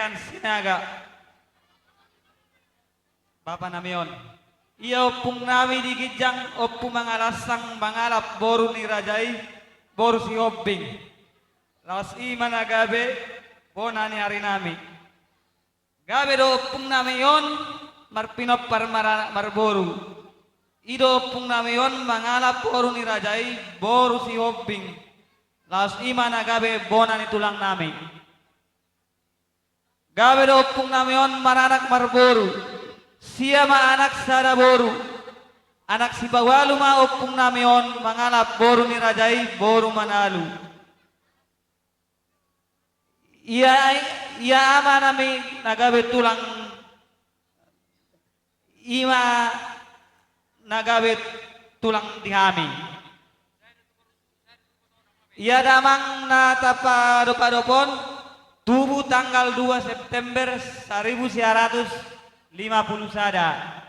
Kerengan Sinaga Bapak Namion iya opung nami di Gijang opung mangalasang mangalap boru ni Rajai boru si Hobbing lawas iman agabe bona ni hari nami gabe do opung nami yon marpinop marboru ido opung nami yon mangalap boru ni Rajai boru si Hobbing lawas iman agabe bona ni tulang nami gabe do opung nami yon maranak marboru siapa anak sada boru anak si bawalu ma opung namion mangalap boru ni Rajai boru manalu iya ama nami nagabe tulang ima nagabe tulang dihami iya damang na tapa dopadopon tubuh tanggal 2 September 1950 sada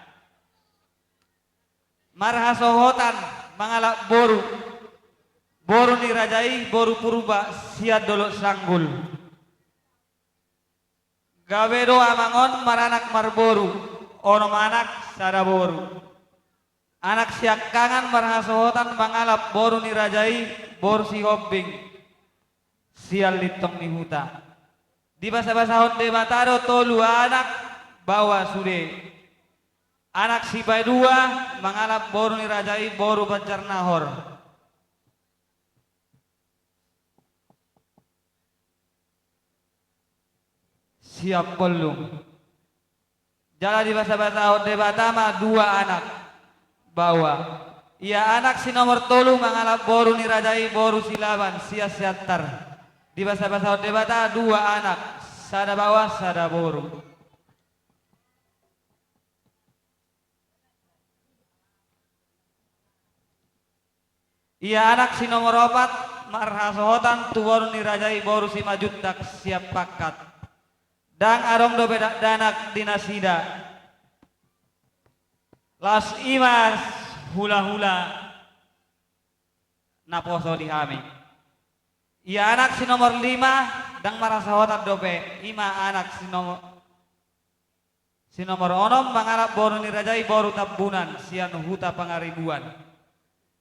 marhasohotan mangalak boru ni Rajai boru purba siad dolok sanggul gawedo amangon maranak marboru onom anak sada boru anak siakangan marhasohotan mangalap boru ni Rajai boru si Hobbing sial litong ni huta di basa-basa honde matado tolu anak bawa sude anak si bai dua mangalap boru ni Rajai boru Banjar Nahor siap pelung jala di basa-basa hode batama dua anak bawa ia anak si nomor tolu mangalap boru ni Rajai boru silaban sia siatar di basa-basa hode bata dua anak sada bawa sada boru iya anak si nomor 4 marhasohotan tu boru ni Rajai boru si majutak siap pakat dang arong do bedak danak dinasida las imas hula-hula naposo di hami iya anak si nomor 5 dang marhasohotan dope ima anak si nomor 6 mangarap boru ni Rajai boru tabunan sian huta pangaribuan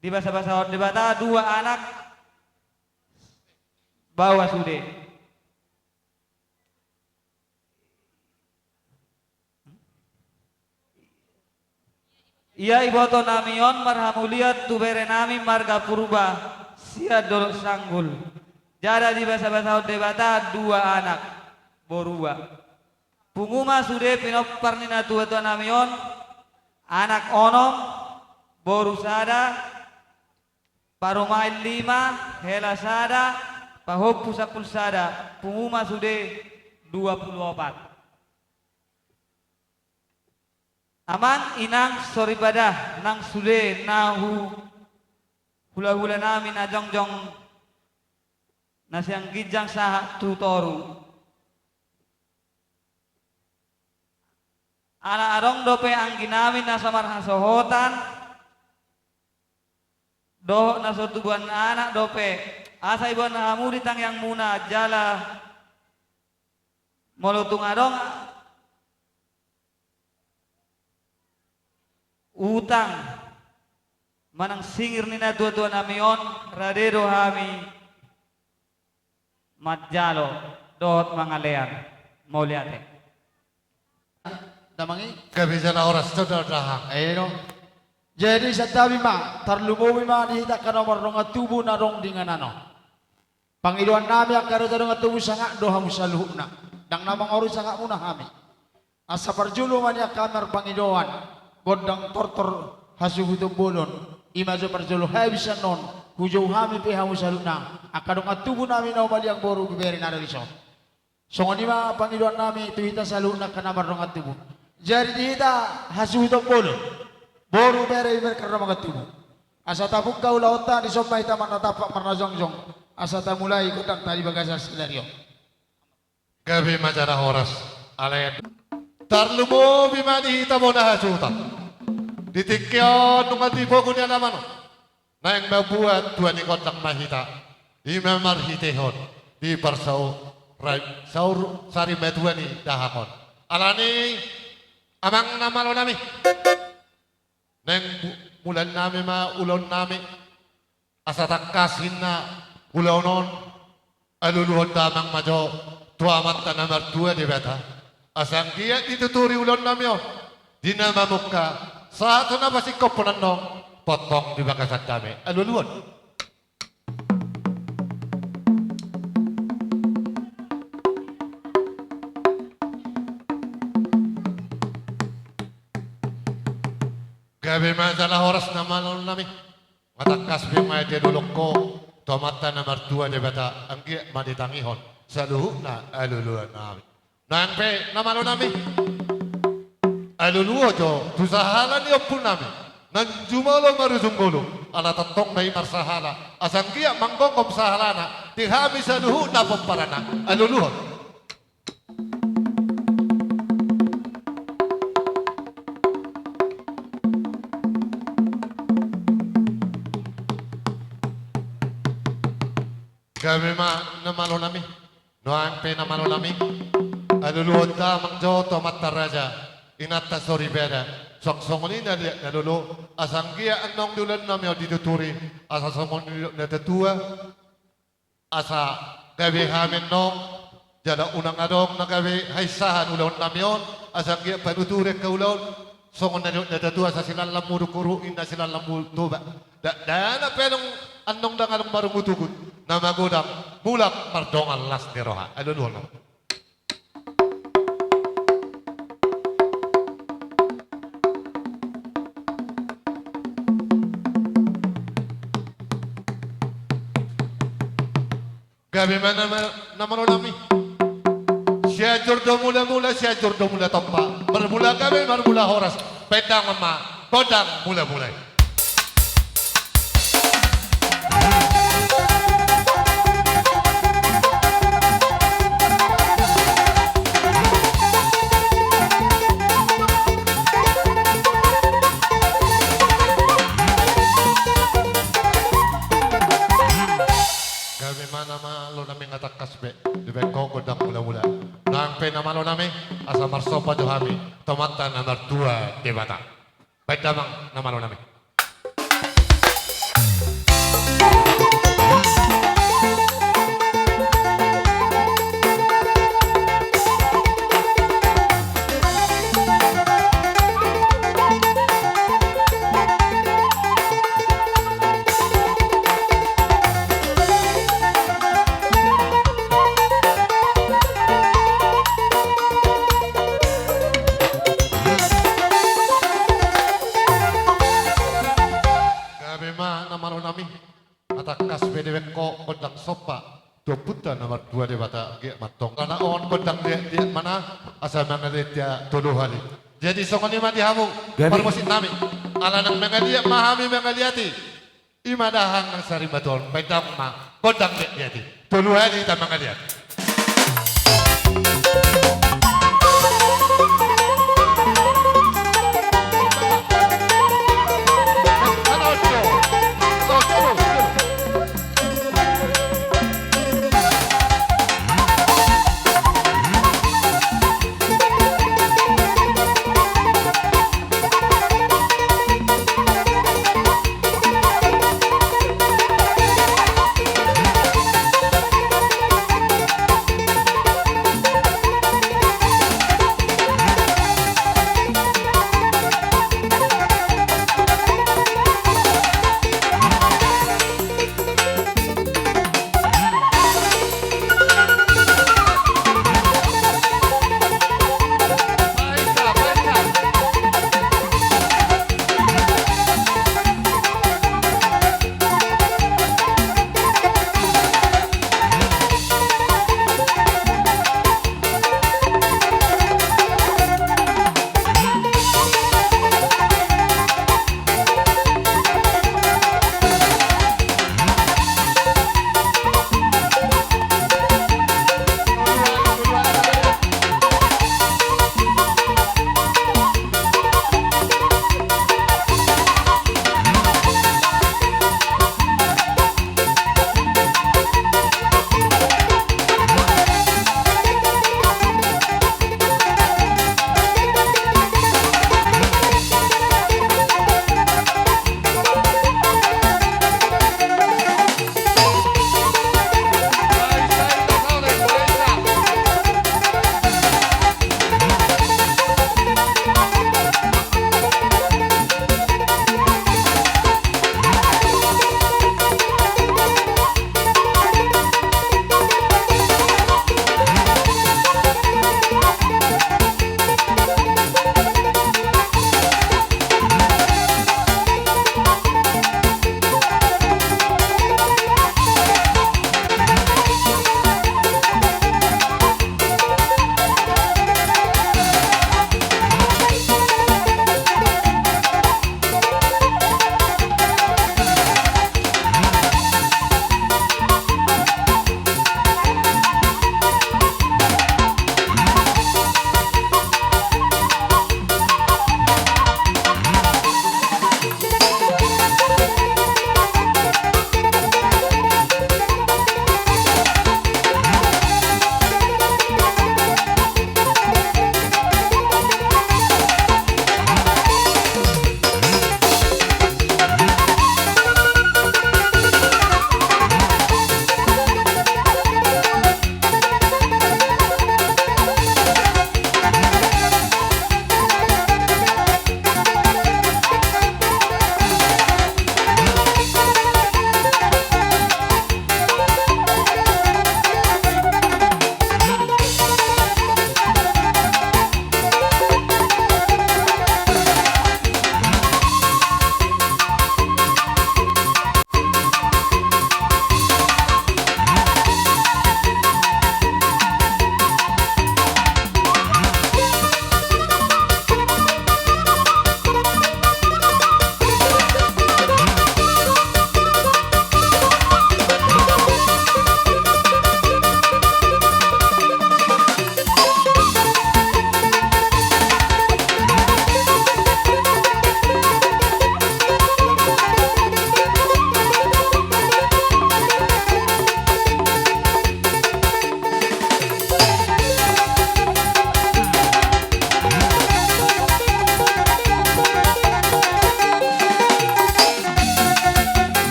di basa-basa debata dua anak bawa sude iya iboto namion marhamuliat tubere nami marga purba sia dolok sanggul jada di basa-basa debata dua anak borua punguma sude pinopar nina tua namion anak onom boru sada parumain 5 hela sada pahopu 10 sada punguma sude 24 aman inang sorry badah nang sude nahu hula-hula nami na jongjong nasiang gijang saha tutoru ana arong dope anggi nami nasamar hasohotan doh nasotubuan anak dope asa ibuan hamuri tang yang muna jala molotung adong utang manang singir nina tua-tua namion radedo hami matjalo dohot mangalean mau liate damangi Kabijana oras dahang. ayo jadi satabi ma tarlumowi ma dihita ka nomor ronga tubuh na rong dengan ano pangiluan nami akaro ronga tubuh sanga doha musaluhna dang namang oru sanga muna hami asa parjulu man ya kamar pangiluan bodang tortor hasu hutu bolon imazo parjulu habisa non hujau hami pe hamusaluna akadong atubuh nami na umaliang boru biberi na riso songoni ma pangiluan nami tuhita saluna ka namar ronga tubuh jadi dihita hasu hutu bolon boru bere iber karena magatubo asa tapuk kau lauta di somai taman natapak marna jongjong asa ta mulai kutang tadi bagasa silario Gabi macara oras alay tarlumo bimani hita mo na hasuta ditikyo nung atipo kunya naman na yung mabuhat tuwan ni kontak mahita imamar hitehon di parsao saur sari metua ni dahakon. Alani amang nama lo nami. Neng mulan nami ma ulon nami. Asa takasin na ulonon aluluhon damang majo tuamat na mertua di beta. Asang dia dituturi ulon nami o. Di nama muka satu na basi koponanong potong di bakasan kami aluluhon. Gabi masalah horas nama lalu nami, matakas bima dia duluk ko, tomata na mertua dia bata, angki maditangihon, saluhu na aluluan nami. Nangpe nama lalu nami, aluluo jo, tusahalan ni opun nami, nanjumalo maruzunggolo, ala tatong na imarsahala, asangkia mangkongkom sahalana, tihami saluhu na pemparana, aluluhon. Kami ma namalo nami, noang pe namalo nami, aluluhod ta mangjo tomat taraja, inata sorry beda, sok songoni na nalulu, asanggia anong dulan nami o dituturi, asa songoni na tetua, asa gabi hamin nong, jada unang adong na gabi haisahan ulon nami on, asanggia panuturi ka ulon, songon na tetua sa silang lamuru kuru, ina silang lamuru tuba, dana penong anong dangalong marumutukod, na magudang mulak mardongan las ni roha. Ano doon lang? Gabi man naman nami. Siya jordo mula-mula, siya jordo mula tompa. Marmula gabi, marmula horas. Pedang mama, kodang mula-mula. Lo nami ngatak kasbe di beko kodang mula-mula nang pe nama lo nami asa marsopa johami tomata nomor 2 di bata baik damang nama lo nami kodang sopa dua puta nomor 2 di bata dia matong karena on kodang dia mana asal mengalir dia tuluh hari jadi songoni mati hamu parmosit nami ala nang mengalia mahami mengaliati imadahang nang sari baton pedang ma kodang dia di tuluh hari tak mengaliati.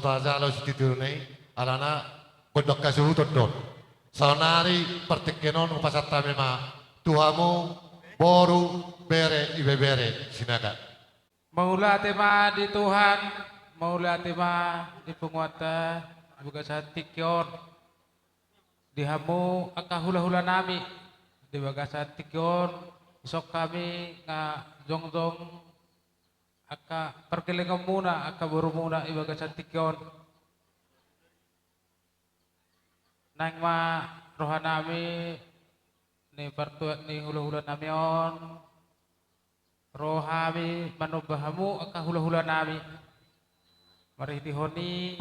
bazalo si titurunay, alana, kundok kasuhutod doon. Sa nari, partikenon, upasatami ma, tuhamo, boru, bere, ibebere, sinaga. Maula tema di Tuhan, maula tema di penguasa, buka satik yon. Dihamu aka hula-hula nami, di baga satik yon. Isok kami nga jong-jong aka perkelingan muna, aka buru muna ibaga satik yon. Nang ma roha nami, ni pertuat ni hula-hula nami on. Rohami manubahamu aka hula-hula nami mariti honi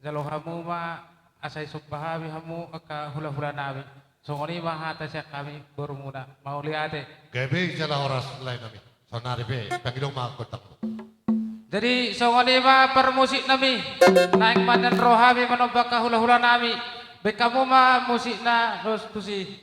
jalohamu ma asai subahami hamu aka hula-hula nami songoni mahata siya kami bermuna mau liate Gabi jala oras lain nami. Sa nari be, pangilong makakotak mo. jadi songoni ma permusik nami naik manan rohami manubaka hula-hula nami bekamu ma musik na terus tusi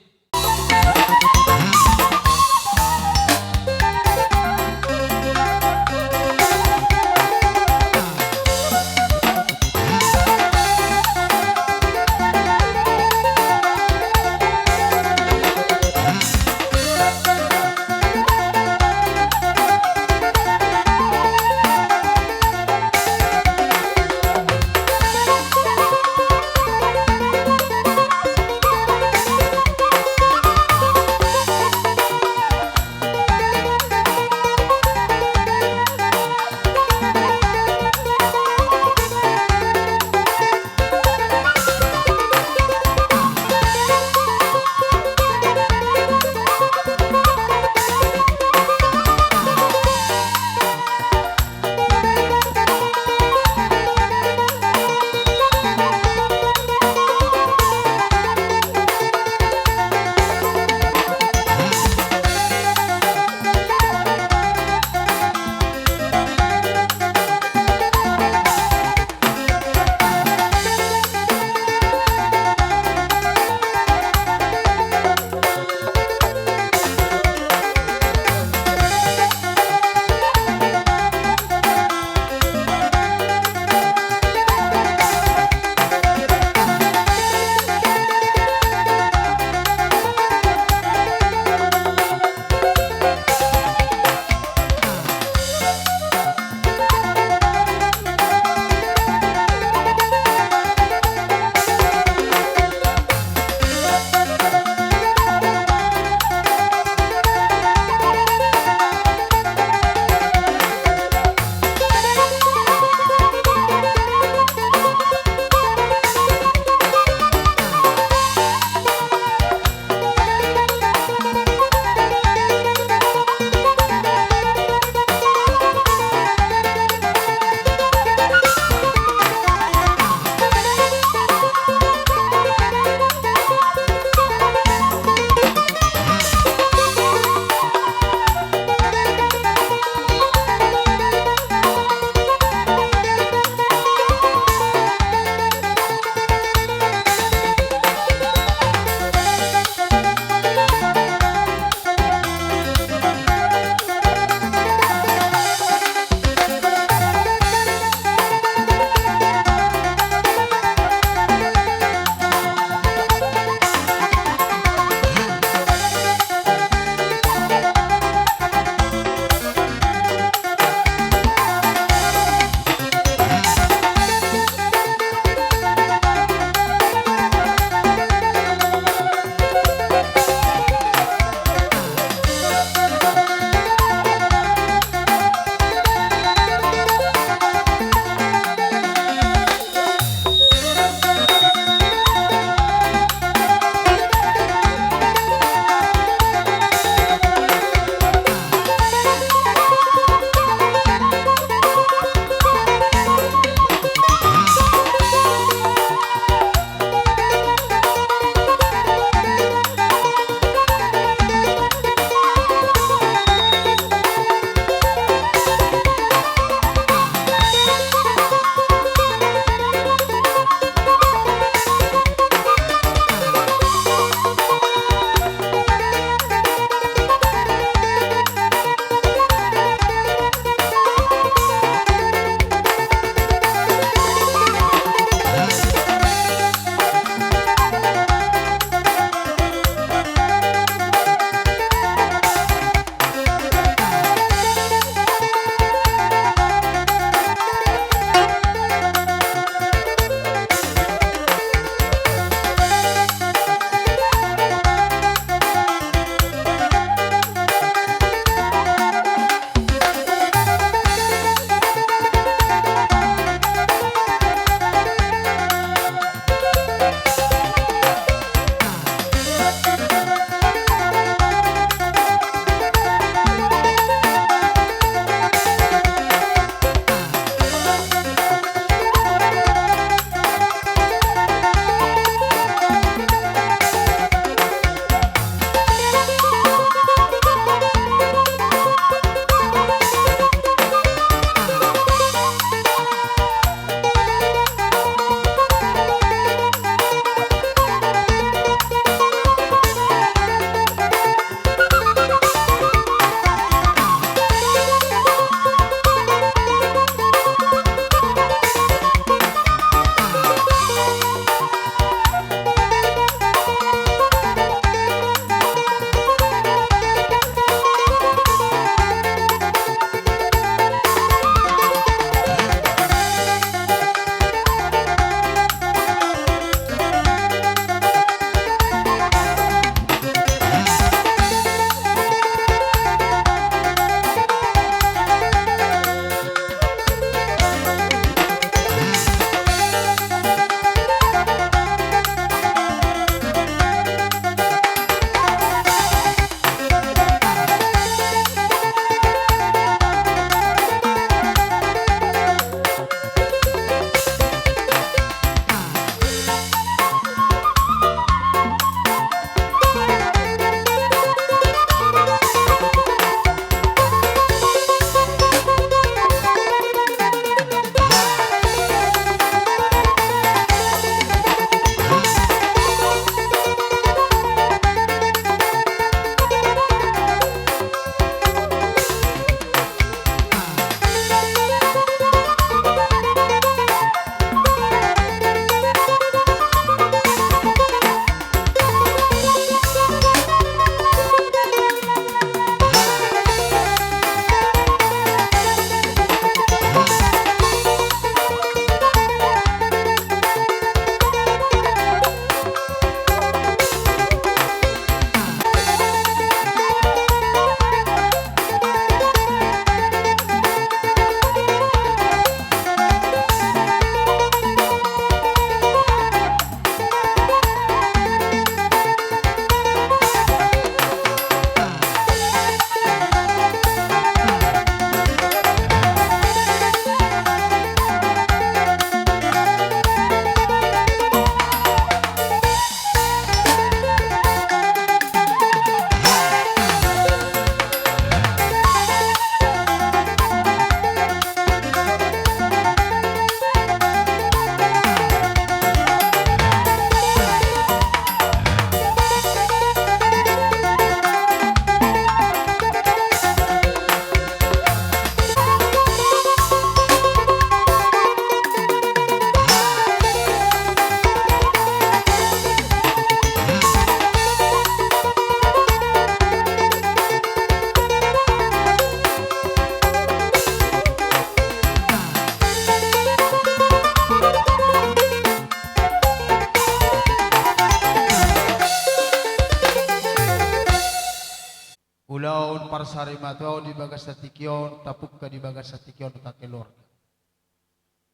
sarima tuaw di bagas sa tikyon, tapuk ka di bagas sa tikyon kakilor.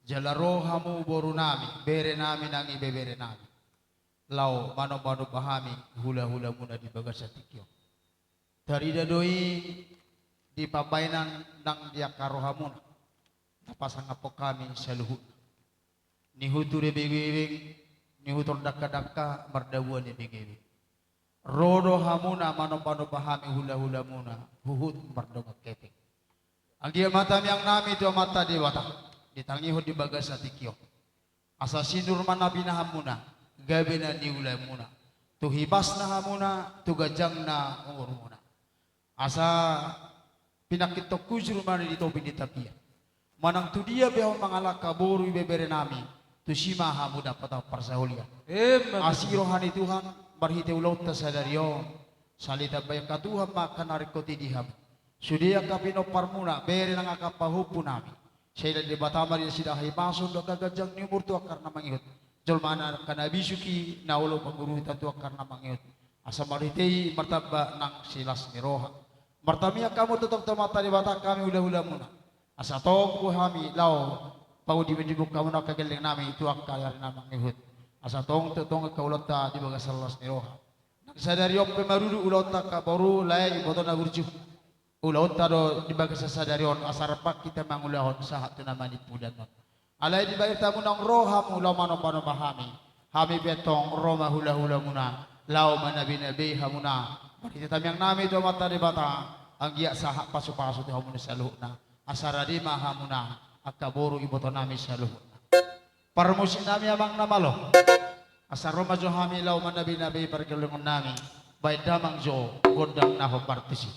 Jalaro hamu boru nami, bere nami nang ibebere nami. Lau mano-mano pahami, hula-hula muna di bagas sa tikyon. Dari dadoi di pabainan nang dia karohamuna. Napasang apo kami sa luhut. Nihutu de bibing, nihutor dakka-dakka, mardawan de bibing. Rodo hamuna mano-mano pahami hula-hula muna, huhut mardongat keping. Ang dia mata yang nami itu mata di wata, ditangihut di bagas sa tikyon. Asa sinur manabi na hamuna, gabi na niulay muna. Tuhibas na hamuna, tugajang na umur muna. Asa pinakitok kujur mana di topi di tapia. Manang tu dia behon mangalaka boru bebere nami. Tu sima hamu dapat parsahulia. Asirohani Tuhan barhite ulaut ta sadarion. Salita bayang katuhan makan arikoti diham. Sudia kapino parmuna bere nang akapahupu nami. Saya di Batama dia sudah himasun do kagajang ni umur tua karena mangihut. Jol mana kana bisuki na ulo panguru tua karena mangihut. Asa marhite martaba nang silas ni roha. Martamia kamu tetap mata di bata kami hula-hula muna. Asa tong kami lau pau di menjibuk kamu nak kageling nami itu akayar namang ihut. Asa tong tetong kaulata di bagas salas niroha. Sadari op pemarudu ulota ka baru lai boto na gurju. Ulota do di bagas sadarion asarapak kita mangulahon sahat tu nama di pudanon. Alai di bayar tamu nang roha mula mano-mano bahami. Hami betong roma hula-hula muna. Lau manabi-nabi hamuna. Kita yang nami itu mata di bata. Ang giya sahak pasu-pasu ti hamuna sa luhna. Asaradi mahamuna akaboru iboto nami sa luhna. Parmusin nami amang namalo. Asaroma jo hami lau manabi-nabi pergelungan nami. Baik damang jo gondang naho partisi.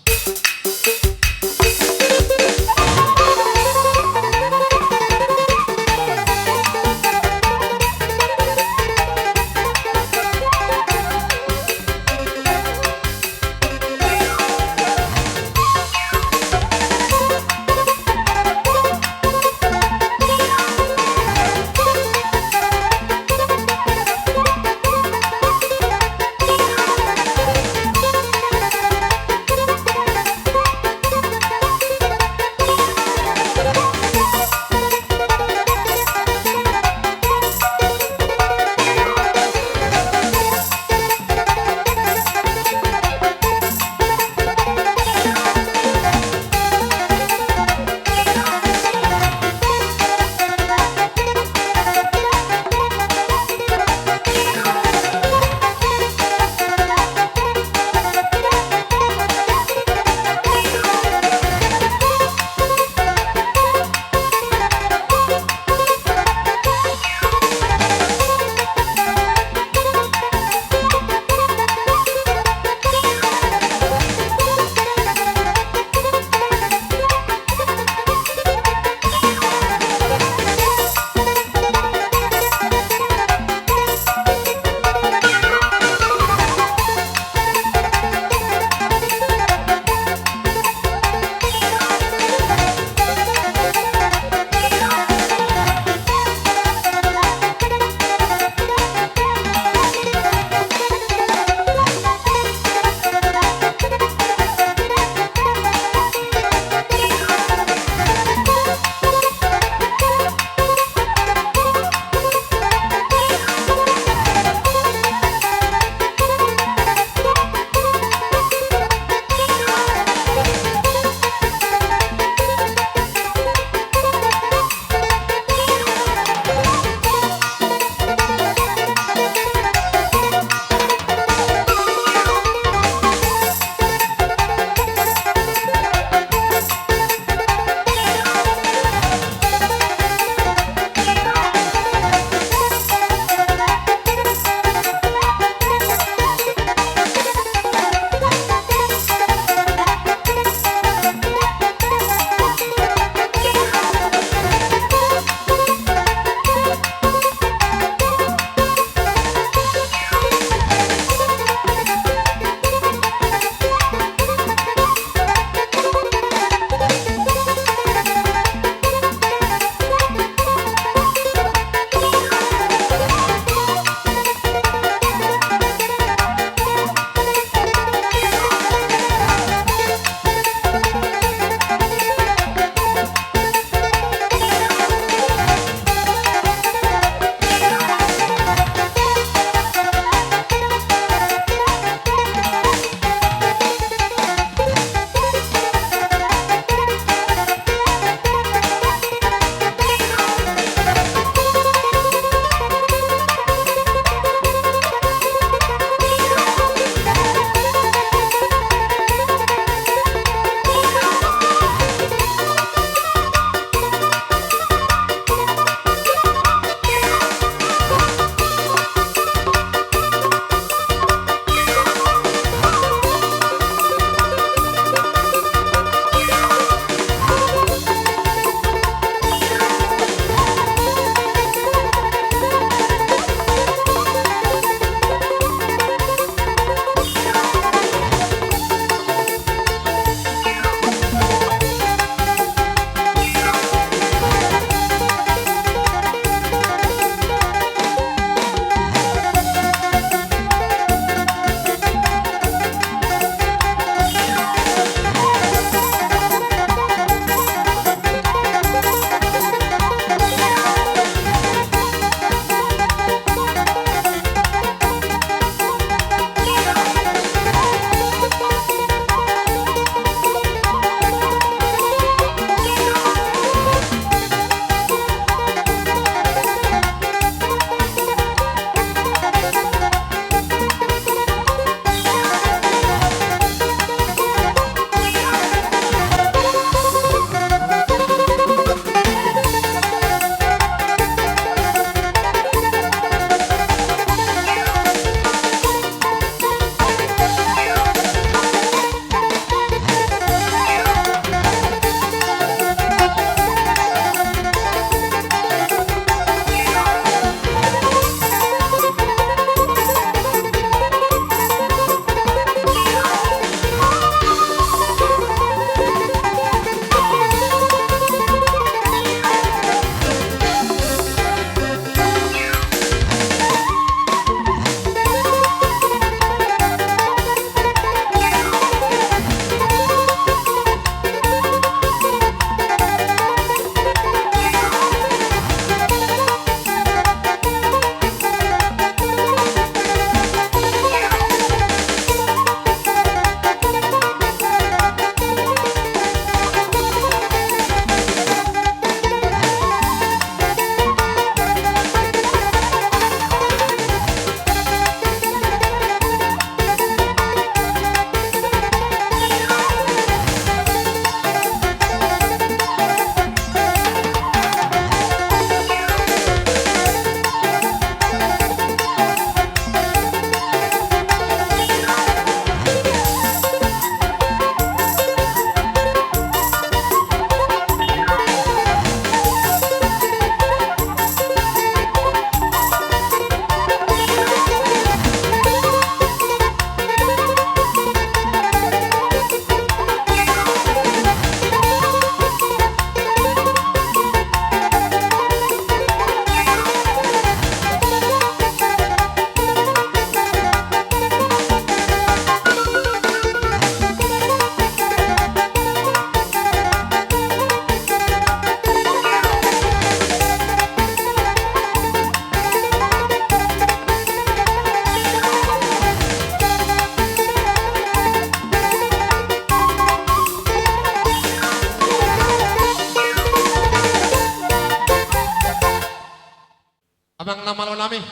Amang namalo nami.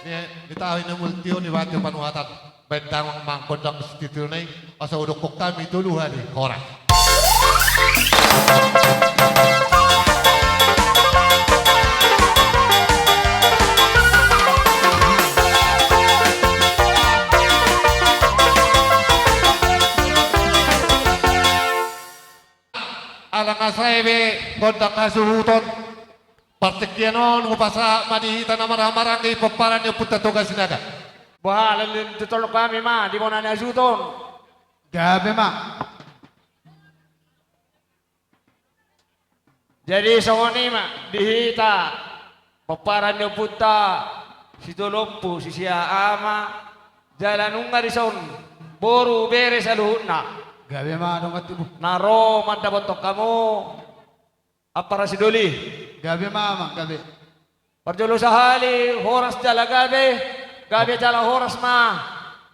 Ni tahu ni multio ni batu panuatan. Bentang mangkondang stitil ni asa uduk kami dulu hari korang. Alang asaibe kondak kasuhuton. Partikyanon upasa manihita na marang-marang kay paparan yung punta tugas sinaga. Bahala din tutulog kami ma, di mo na niasuton. Gabi ma. Jadi songoni ma, dihita, paparan niyo punta, si tulompu, si siya ama, jalan unga di son, boru bere sa luhut na. Gabi ma dong atubu. Naro mandabontok kamu, apara si doli. Gabi ma gabi. Perjolo sahali, horas jala gabi, gabi jala horas ma,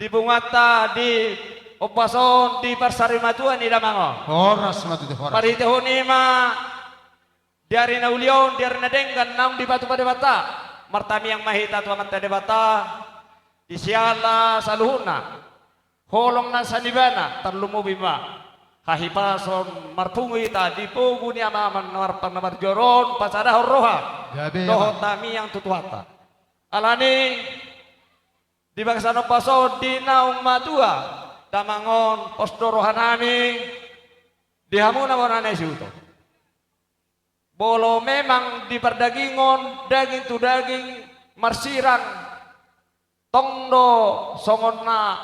di bungata, di opason, di parsarimatuan di damango. Horas ma tu horas. Paritehoni ma, diari na ulion, diari na denggan, naung di batu pada bata, martami yang mahita tuaman tade bata, di siala saluhuna, holong na sanibana, tarlumo bima. Hahipason marpungi ta di pugu ni amaman marpan marjoron pasada roha Gabi doho tami yang tutuata alani di bangsano paso di naung matua damangon posto rohanami di hamuna monane siuto bolo memang di perdagingon daging tu daging marsirang tongdo songonna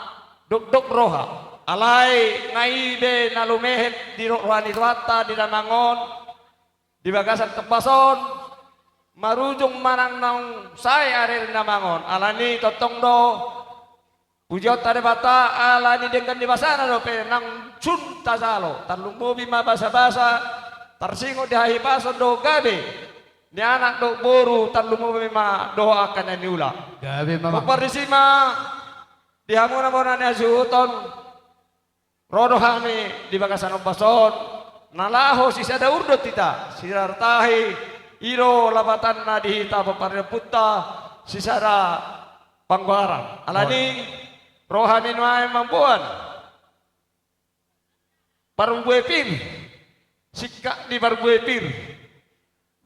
duk roha alai ngaibe na lumehet di rohani tuata di damangon di bagasan kepason marujung manang naung saya arel damangon alani totongdo pujot tade bata alani dengan di basana dope nang cun tasalo tarlumbo bima basa-basa tarsingo di hahipason do gabe ni anak do boru tarlumbo bima doa akan niula Gabi ma. paparisima di hamuna monane asuton rodo kami di bagasan opason nalaho si sada urdot tita sirartahi iro labatan na dihita paparnya putta si sada pangbarang alani rohani nuay mampuan parungguepir sikka di parungguepir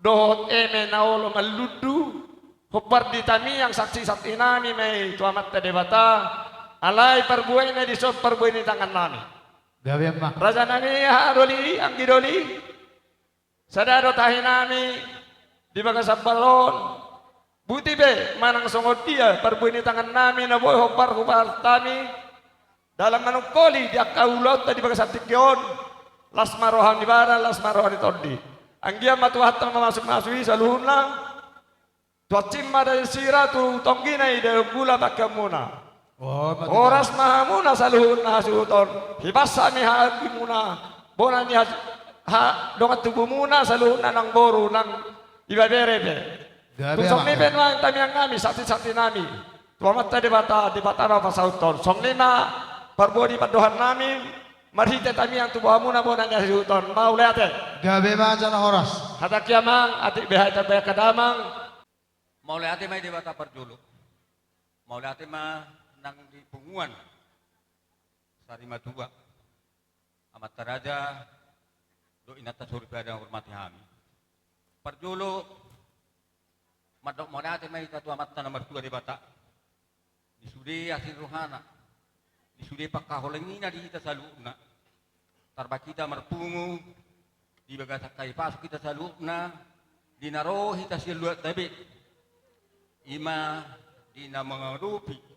dohot eme naolo maludu hopar di tami yang saksi-saksi nami may tuamat ta debata alai perbuai na di sop perbuai ni tangan nami Gabi ma. Raja nami haroli ang gidoli. Sadado tahi nami di bagasang balon. Buti be manang songod dia perbuini tangan nami na boy hopar tami dalam manung koli di akaulot di bagasang tikyon. Las marohan di bara, las marohan di tondi. Ang dia matuhat na masuk-masui sa luhun lang. Tuat cimma dari sira tu tongginay dari gula bakamuna. Oh, ma. Oras mahamuna sa luhun na hasuton. Hibasa mi haagi muna. Bona ni dongat tubuh muna sa luhun na ng boru ng ibaberebe. Gabi Kung ma. song ni benwa ang tamiyang nami, sakti-sakti nami. Tuamat na di bata na pasauton. Song lima, parbuo di paduhan nami. Marhite tami ang tubuh muna bona ni hasuton. Maulay ate. Gabi ma jana horas. Hatak yamang, atik behay tabay kadamang. Maulay ate may di bata parjulo. Maulay ate ma nang di punguan Sarima Tua amat taraja do inata suribada hormati hami parjulo madok monate may tatu amat na nomor 2 di bata disudi asin rohana disudi pakkaholengina di kita saluna tarba kita marpungu di bagasa kai pasuk kita saluna dinaro kita siluat tabe ima dina mengarupi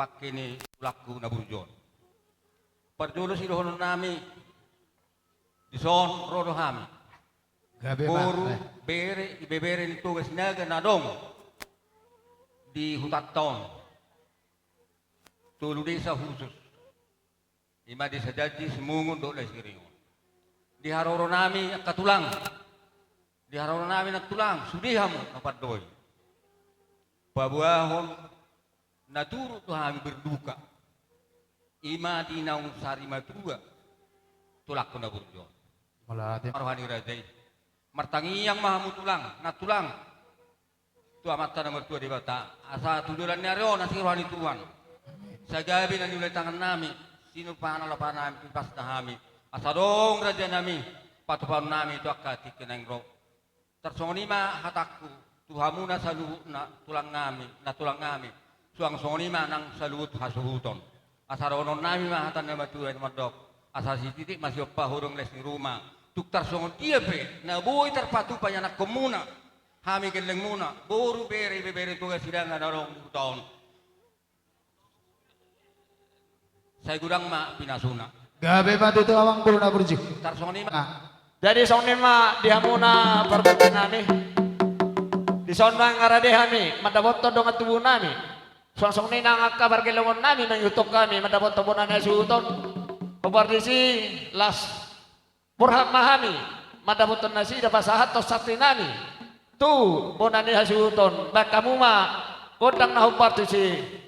pakini laku na burjon. Parjulo si rohon nami di son rodo hami. Gabi ma. Boru bere ibebere ni tugas naga na dong di hutat taon. Tulu desa khusus. Ima di sajaji semungun do na siringon. Di haroro nami katulang. Di haroro nami natulang sudihamu kapadoy. Pabuahon naturu tu kami berduka ima di naung Sarima Tua tulak na burjo Malati. marwani rajai martangi yang mahamu tulang natulang tua mata nomor tua di bata asa tuduran nyaro nasi rohani tuan sagabi na nilai tangan nami sino pana la pana pas nami asa dong raja nami patupan nami itu akati kenengro tersongoni ma hataku tuhamu na salu na tulang ngami suang songoni ma nang salut hasuhuton asa ronon nami ma hatan na matuan madok asa si titik masih opa hurung les di rumah tuk tersongon iya pe na boy terpatu panyanak komuna Hami geleng muna, boru bere tugas sidangan orang tahun. Saya gudang mak pinasuna. Gabe matu tu awang puruna burju. Tarsoni mak. Jadi song nima dihamuna perbuatan nami. Di son mangarade kami, madabot to dong tubuh nami. Song ni nang kabar gelongon nami nang yutok kami, madabot to bonan suton. Pabardisi las purham mahami, madabot to nasi dapat sahat to sakti nami. Tu bonani hasuton bakamu ma kodang na partisi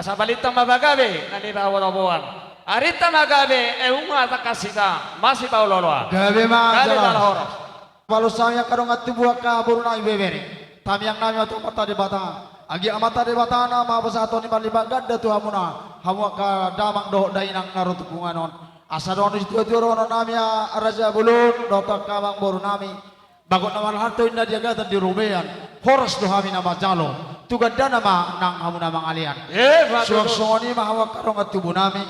asa balita mabagabe nani rawon-rawon. Arita magabe unga takasita masih pauloloa. Gabe ma Gabe jalan. dalahoro. Walau saya kadang atubuh ka buruna ibebere. Tami yang nami atau mata di bata. Agi amata di bata na mabasa atau ni baliba gadda tu hamuna. Hamu ka damang do dainang narutukunganon. Asa dono itu rono nami raja bulun dota kamang burunami. Bagot naman harto inda dia gata di rubean. Horas do hami nama jalo. Tuganda nama nang hamu nama alian. Suang-suang ni mahawak karong atubuh nami.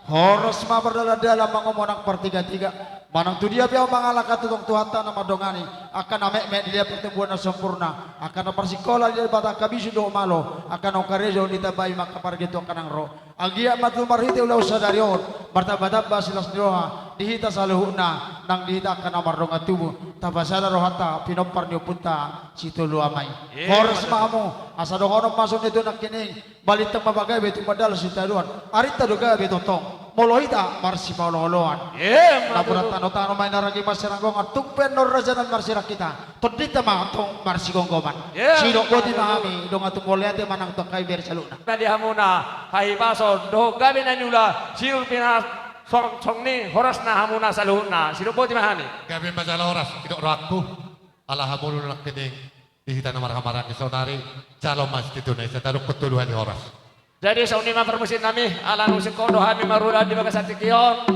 Horos ma berdala-dala mangomonang pertiga-tiga. Manang tu dia biar mengalahkan tutong tuhata nama dongani. Akan amek-mek dia pertemuan na sempurna. Akan persikola dia bata kabisu do malo. Akan okarejo ditabai maka pargito kanang ro. Agia matu marhite ulah usadarion. Barta-bata basilas nyoha. Dihita saluhuna. Nang dihita akan amar dong atubu. tabasana rohata pinompar niyo punta si tulu amay. Yeah, Horas maamo asa do hono masuk nito nakining balitang mabagay betu padala si taluan. Arita duga betotong molohita marsi pauloloan. Yeah, Naburat tano may naragi masirangong at tugpen nor rajanan marsirak kita. Todita mga tong marsigonggoman. Yeah. Sino ko di mahami dong atong molyate manang tong kay bersaluna. Tadi hamuna hai baso do gabi na nula siul pinas song ni horas na hamuna sa luhut na sino po ti mahani. Gabi masalah oras, tidak rakku. Allah hamulu nak kini dihita na marah-marah ni sonari calon mas itu nih setaruk ketuluhan di oras. Jadi sa unima permusin nami ala nusik kodo hami marula di bagasati kiyon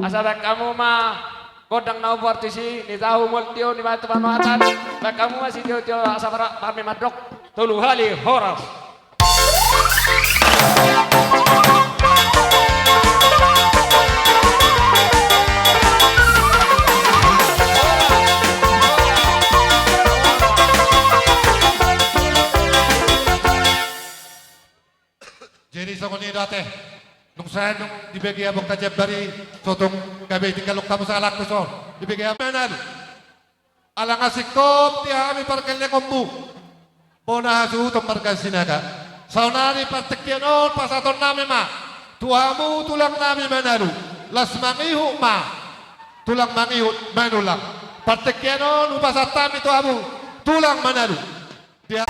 asabak kamu mah kodang nau partisi ni tahu multio ni batu panuatan bak kamu masih tio asabara kami madok tulu hali horas. Jadi sa kuni dati, nung saan nung dibigay abong kajabari, sotong gabi tinggalok kamu sa alak ko so, dibigay amanan. Alang asikop, ti kami parkalnya kombu. Pona hasu utong parkal sinaga. Saunari partekyanon, pasaton namin ma. Tuhamu tulang namin manalu. Las mangihu ma. Tulang mangihu manulang. Partekyanon, upasatami tuhamu. Tulang manalu. Dia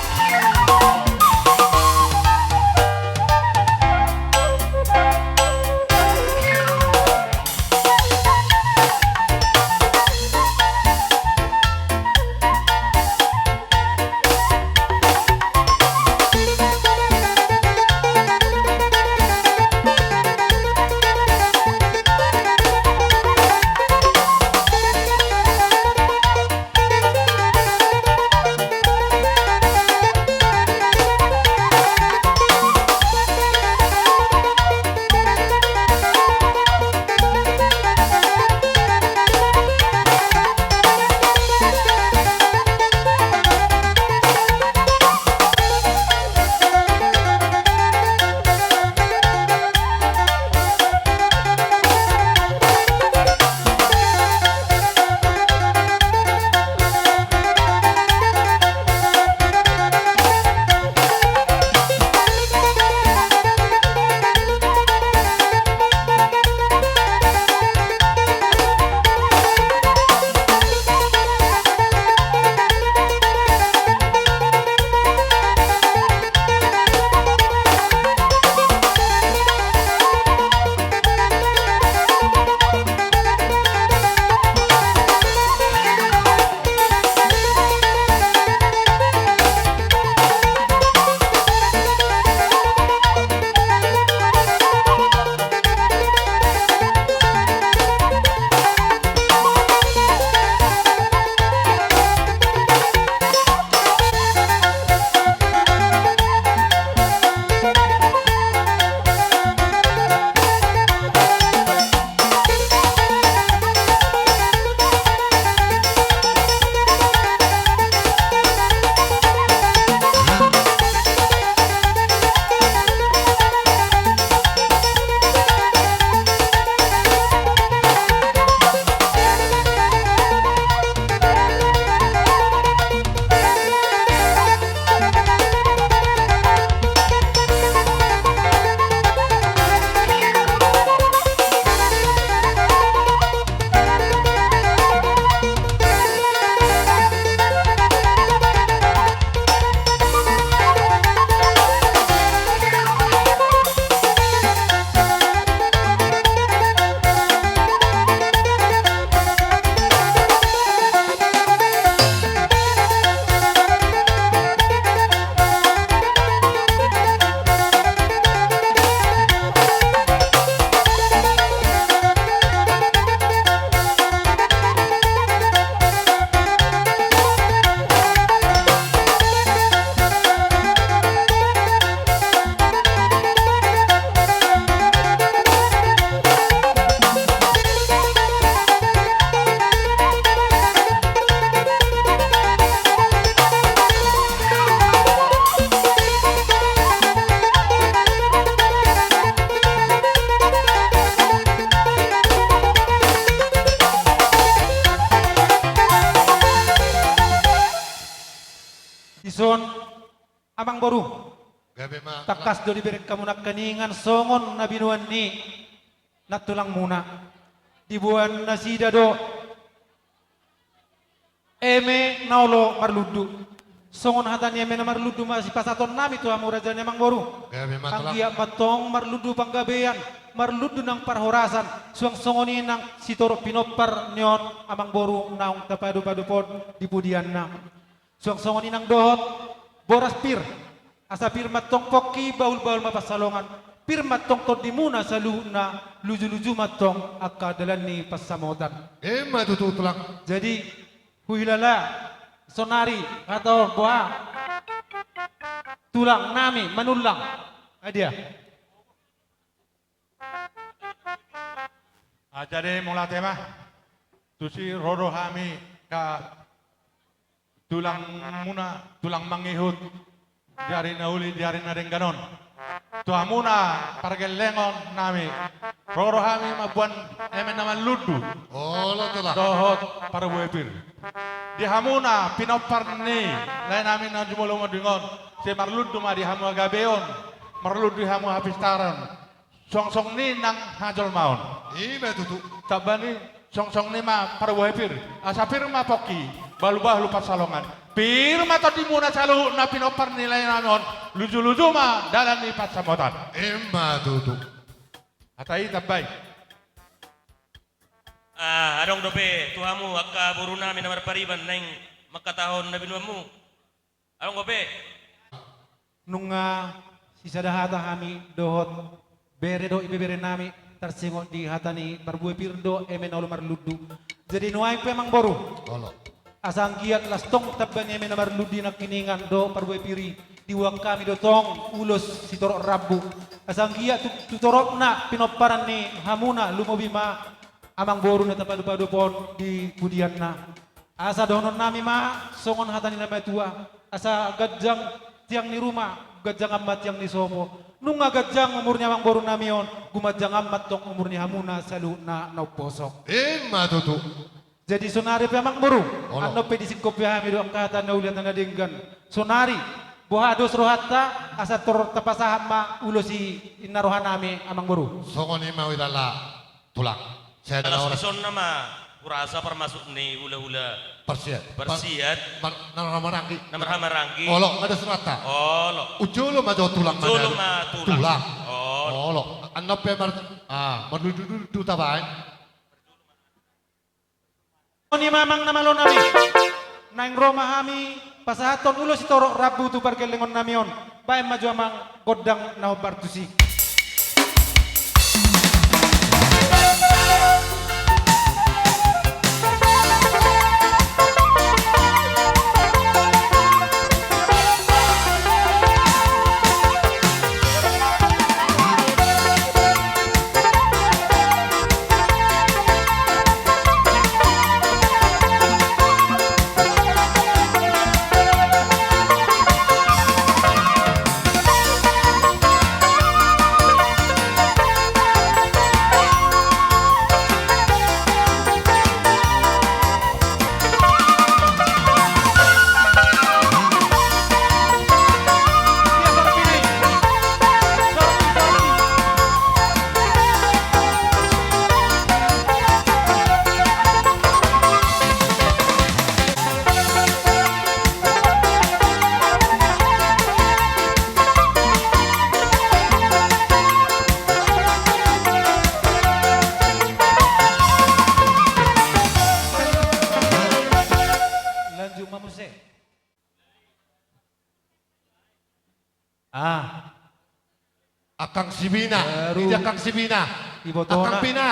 amang boru. Gabi ma. Takas do diberi kamu nak keningan songon na binuan ni natulang muna. Dibuan na sida do eme naulo marludu. Songon hatan eme na marludu masih pasaton nami tu amu raja emang boru. Gabi ma tulang. Anggia matong marludu panggabean, marludu nang parhorasan, suang songoni nang sitoro pinopar nyon amang boru naung tapadu-padu pod di pudian na. Suang songoni nang dohot boras pir, asa pir matong poki baul-baul mapasalongan, pir matong tod dimuna sa na luju-luju matong akadalan ni pasamotan. Ma tulang. Jadi huilala sonari atau boa tulang nami manulang adia. Jadi mula tema tusi roro hami ka tulang muna tulang mangihut dari nauli dari narengganon tuah muna pargelengon nami roro hami mabuan emen naman ludu Olo tulang. dohot para buepir di hamuna pinopar ni lain amin na jumulo madingon si marludu ma di hamu agabeon marludu di hamu hapistaran song-song ni nang hajol maon Ma tutu. tabani song-song ni ma para buepir asapir ma poki balubah lupa salongan pir ma tadi muna salu na pinopar ni lain amin luju-luju ma dalan ni patsamotan Ma tutu. atai tabay Adong dope tuhamu akka buru namin na marpariban nang makatahon na binuamu. Adong dope. Nung sisa dahata kami dohot bere do ibebere nami tersingot di hatani barbuai pirdo emen olu marludu. Jadi nuai pe mang boru. Olo. Asang giat lastong taban emen marludi nak kiningan do barbuai piri diwang kami do tong ulos si torok rabu. Asang giat tutorok na pinoparan ni hamuna lumobima amang boru na tapadu-padu pon di budian na. Asa donon nami ma songon hatani na tua. Asa gajang tiang ni rumah, gajang amat yang ni sopo. Nung gajang umurnya mang boru nami on, gumajang amat tong umurnya hamuna salu na nauposok. Ma tutu. Jadi sonari pa mang boru. Ono. Ano pe disingkop ya mi do ang kata na ulian na dinggan. Sonari buhados rohatta asa tor tapasaham ma ulo si inarohan nami amang boru. Songoni ma wilala tulang. Saya ada Alas orang ison nama kurasa permasuk ni hula-hula persiat. bersiat Naramarangki. nomor hamarangki. Olo, ada serata. Olo. Ujulo ma jo tulang mana? Ujulo ma tulang. Tulang. Olo. Olo. Ano pe mardudu tabain. Ni mamang namalo nami. Nang Roma kami pasahaton ulo si toro rabu tu parkelengon nami on. Bae maju amang godang na bartusi. Akang Sibina, Baru. hindi Akang Sibina. Ibotona. Akang Pina.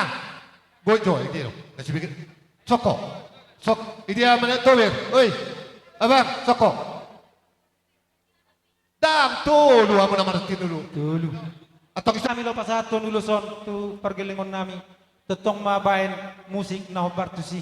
Bojo, hindi no. Nasibigin. Soko. Sok, hindi man tobir. Uy. Abang, soko. Dam tulu amo naman tinulu. Dulu. Atong isa Kami lo pasahaton uluson tu parkelengon nami. Tetong mabain musik na bartusi.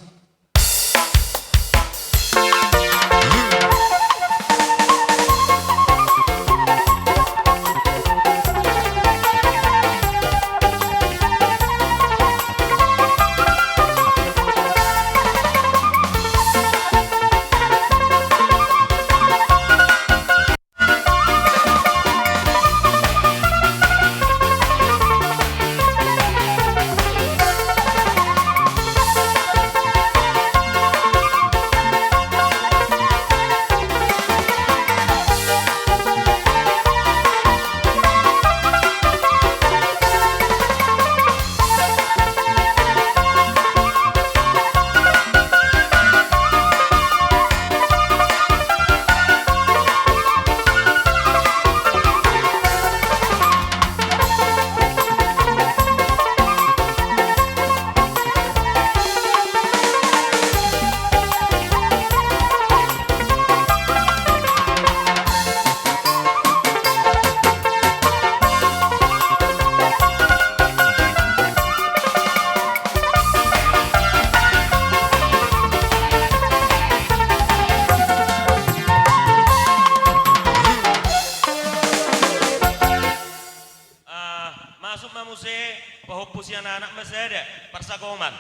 masada persagoman.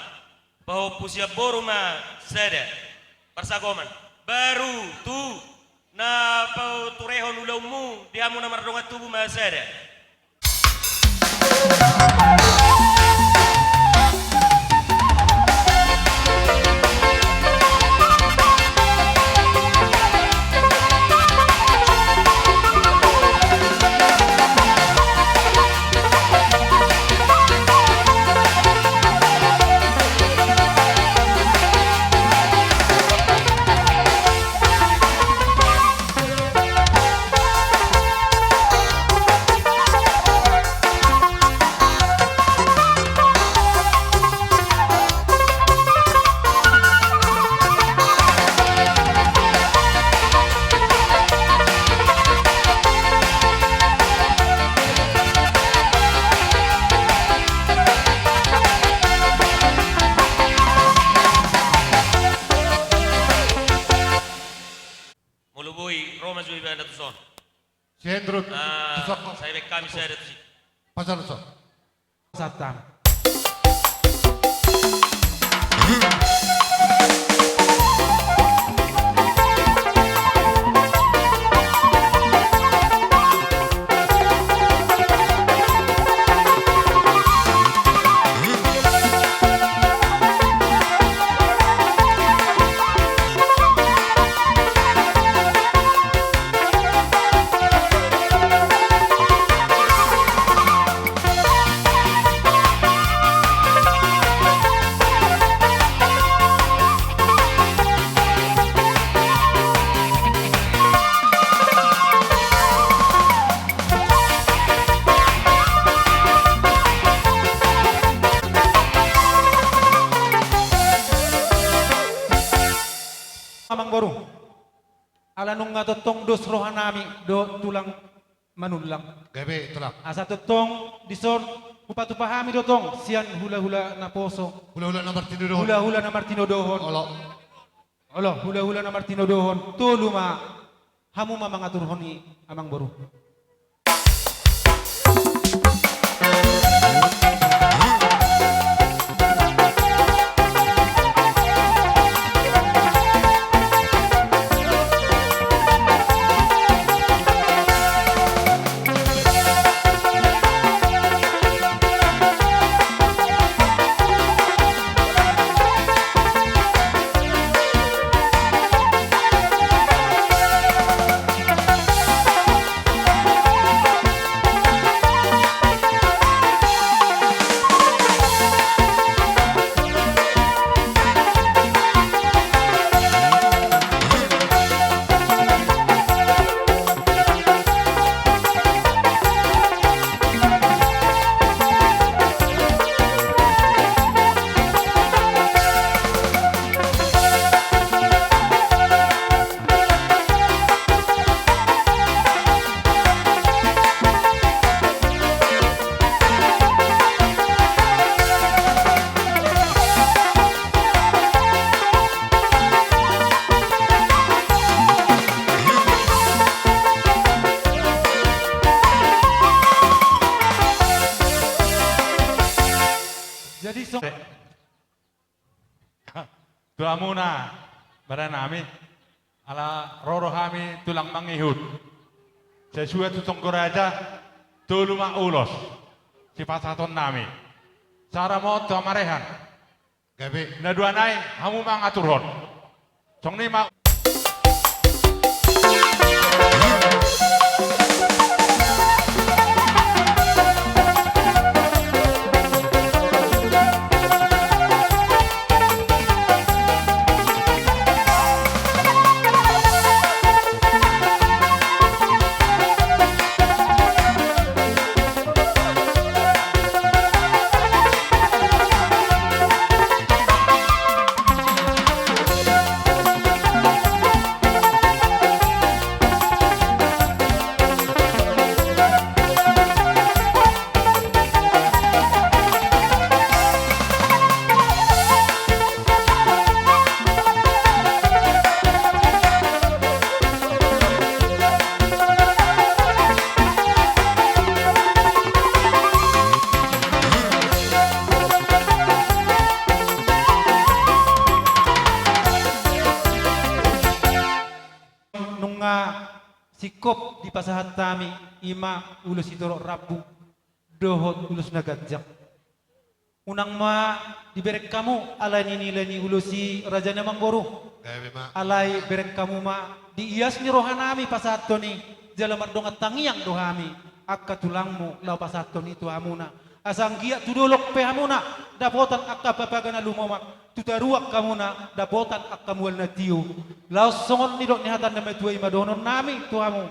Bahwa pusia boru masada persagoman. Baru tu na pau turehon ulaumu diamu na mardonga tubuh masada. Mulubui Roma Zui Banda Tuson. Si Hendro tusok ko. Saya kami saya ada tu. Pasal tusok. Satam. Amang Boru. Ala nung nga totong dos rohanami do tulang manulang. Gabi tulak. Asa totong dison upatupahami dotong sian hula-hula na poso. Hula-hula nomor tidur. Hula-hula na Martino Dohon. Olo. Olo, hula-hula na Martino Dohon. Tuluma hamu mamangatur honi Amang Boru. Jadi so Tua muna baranami ala roro kami tulang mangihut. Sesuai tutong koraja tuluma ulos si pasaton nami. Cara mo tua marehan. Gabi. Na dua nai hamu mangaturon. Song ni ma sikop di pasahat tami ima ulus itoro rabu dohot ulus nagajak unang ma diberek kamu alay nilani ulusi raja namang boru Gabi ma. alay berek kamu ma diias ni rohanami pasahat ni jalamar dongat tangiang dohami akka tulangmu lau pasahat itu amuna asang gia tudolok pe amuna dapotan akka papagana lumomak tutaruak kamuna dapotan akka mual na tiu laos songon nidok nihatan na metua imadonon nami tuamu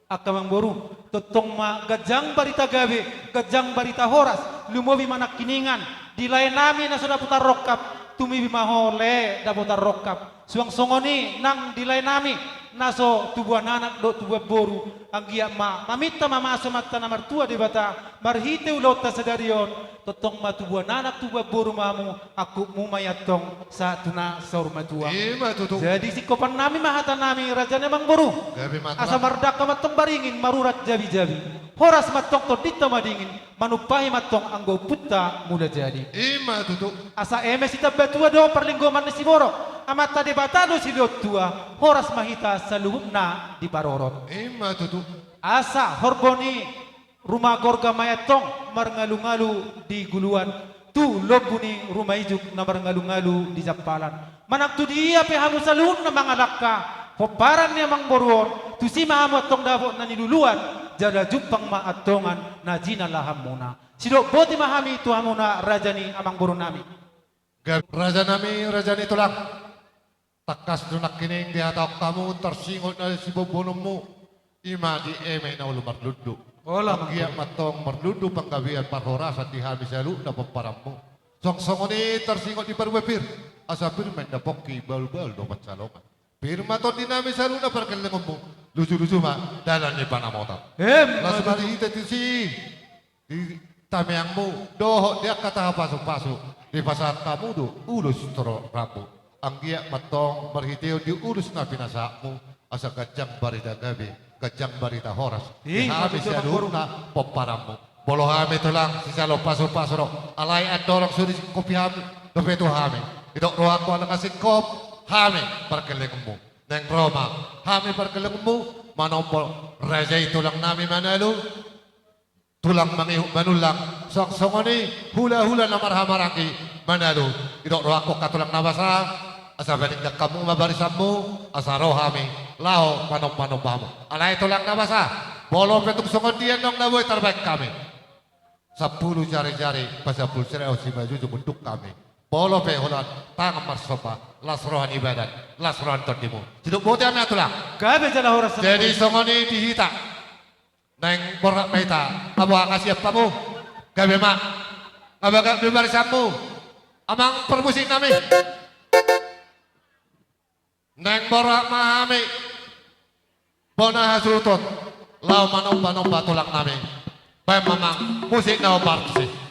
akka mangboru totong ma gajang barita gabe gajang barita horas lumobi manak kiningan dilay nami na sudah putar rokap tumibi mahole dapotar rokap suang songoni nang dilay nami naso tubuan anak do tubuan boru anggia ma mamita mamaso mata na martua di bata marhite ulota sadarion totong ma tubuan anak tubuan boru mamu aku mumayatong sa tuna saur matua Ima tutu. jadi sikopan nami mahatan nami raja nemang boru Gabi ma. asa mardak matong baringin marurat jabi-jabi horas matong to dito madingin manupahi matong anggo putta muda jadi Ima tutu. asa emes ita batua do perlinggoman ni si borok amat tadi batado si tua horas mahita sa luhupna di parorot Ima tutu. asa horboni rumah gorga mayatong marngalu-ngalu di guluan tu lobuni rumah ijuk na marngalu-ngalu di japalan manak tu dia pe hamu sa luhupna mga lakka hoparan niya mang boruon tu si mahamu atong dabo na niluluan jada jupang maatongan na jinalaham muna sidok boti mahami tu hamuna rajani amang boru nami Gabi raja nami raja ni tulang. Takas dunak kining dihatak kamu tersingot na si bobonmu. Ima di eme na ulo marludu. Ola Paggiya matong marludu panggabian parhoras at dihabi sa lu na pamparammu. Songsong ni tersingot di parwepir. Asa pirmen na pokki bal-bal do matsalongan. Pirma to dinami sa lu na parkalingom mo. Lucu-lucu ma dalan ni panamotan. Las balita ti si di tamyangmu doho dia kata pasok-pasok. Di pasat kamu do ulus toro rabu. Ang giya matong marhiteo di ulus na pinasakmu asa kajang barita gabi, kajang barita horas. Di habis ya na poparamu. Bolo hami tulang sisalo paso-paso ro. Alay at dorong suri kopi hami, dopeto hami. Idok rohan ko ang kasing kop hami parkelengmu. Neng Roma hami parkelengmu manompol raja itulang nami manalo. Tulang manulang soksongoni hula-hula na marhamaraki manalo idok rohako katulang nabasa asa balindak kamu mabarisamu asa rohami lao panom-panombamu alay tulang nabasa bolo petung songon dian nong naboy terbaik kami 10 jari-jari pasapul sereo si maju jumunduk kami bolo pe hulan tangan marsopa las rohan ibadat las rohan tordimu siduk bote ame tulang kabe jala horas jadi songoni dihita neng borak meta abo ngasih kamu gabe mak abaga barisamu amang permusik nami neng borak mahami bona hasutot lau manomba tulak nami bae mamang musik na parti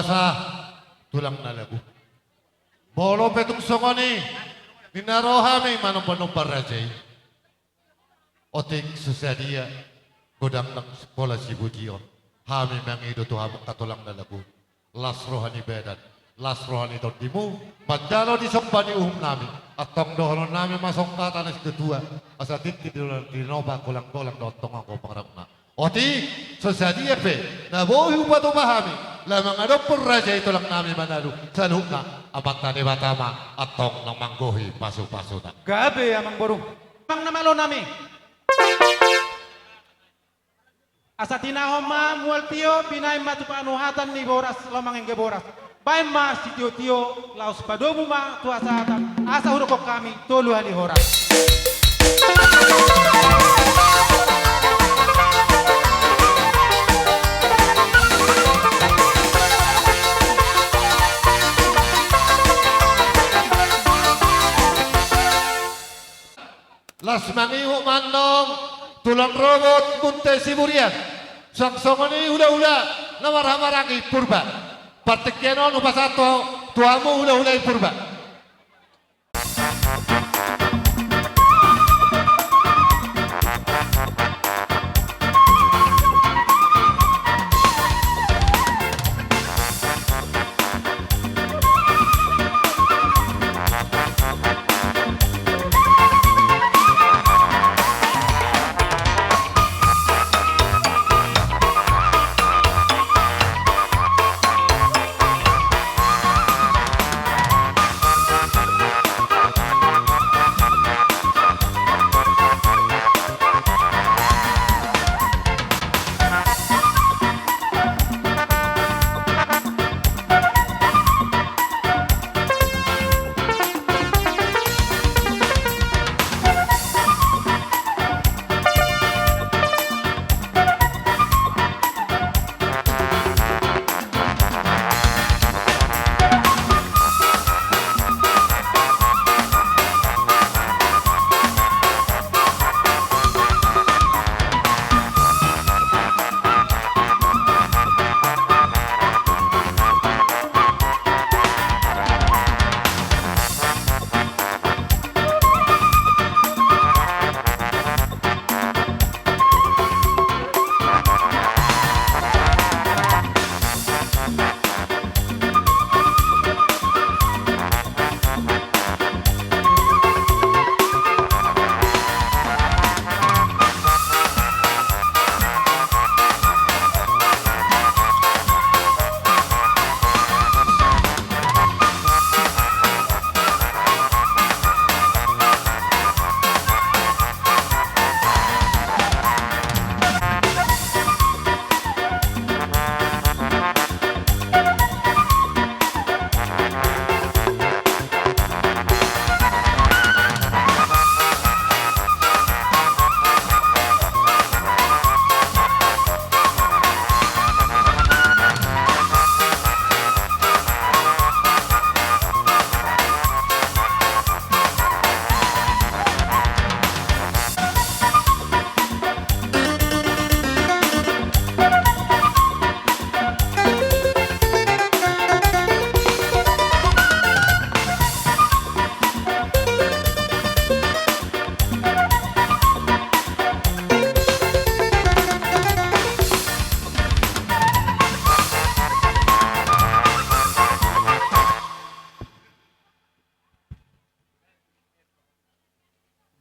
basa tulang na lagu. Bolo petong songoni dinarohami manong barajay. Otik susadia godang ng sekolah sibujion. Hami mangido tu hamok katulang na lagu. Las rohani bedan. Las rohani tordimu. Manjalo di sompani namin. At tong dohonon namin masong katanas kedua. Asa titi dinoba kulang-kulang dotong ako pangarap na. Oti, susadia pe. Nabuhi upato mahami. Lamang ano pun raja itu lang namin manalo. Sa luhuk na. Apat na ni Batama. At tong nang manggohi pasu-pasu na. Gabi amang borong. Amang namalo nami. Asa tinahom ma mual tio binay matupanuhatan ni boras lamang yang boras. Baim ma si tio laos padomu ma tu asatan. Asa hurukok kami toluhan ni horas. Las mangiho mandong tulang robot munte siburian sangsongoni hula-hula namarhamaragi purba partikyano nupasato tuamu hula-hula purba.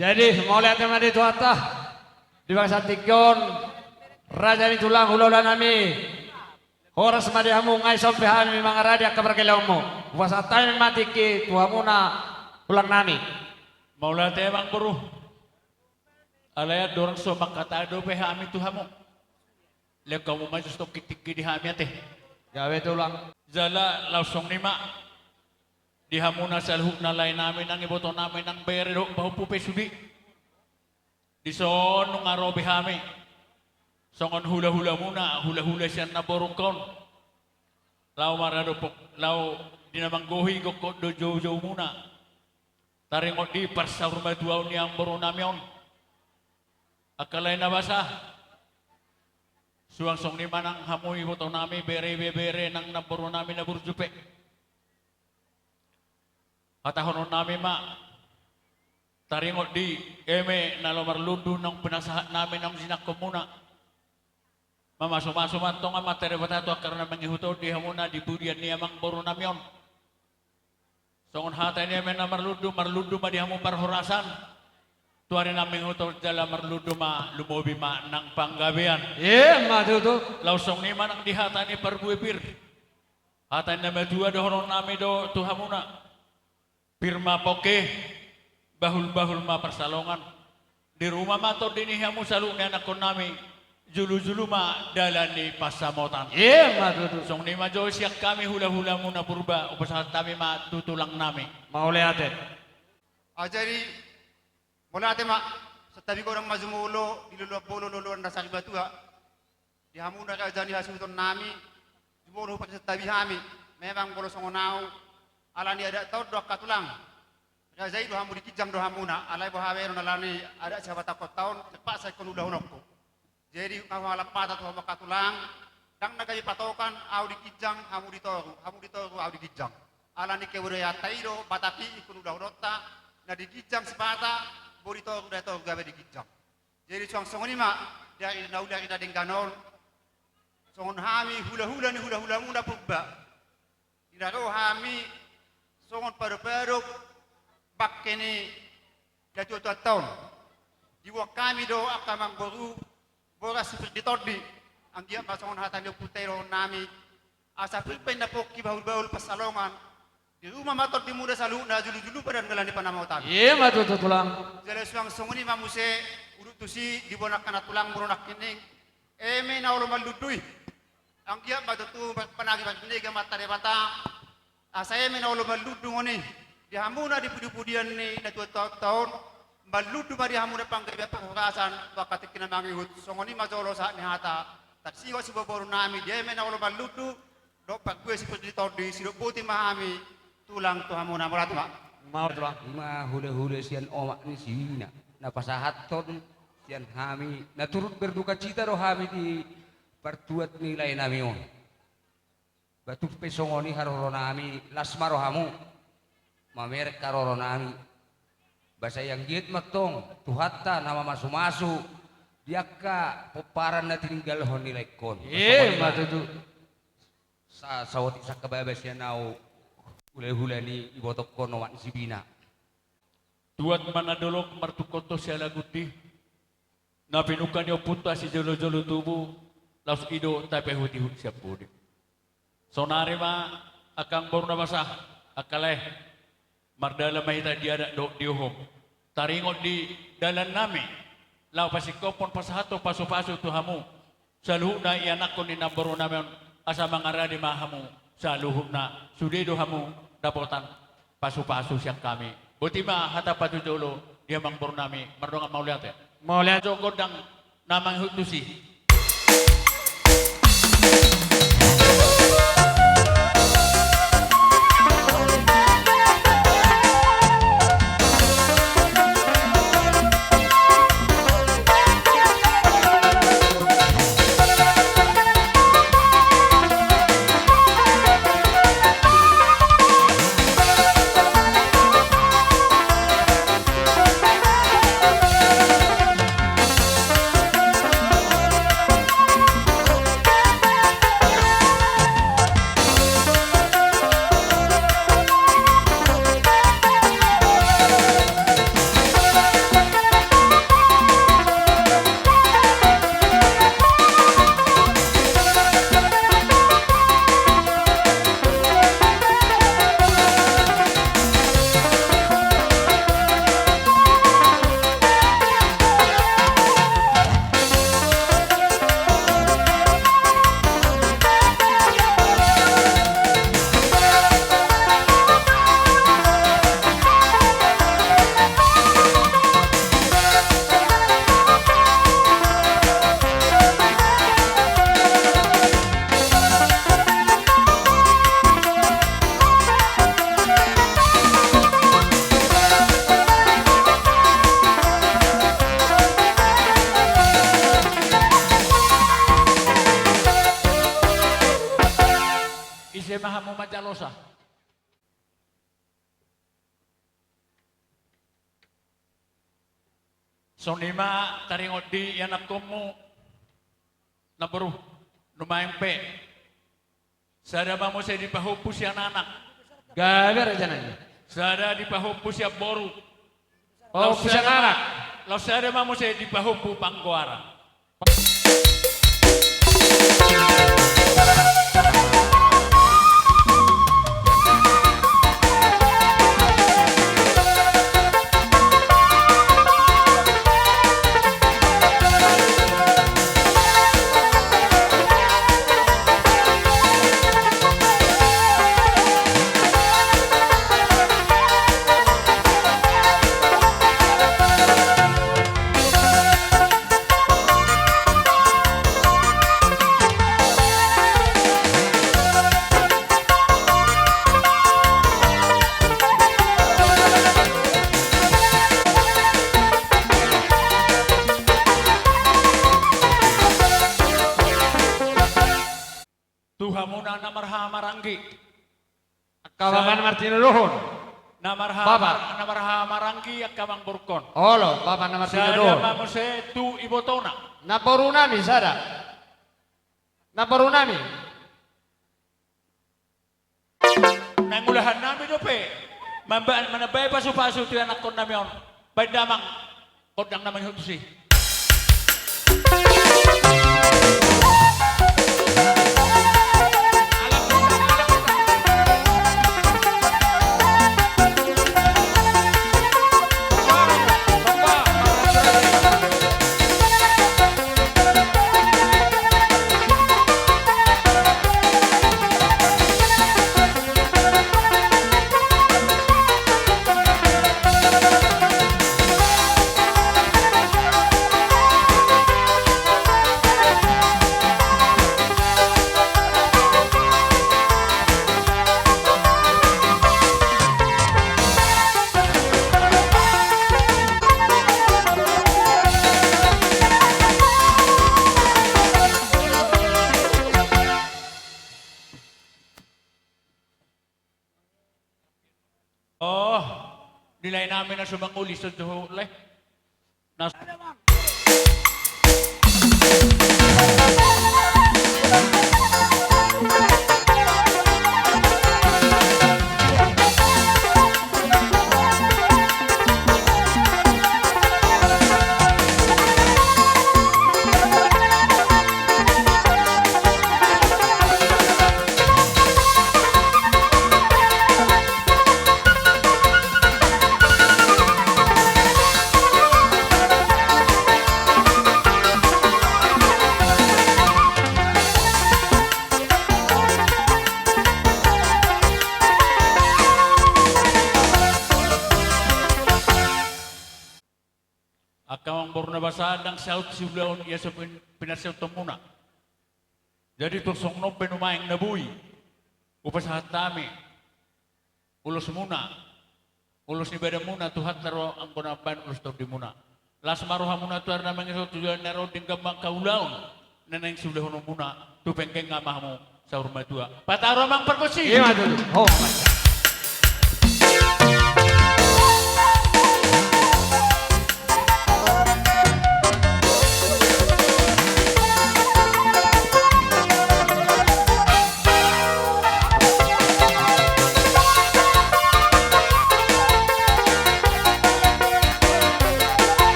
Jadi mau lihat teman di tuata di bangsa Tikon raja ni tulang hulolan nami horas madihamu ngai sompehan mi mga raja kabarkelawmo puasa tayo mati ki tuamu na ulang nami Maula te bang buru alaya dorang so makatado pe hami tuhamu le kamu maju stok kitik di hami ate gawe tulang zala lausong nima di hamuna sa luhuk na lain namin ang iboto namin ang bayarero pahupupe sudi di son nung arobi hami songon hula-hula muna hula-hula siya na borongkon lau marado pok lau dinamanggohi ko do jow muna taringot di parsa rumah duaw ni ang boro namion akalay na basa Suang-song ni manang hamuy boto nami bere-bere nang naburo namin na burjupe. Atahonon namin taringot di eme na lumarludo ng pinasahat namin ng sinako muna. Mamasuman tong materi batato karena mengihutod di hamuna di budian niya mang boro namyon. Songon hatay niya men na marludo ma di hamu parhorasan. Tuari namin hutod jala marludo lumobi ng panggabian. Matuto. Lausong ni manang dihata ni parbuipir. Hatay na medua dohonon namin do tuhamuna. Pirma poke. Bahul-bahul ma persalongan. Di rumah mato dinihamu salu ni anak nami. Julu-julu ma dalan di pasamotan. Matuto. Song ni majo siyak kami hula-hula muna purba. Upasahat kami tutulang nami. Maule ate. Jadi mula ate sa tabi ko ng mazumulo, diluluwag luluan na sa kibatua. Di hamuna ka dyan hasuton nami. Jumulo pa sa tabi hami. Memang bolo songonao. Ala ni ada tau dua katulang. Kaya do hamu dikijang do hamuna. Alay bohawe no nalani ada siapa takot tahun. Cepat saya konulah honokko. Jadi kawala pata to makatulang. Dang nagay patokan au dikijang hamu ditoru au dikijang. Ala ni kewuraya tairo bataki ikunulah honokta. Na dikijang sepata borito dato gawe dikijang. Jadi song-song ni dari naudah kita dengkanon. Songon hami hula-hula ni hula-hula muna pugba. Idaro hami songon paru-paru bak kini jatuh tahun. Jiwa kami do akamang baru boras seperti todi. Anggia pasongon hatan do putero nami. Asa pilpen na poki bahul-bahul pasalongan. Di rumah matot di muda salu na julu-julu pada ngalan di panamautan. Matuto tulang. Jadi suang songoni mamuse urut tusi di bonak kana tulang buronak kining. Eme na ulo maludui. Anggia matutu panagi panagi mata debata. Saya menawalo maludu ngoni. Di hamuna di pudi-pudian ni na tahun maludu mari hamuna panggabe pangkasan bakati kinamangi hut songoni majolo sa ni hata. Taksi wa si boboru nami dia menawalo maludu do pagwe si pudi todi siro puti mahami tulang tu hamuna murat mak. Mau tulang. Hule-hule sian omak ni sina. Na pasahat ton sian hami. Na turut berduka cita do hami di pertuat nilai nami on. Batu pesongoni haroro nami lasmaro hamu mamer karoro nami bahasa yang giat matong tuhatta nama masu-masu diaka peparan na tinggal hon nilai kon matutu sa sawati sa kababas yan nau hule-hule ni ibotok kono wan sibina Tuat manadolok martukoto siya laguti na pinukan niyo punta si jolo-jolo tubo laus ido tapi huti-huti siya pudi. Sonari akang baru nabasah akaleh mardala mahita dia do diuhom taringot di dalan nami lau pasikopon pasahato pasu-pasu tuhamu saluh na ianak ko ni nambaro namin asa mangaradi mahamu saluh na sudido hamu dapotan pasu-pasu siyang kami buti hata patujolo dia mangbaro nami mardonga mauliate jogod ang namang hutusi. Calosa. Sonima taringot di yanak komo na baru numayang pe. Sada mo sa di pahupus yan anak. Gaber aja nanya. Sada di pahupus ya boru. Oh, pusang anak. Lalu sada mo sa di pahupu pangguara. Tuhan muna namarhamaranggi. Kawaman Martino Luhun. Namarhamaranggi at kamang burkon. Olo, Bapak Martino Sada Luhun. mamuse tu ibotona. Naporunami sada. Naporunami. Nangulahan namin dope. Manabay pasu-pasu tu anak kon namin. Baik damang kodang naman yung si. Oh, nilay namin na sumanguli sa duhulay. Akawang bornabasa ng South Siblon iya sa pinasyaw muna. Jadi tusong no penumaing nabuy. Upasahat tami. Ulos muna. Ulos ni beda muna tuhat taro ang kunapan ulos di muna. Las maruha muna tuar namang iso tujuan naro tinggambang kaulaon. Nanang sudah muna tupengkeng ngamahmu sa rumah tua. Pataro mang perkusi. Iya dulu. Oh.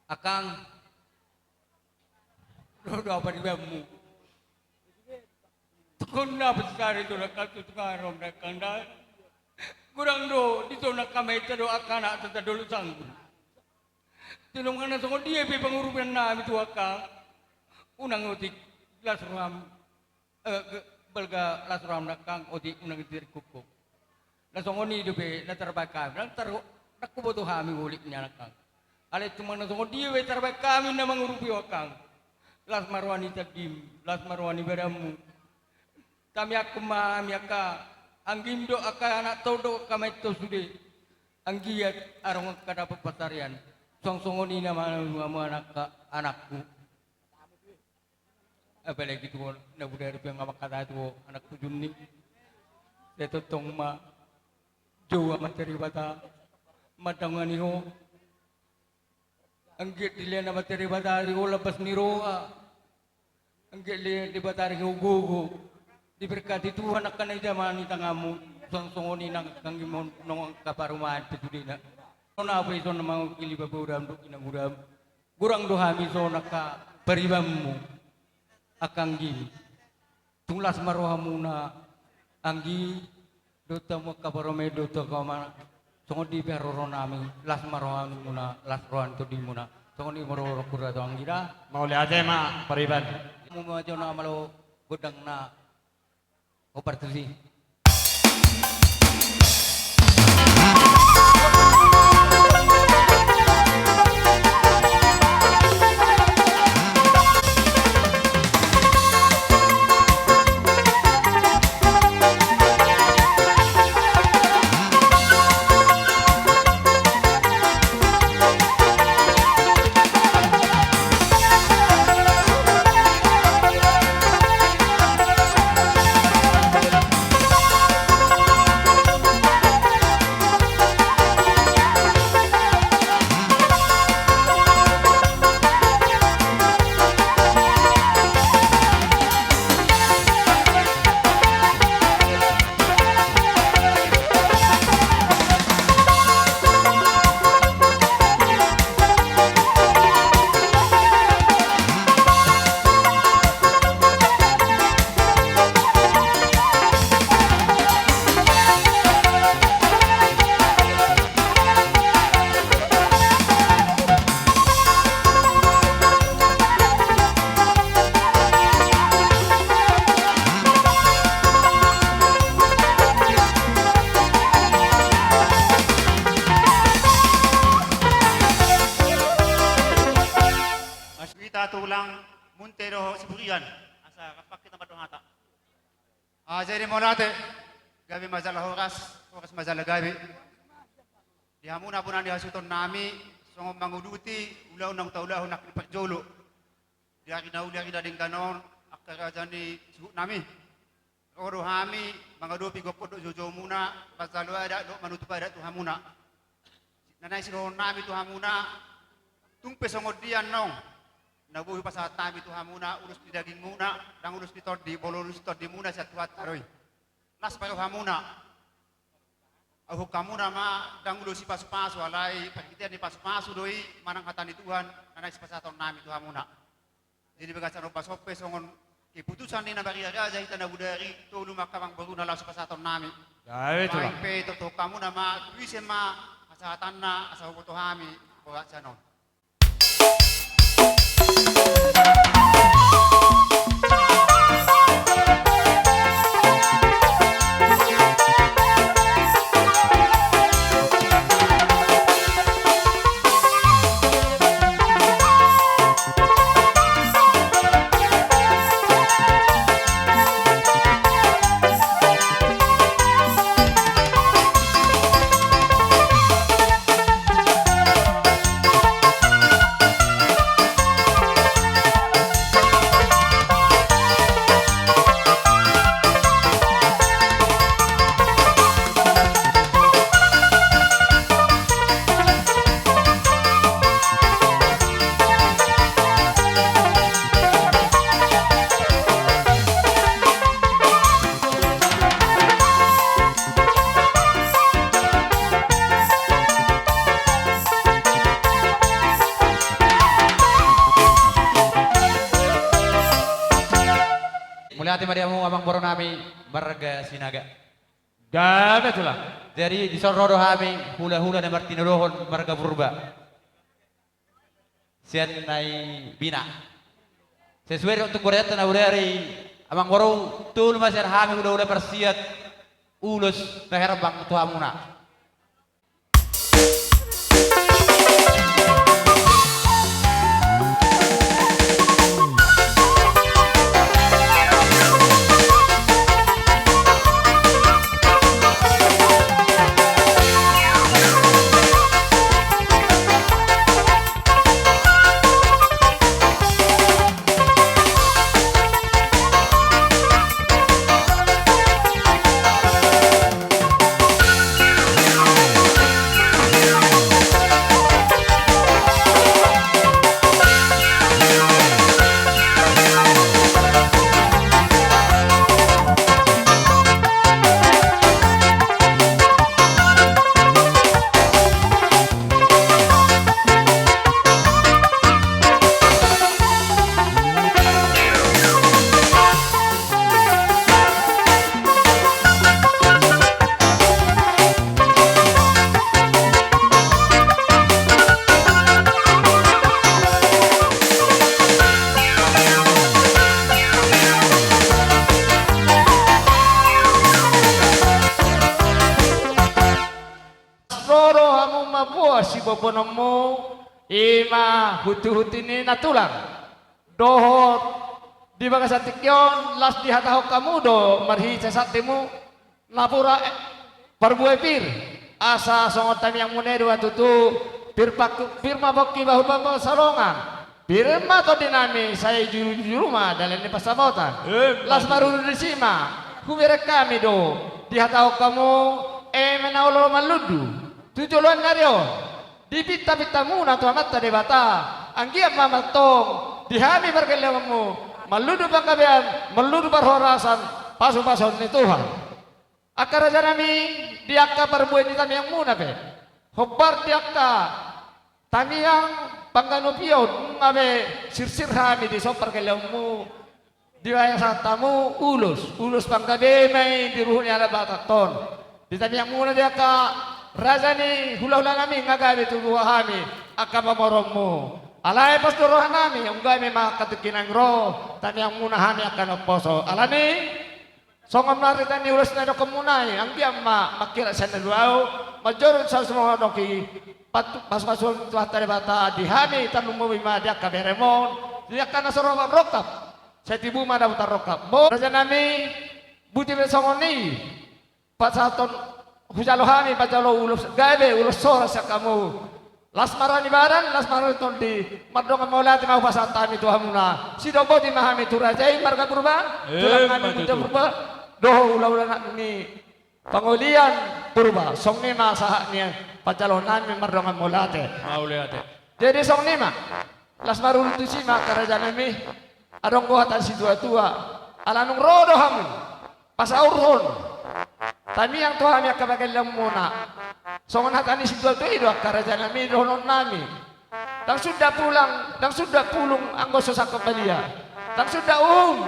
Akang Rodo apa di bamu Tukun na besar itu nak tutukarom nak kanda kurang do di zona kami itu akang nak tetap dulu sanggup tinungan na songo dia pe pangurupan na itu akang unang utik lasram belga lasram nakang utik unang dir kukuk na songo ni do pe na terbakar na nakuboto hami uliknya nakang ale cuma nasongo dia terbaik kami na mengurupi wakang las marwani tagim las marwani beramu kami aku mami aka anggindo aka anak todo kami to sude ang giyat arong kadapat patarian. Songsongon ni naman anakku. Apalagi itu nabudari yang ngamak kata itu anakku Junni. Itu tong ma jauh materi bata matangan iho. Ang giyat dilihan na materi bata riho labas ni roa. Ang giyat di bata riho gugu. Diberkati Tuhan akan ay zaman ni tangamu. Songsongoni nang kanggimon nong kaparumahan petudina. Nona apa itu nama kili baburam do inaguram. Gurang dohami so naka peribammu akang gini. Tulas marohamuna anggi dota mo kaparome dota kama. Songodi peroro nami las marohamuna las rohan to dimuna. Songodi maroro kura to anggira. Mau lihat aja mak pariban. Mo majo na malo godang na operasi. Tulang Montero Siburian asa kapak kita padong hata. Jadi mo natin gabi masalah oras masalah gabi. Di hamuna po na di hasuton nami song manguduti ulaw ng taulah nak ipagjolo. Di akin na din kanon akarajan ni suhut nami. Oro hami mga dopi gopod do jojo muna pasalo ada do manutup ada tu hamuna. Nanay siro nami tu hamuna tung pesongodian nong. Nabuhi pa sa tabi tuha muna, urus di daging muna, dang urus di tordi, bolurus tordi muna sa tuhat taroy. Nas pa tuha muna. Ahuk kamuna ma, dang urus si pasu-pasu, alay, pagkitian di pasu-pasu doi, manang hatan di Tuhan, nanay si pasaton nami tuha muna. Jadi bagasan rupa sope, songon, keputusan ni nabari agaja, hita nabudari, tolu makamang baru na lasu pasaton nami. Ya, itu lah. Maing pe, toto kamuna ma, tuisen ma, asahatan na, asahu hami, boga sanon. Muli hati Mariamu abang boro nami barga sinaga. Gabe tu lah. Jadi di sorrodo kami hula-hula dan martinurohon marga purba. Sian nai bina. Sesuai untuk bereta na ureri abang boro tul masir kami hula-hula persiat ulus peherbang tuamuna. puas si boponomu ima hutu-hutini natulang dohot di bagasatikyon las di hataho kamu do marhi sesatimu napura parbuepir asa songot tami yang munedu atutu firma bokki bahu bahu salongan firma to dinami saya juru rumah dalam di pasabotan las baru di sima kubere kami do di hataho kamu menaulo maludu tujuan ngario di pita muna tu amat tadi bata anggiat mamatong dihami berkelemamu maludu pangkabean maludu berhorasan pasu-pasun ni Tuhan akar aja nami diakka perbuat kami yang muna pe hobar diakka kami yang pangganupion ngabe sir hami di sopar kelemamu di wayang satamu ulus pangkabe mai di ruhnya ada bataton di kami yang muna diakka raja ni hula-hula nami ngagabi tubuh kami akka pamorongmu alai pas dorohan nami yang kami makatukinang roh tani yang munahani akan oposo alani songom nari tani ulas na do kemunai ang biam makira sa naluaw majorun sa semua doki pas-pasun tuah tari bata dihami tanung mawima dia kaberemon dia kana soroba rokap sa tibu mada utar rokap bo raja nami buti besongon ni pasaton hujalohani pajalo ulus gabe ulus sora sa kamu lasmarani baran lasmarani tondi madonga maulati mau pasatami tuhamuna sidobo di mahami turajai marga purba tulang nami buta purba doho ula-ula ni pangulian purba song nima sahaknya pajalo nami madonga maulati jadi song nima lasmarul tusima kerajaan nami adong kohatan si tua-tua alanung rodo hamu pasaurhon tani yang Tuhan yang kabagal muna songon hatani si tua itu kerajaan nami donon nami dan sudah pulung anggoso sa kabalia dan sudah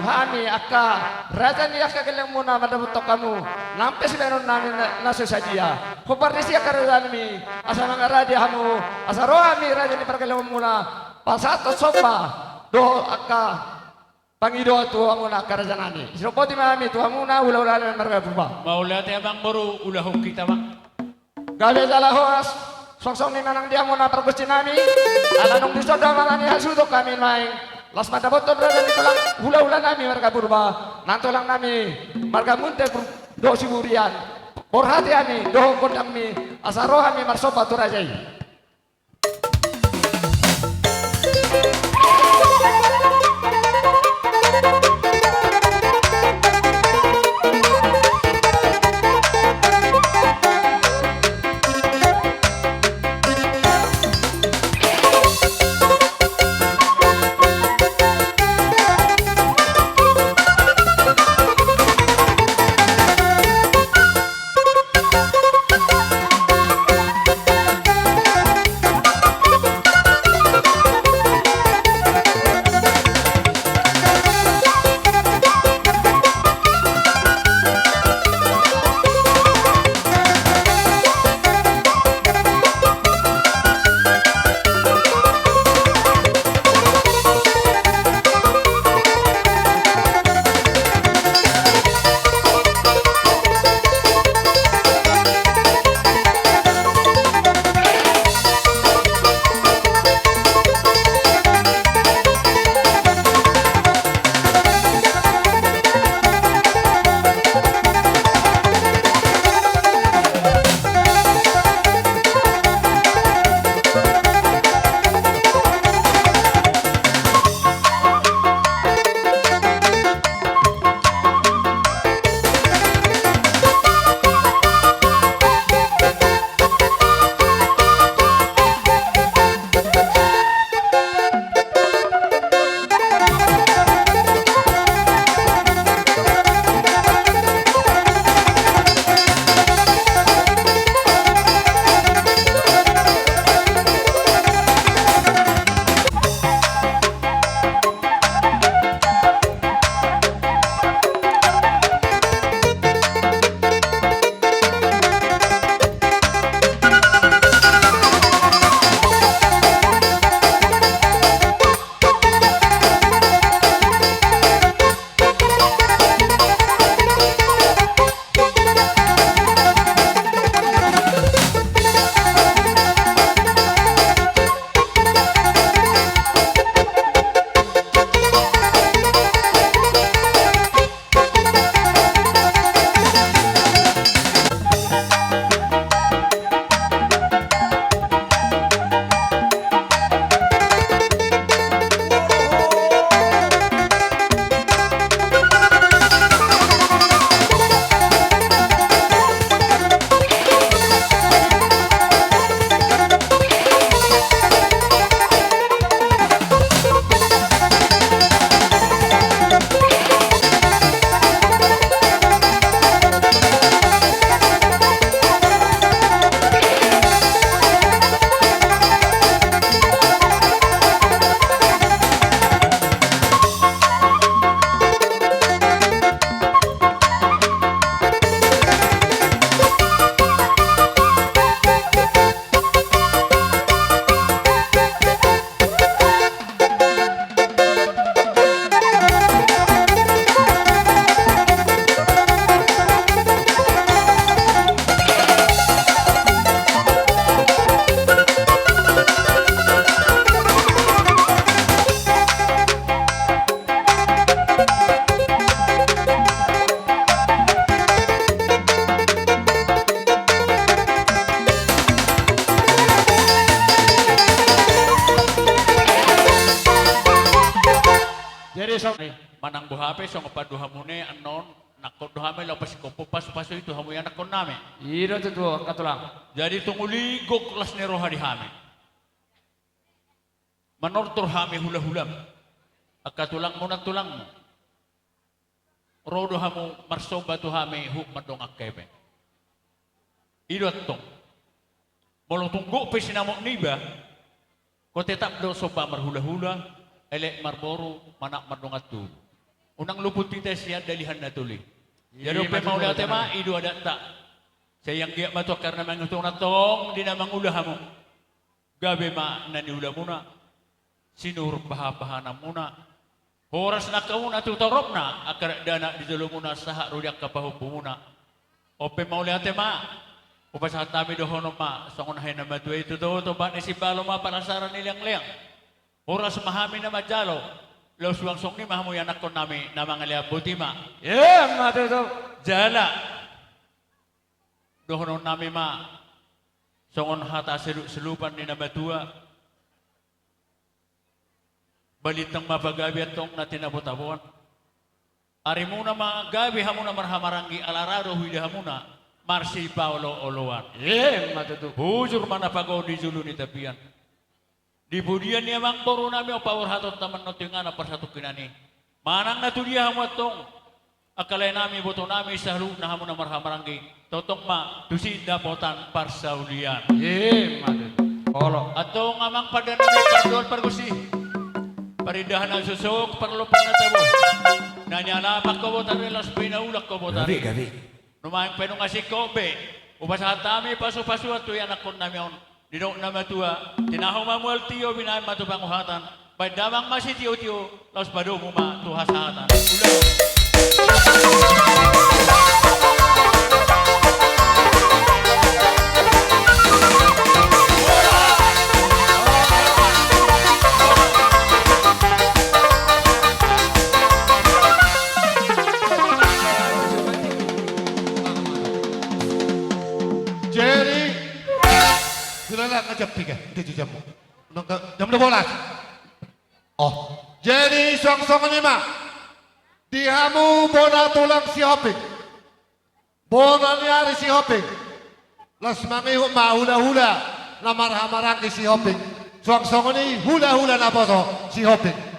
hani akka raja ni akka kelang muna madabutok kamu nampes meron nami naso sadia kuparisi kerajaan nami asa mangaradi hamu asa rohami raja ni perkelang muna pasato sopa do akka Pangido tuha muna karajanani. Sinopoti mami tuha muna ula-ula na marga puba. Maulati abang baru ulahong kita bang. Gabe jala hoas. Songsong ni nanang dia muna pergusti nami. Alanong disoda mangani hasudo kami main. Las mata botol berada di tulang ula-ula nami marga purba. Nantulang nami marga munte do siburian. Borhati ami do kodang mi asaro ami marsopa turajai. sa Manang buhape so kapado hamune anon nakod hame lapas ko paso itu hamu yan nakon nami. Iro tuh katulang. Jadi tunguligok kelas ni roha di hame. Manortor hame hula-hulam. Akatulang mo na tulang mo. Rodo hamu marsoba tu hame huk madong akebe. Idot tong. Molo tunggu pe sinamok niba. Ko tetap do soba marhula-hula, elek marboro manak madongat tu. Unang luput kita siya dalihan na tuli. Jadi pe maula tema idu ada tak. Sayang dia mato karena mangutong na tong di na mangulah mo. Gabe ma naniula muna. Sinur bahana muna. Horas na kauna tu torop na akar dana di dalam muna saha rujak kapahupu muna. Ope maula tema. Upas hatami dohono ma songon hay na matu itu to ba ni si balo ma parasaran nilang liang. Horas mahami na majalo. Lo suang-suang ni mahamu yang nakon nami namang alia butima. Matu tuh. Jala. Dohono nami ma songon hata selupan ni namatua. Balitang mapagabi atong na tinabot-abon. Ari muna mga gabi hamuna marhamarangi alarado huida hamuna marsi Paulo olowan. Matu tuh. Hujur mana pagod di julu ni tapian. Di budian niya mang boro nami o power hatot taman no tinga na persatu kinani. Manang na tuliya hamuatong akalay nami boto nami sa halu na hamuna marhamarangi. Totong ma tusi dapotan parsaulian. Matu tuh. Olo. Atong amang padanami parduan pargusi. Paridahan ang susok, parlupan na tabo. Nanyalapak ko botan nilas pinaulak ko botan. Gabi. Numayang penong asik kobe. Upasahat kami pasu-pasu at tuyan akon namin on. Dino na matua. Tinahong mamual tiyo binayang matupanguhatan. Paidamang masitiyo-tiyo. Laos pado mo matuhasahatan. Ulang. Jerry, kilala ka jam 3, hindi jam mo. Jam 12. Oh, Jerry, song-song ni ma. Dihamu bona tulang si Hoping. Bona niyari si Hoping. Las mangiho mahula-hula na marhamarang si Hoping. Song-song ni hula-hula na boso si Hoping.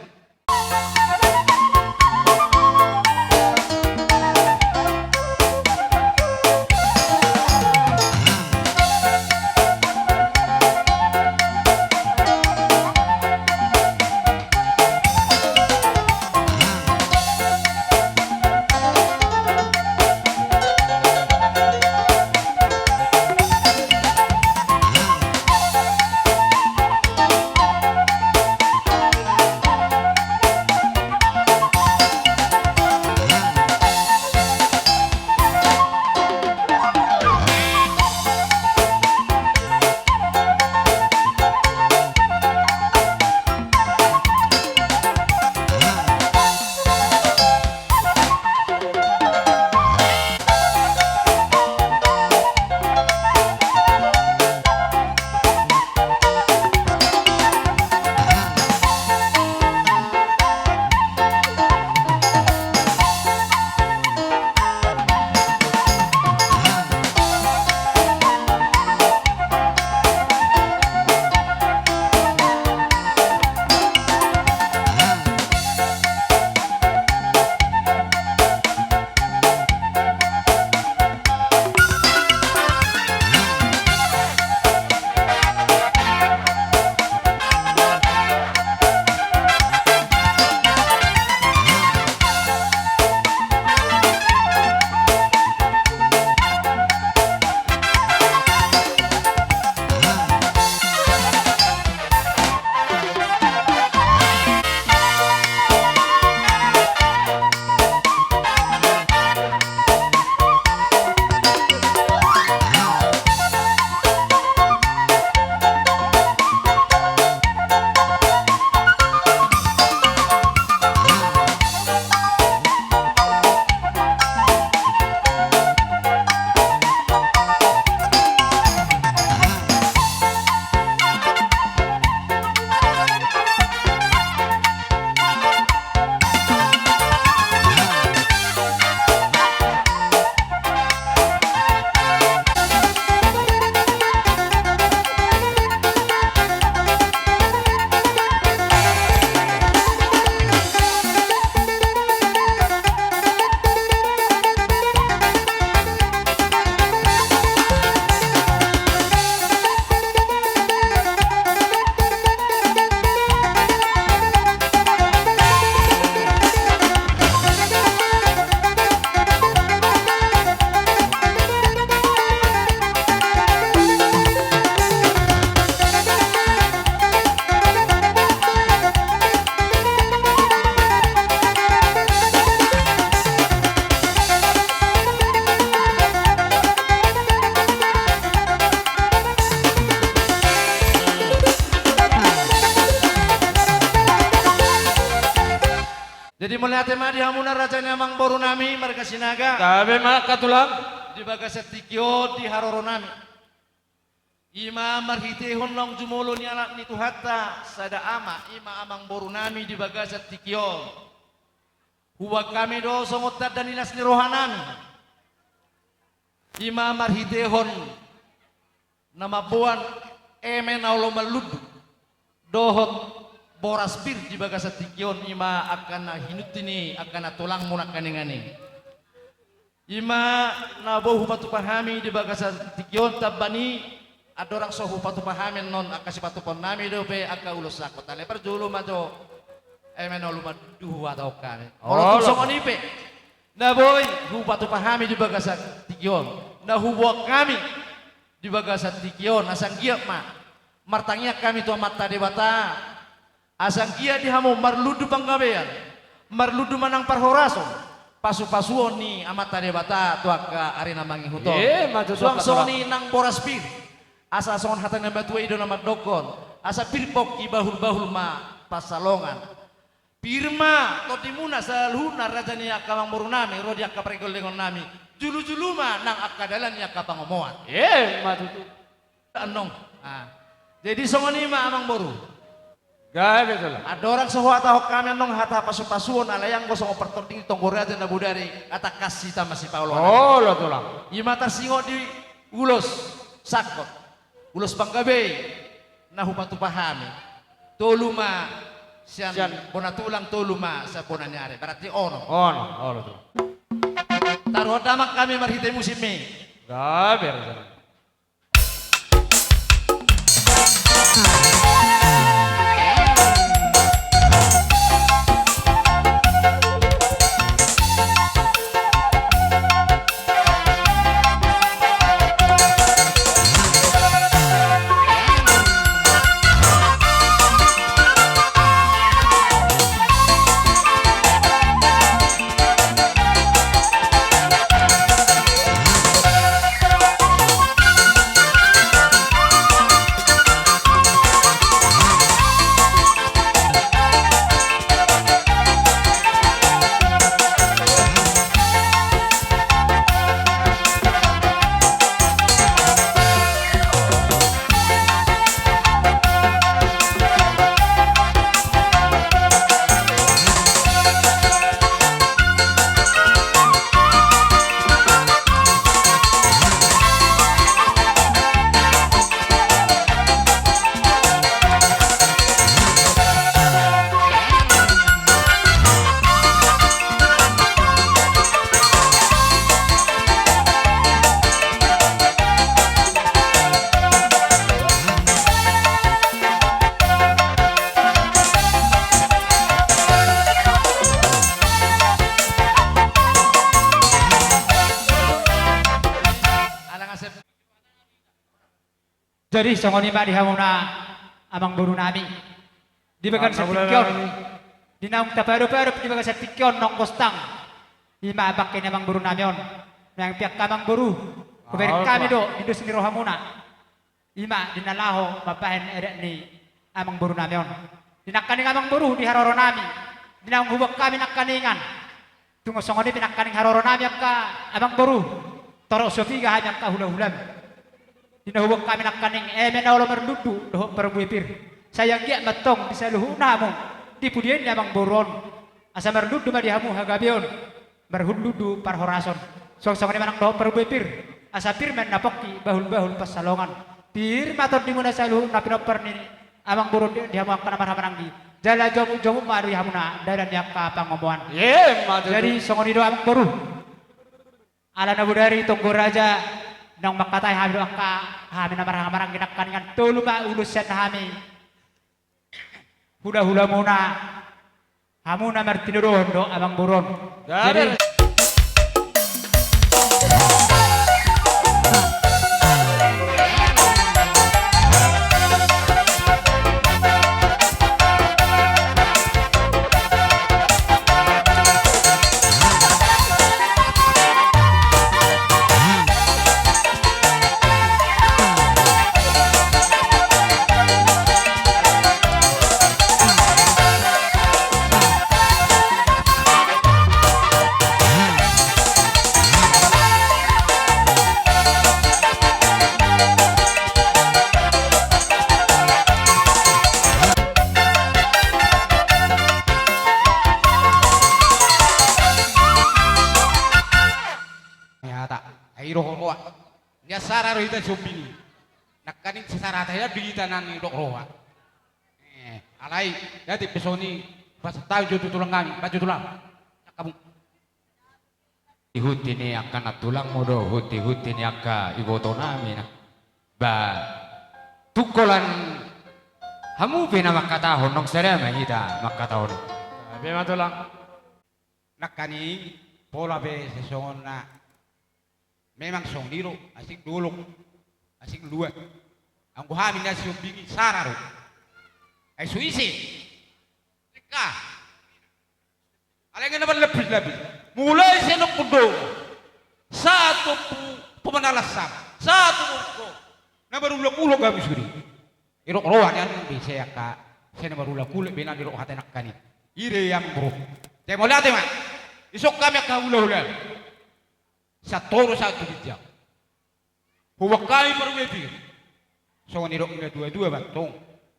Jadi melihat tema di hamuna rajanya Amang Boru nami mereka sinaga. Gabe mak katulang. Di bagas tikyo di haroro nami. Ima marhitehon long jumolo ni anak ni tuhata sada ama ima Amang Boru nami di bagas tikyo. Huwag kami do songotat dan inas ni rohanami. Ima marhitehon nama buan emen aulo maludu dohot boras bir di bagas tikyon ima akan hinutini akan tulang munak kaningani. Ima nabo hupatu pahami di bagas tikyon tabani ada orang sohu patu pahamin non akasi patu pon nami dope aka ulus sakot ale perjulu majo emen aulo madu atau kan. Olo songoni pe. Na boy hupatu pahami di bagas tikyon. Na huwak kami di bagas tikyon asang giyak ma. Martangnya kami tu mata debata. Asang kia dihamu marludu panggabean, marludu manang parhoraso, pasu-pasuon ni amata debata tuaka arena mangihuto. Suang ni nang boras pir, asa songon hatan nama tua ido nama dokon, asa pirpok ki bahul-bahul ma pasalongan. Pirma totimuna salhuna rajani akamang morunami, rodi akapregol dengan nami, julu-julu ma nang akadalan ni akapangomoan. Matutu. Anong, jadi songon ni ma amang boru. Gabe tulang. Ada orang sehwata hok kami nong hata pasu-pasuon alayang gosong pertorting tonggorate na budari kata kasih ta masih Paulo. Oh lo tulang. Ima tarsingo di ulos sakot. Ulos panggabe na hupatu pahami. Toluma sian bonatulang toluma sa bonanyare. Berarti ono. Oh lo tulang. Taruh damak kami marhite musim me. Gabe tulang. Jadi songoni mbak dihamuna Amang Boru nami di bagan setikyon di naung taparup-arup di bagan setikyon nong kostang ima abakin Amang Boru namion yang pihak Amang Boru kuberik kami do indus ni rohamuna ima dinalaho mapahen edek ni Amang Boru namion dinakaning Amang Boru di haroro nami di naung hubak kami nakaningan tunggu songoni pinakaning haroro nami ka Amang Boru torok sofiga hanya ka hula-hulam dinahubok kami nakaning emen aulo merdudu dohok perbuipir sayang giat matong bisa luhuna mo di pudien Amang Boron asa merdudu madihamu hagabion berhundudu parhorason song-song ni manang dohok perbuipir asa pirmen napoki bahul-bahul pasalongan pir mator di muna saluh napinoper ni Amang Boron dihamu akan amar-amarang di jala jomu maru hamuna dadan yakka pangomoan jadi songoni do Amang Boru ala nabudari tunggu raja nang makatai hami angka hami namarang-marang ginakaningan tulu ba ulusan hami hula-hula muna hamuna martinuron do Amang Boron jadi dia sararo ita sobini nakaning sisarata ya dita nani dok roha alai jadi pesoni pas tahu jodoh tulang kami baju tulang kamu Ihuti ni akan natulang mo do, huti ni aka iboto namin. Ba, tukolan hamu na makatahon nung serema ita makatahon. Sabi matulang. Nakani pola be sesongon na memang song liro asing dulong asing luat. Ang buhamin na siyo bingi sararo. Ay suisi. Leka. Alay nga naman lapis-lapis. Mulai senok kudo satu pemanalasam satu muko na barulak-ulak kami suri irok rohan yan bisa ka saya barulak-ulak binan irok hatanak kani ire yang bro saya mau lihat ma isok kami ka hula-hula sa toro satu bijak huwag kami marumipir so nirok nga dua-dua bantong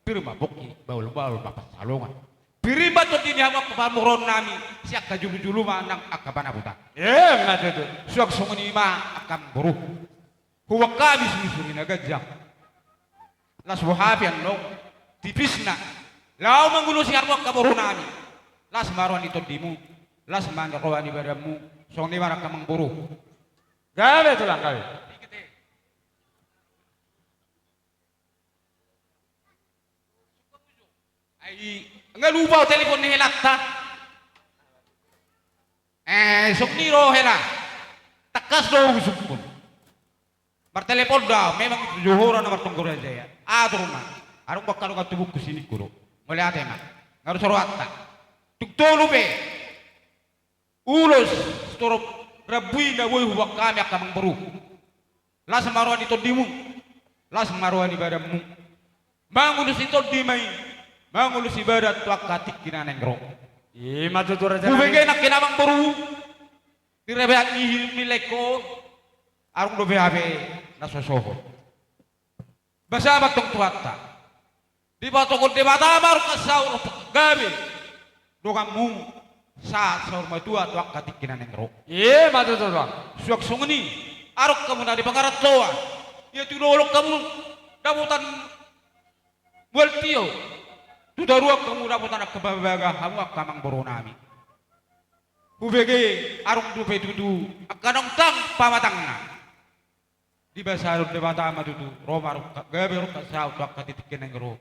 pirma bukki baul-baul mapasalungan Piriba to din hamak pamuron nami siya kajulu-julu manang akabanabutan. Nga dito. Suwag sunguni ma akam buru. Huwag kami sumisuri na gadyang. Las buhapi ang nong tipis na. Lao manggulo si harwag kaburo nami. Las maruan ito di mo. Las mangaroan ibadah mo. Song ni marak kamang buru. Gabe ito lang gabe. Ay ngalubaw telepon ni Helata. Sok niro hela. Takas do usupun. Bertelepon dah, memang juhura na martunggur aja ya. Adur man. Arung bakal ka tubuk kusini kuro. Melihat ema. Ngaru sorwata. Tuktulu be. Ulos storop rabui na boy huwag kami akamang baru. Las maruan ito dimu. Las maruan ibadamu. Mangulus ito dimay. Mangulus ibadat tuak katik kinaneng ro. Ima tutur aja. Bubege nak kinamang baru. Direbehan ihil mileko. Arung do behabe nasosoho. Basabat tong tuata. Di batokon di bata maru kasaur gabi. Dokamu sa saur matua tuak katik kinaneng ro. Ima tutur bang. Suak sunguni. Aruk kamu na di pangarat toa. Ya tudolok kamu damutan bual tio. Sudah ruang kamu dapat anak kebabaga kamu akamang boronami. Ubege arung dupe dudu akanong tang pamatangna. Di basarun de batama dudu Roma ruk gabe ruk kasau tuak katitikin ng ro.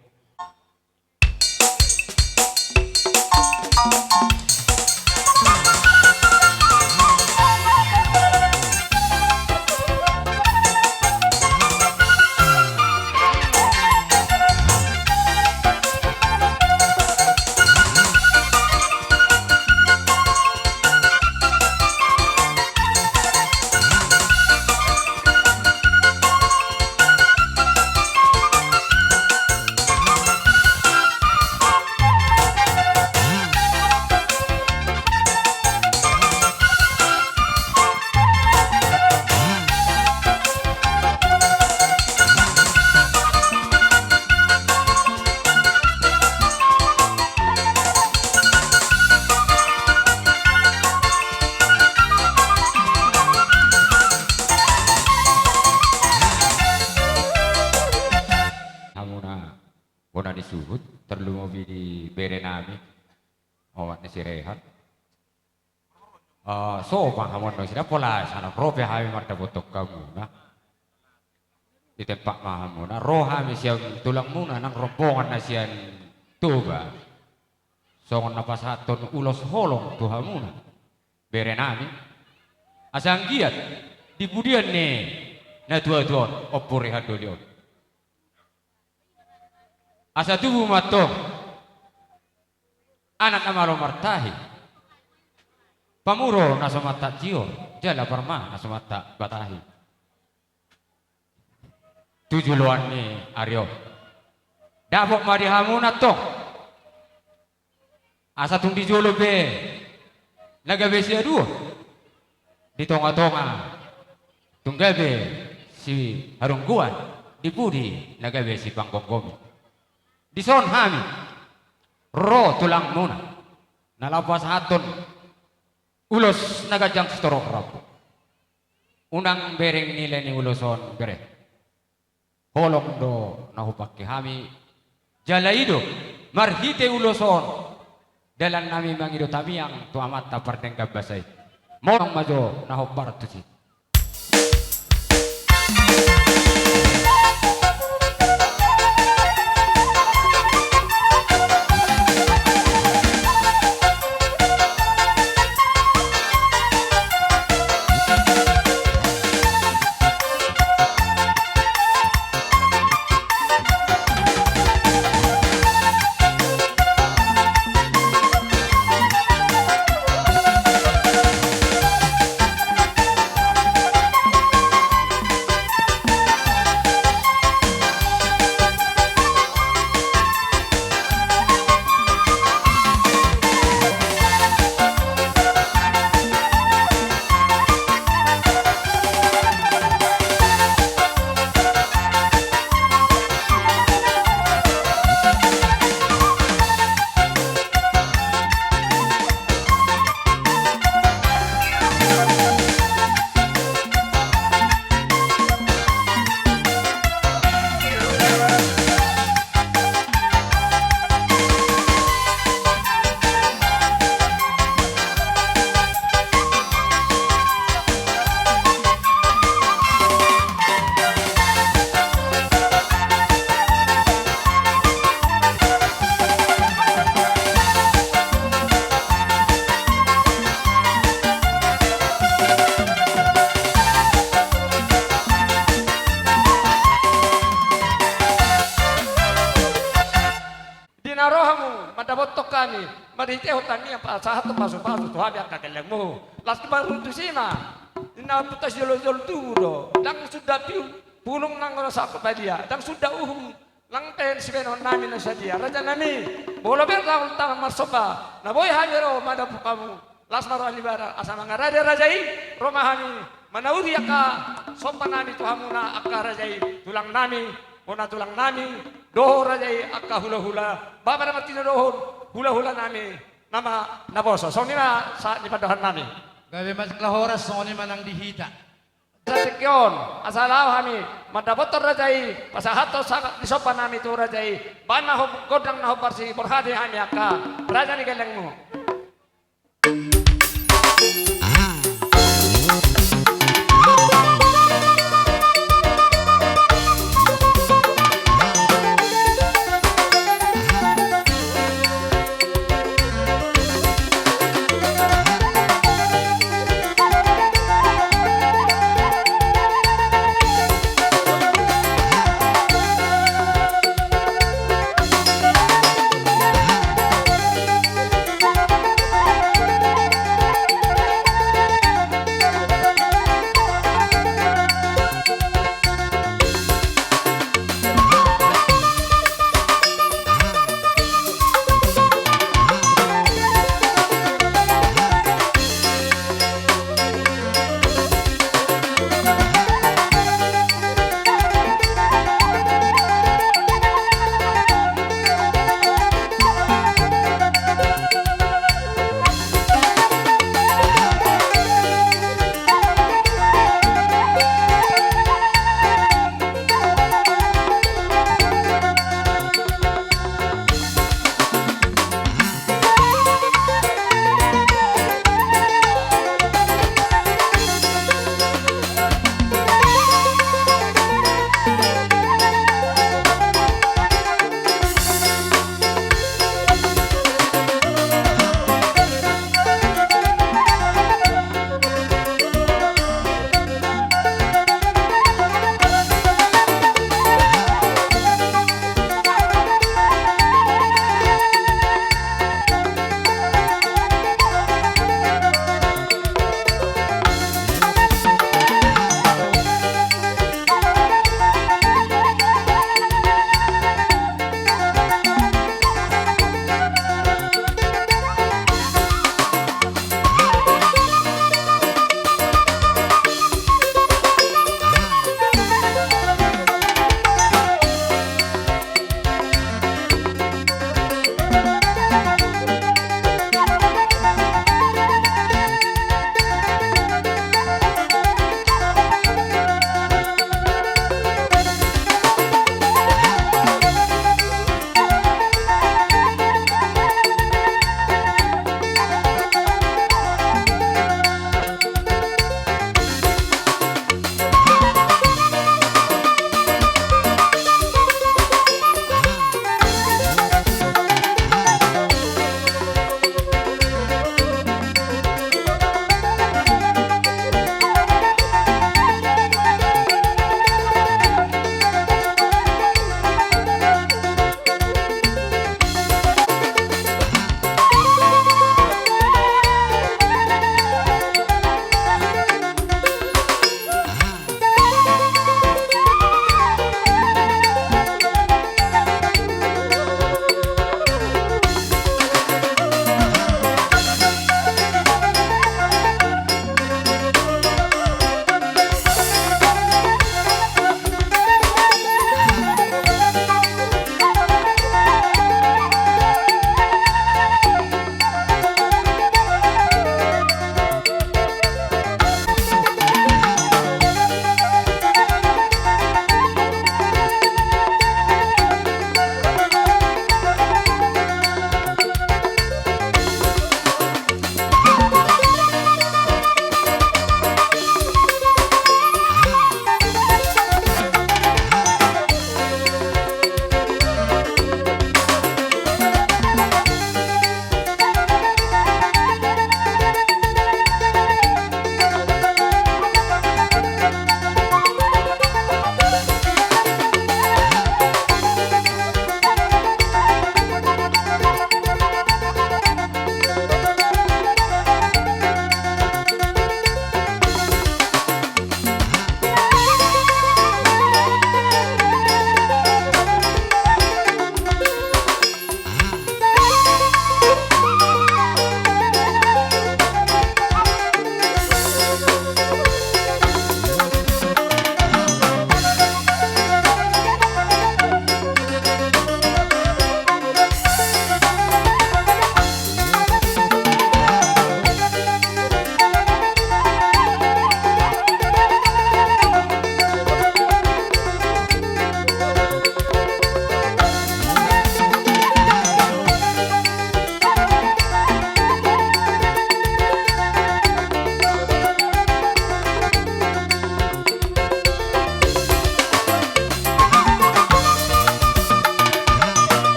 Bona disuhut terlalu mobil di bere nami awak nasi rehat so pahamon no sila pola sana prope hawi marta botok kamu na di tempat mahamu na roha misyang tulang muna nang rombongan na siyan tuba songon napasaton ulos holong tuhamu na bere nami asang giat di budian ne na tua-tuan opore hadolion asa tubuh matong anak amaro martahi pamuro nasomata jio jala parma nasomata batahi tujuh luan ni Aryo dapok mari hamuna tong asa tung di jolo be naga besia dua di tonga-tonga tunggabe si harungguan di budi naga besi pangkonggomi di son hami ro tulang muna nalapas hatun ulos nagajang storok rapo unang bereng nila ni Uloson bere. Holong do nahupakke hami jalaido marhite Uloson dalan nami mangido tamiang tu amat tapardeng kabasay. Morong majo nahupar tusi. Dinarohamu madabotok kami maditeho tani apa sahat tu pasu tu habis kakelemu las baru tu sima ina putas jol tudo dang sudah pulung nang rasa kepadia dang sudah lang ten sibenon nami na sadia raja nami bola berta utama marsoba na boy hanyero madapu kamu las maro alibara asa mangarade rajai romahani manauri aka sopanani tuhamuna aka rajai tulang nami ona tulang nami doho rajai akka hula-hula babara matina dohon hula-hula nami nama naboso sonina sa ni padahan nami Gabi mas lahoras soni manang dihita. Sekyon asalaw kami madabotor rajai pasahato sangat disopan nami tu rajai bana ho godang na ho parsi berhadi kami akka raja ni gelengmu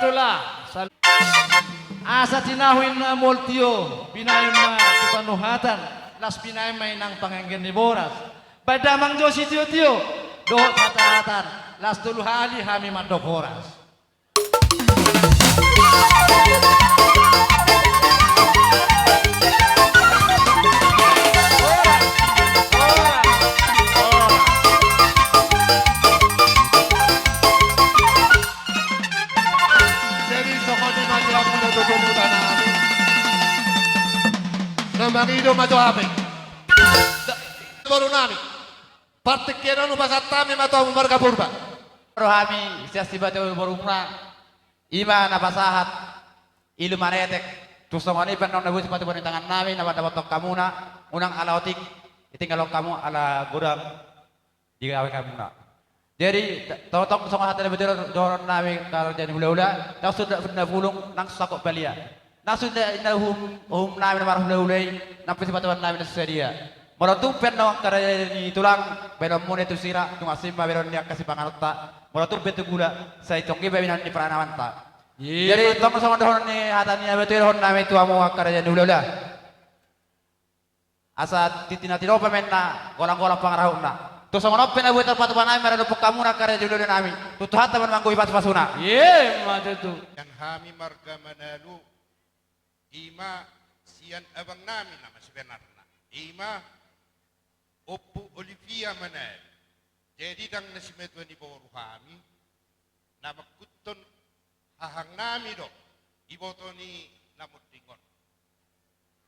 Salulah. Asa tinahuin na multio, pinayon na tupanuhatan, las pinay may nang panganggan ni Boras. Badamang Diyos itiyo-tiyo, dohot hatahatan, las tuluhali hami mandokoras. Jadi sokonya mati aku na tutubutan namin. Namangido matuhapi. Baru namin. Partikira no basatami matuhamu marga purba. Rohami siya si Batu Borumna ima napasahat ilu manetek tusong ani pan nang nabusi pati tangan namin na dapat kamu na unang alaotik itinggalon kamu ala gudang digawe kamu na. Jadi totok tusong hati betul doron namin kalau jadi hula-hula nang sudah pulung nang sakok balia. Nang sudah hum namin marah hula-hulay nang pati namin na sedia. Morotumpen no karaya ni tulang pero mune tu sira tung asim pero niya kasi pangarta morotumpen tu gula sa itong gibabinan ni pranawan ta. Jadi tong sama dohon ni hatan niya betul hon nami tu amo karaya ni ulula. Asa titina tiro pamen na golang-golang pangarahon na. Tu sama no pena buat tempat panai mereka lupuk kamu na karaya di ulula nami. Tu hata man manggo ipas pasuna. Ye mate tu. Yang hami marga manalu ima sian abang nami nama sebenarnya. Ima Oppo Olivia Manel. Jadi dang nasimetu ni Boru kami na magkuton hahang nami do iboto ni namut tingon.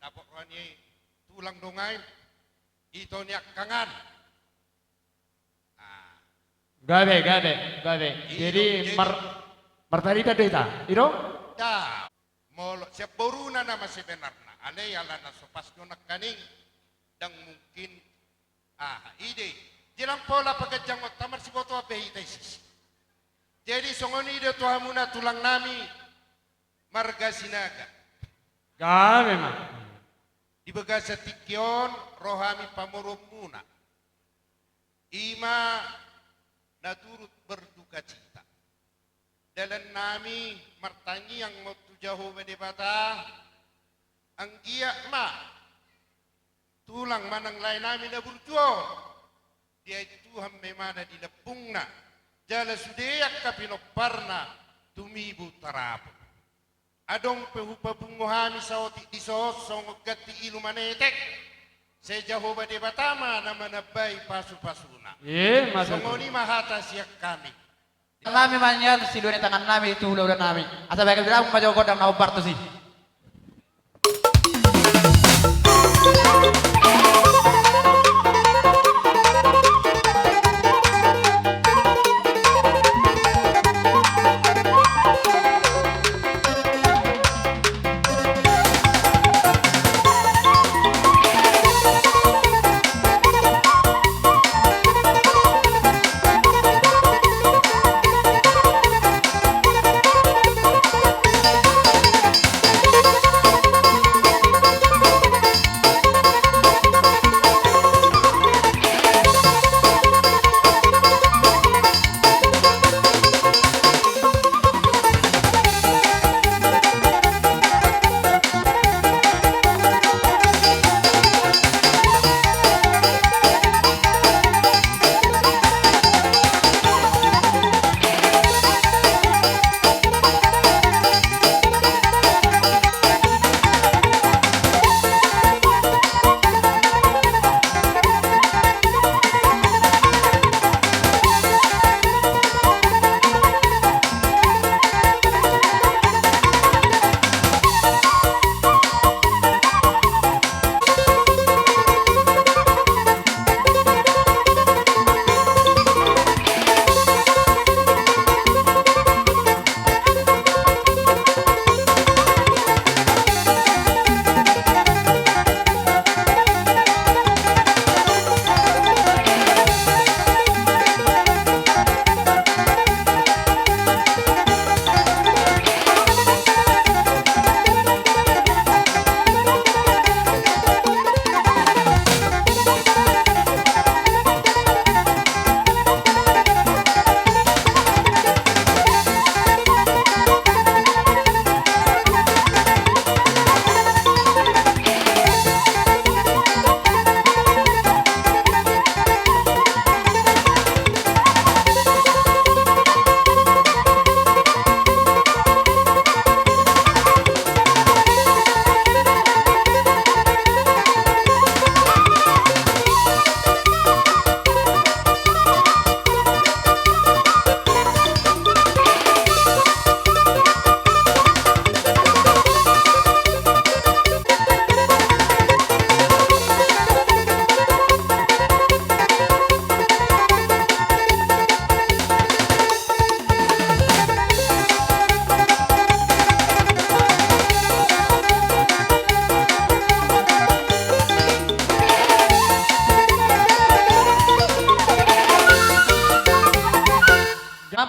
Napo ni tulang dongay ito ni kangan. Gabe. Jadi martarita data. Iro? Da. Molo siap Boru na nama sebenarnya. Alay ala na sopas no nakaning dang mungkin ide. Jirang pola pagkadyang o tamar si boto apehitesis. Jadi songoni ide tuha muna tulang nami marga sinaga. Gabe ma. Ibaga sa tikyon rohami pamurum muna. Ima naturut berduka cita. Dalan nami martangi ang motujaho medebata ang iya ma. Tulang manang lain namin na burjuon. Dia itu hamme mana di lepung na. Jala sudeyak ka pinoparna tumibu tarapo. Adong pehupa bunguhami sa otik di sosong gati ilu manetek. Sejahoba de batama na manabay pasu-pasuna. Songoni mahata siyak kami. Kami manyan siluan tangan namin itu ulah namin. Asa bagai bilang majogo dan naubar tu sih.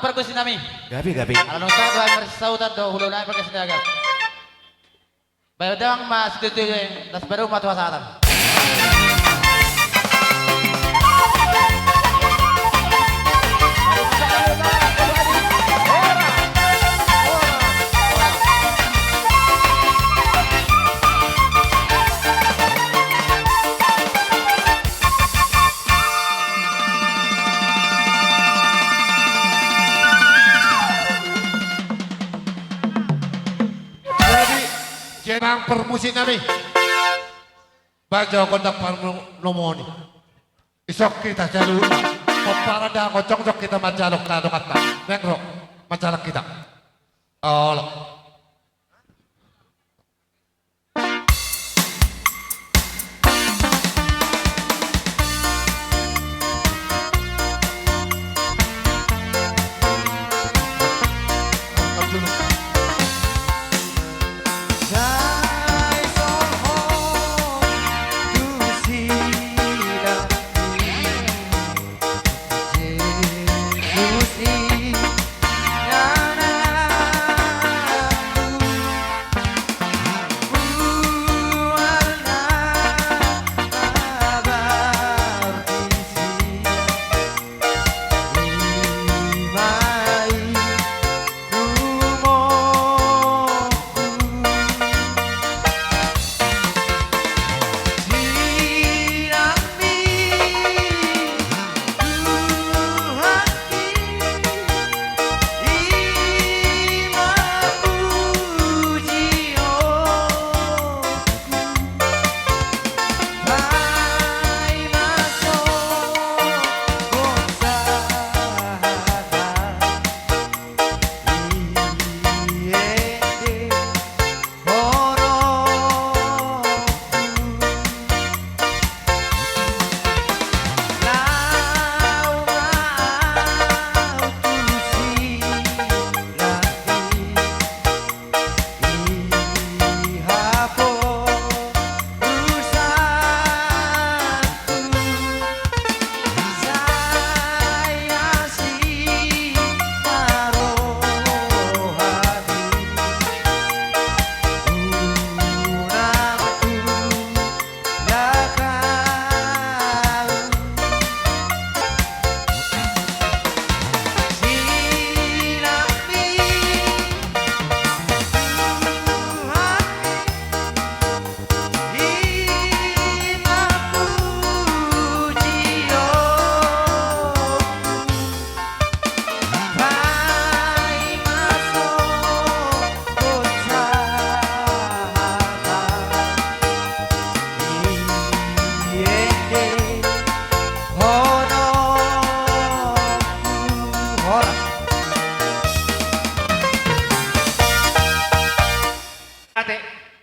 perkusi nami. Gabi. Alam nung tayo ay marisautan do hulo na perkusi na agad. Bayo dang mas dito yung das baru matuwa sa atan. Jadi, jenang permusin nami. Bajo kontak parnomoni. Isok kita jalur. Para dah kocok kita majalok kado kata. Nengro, majalak kita. Allah.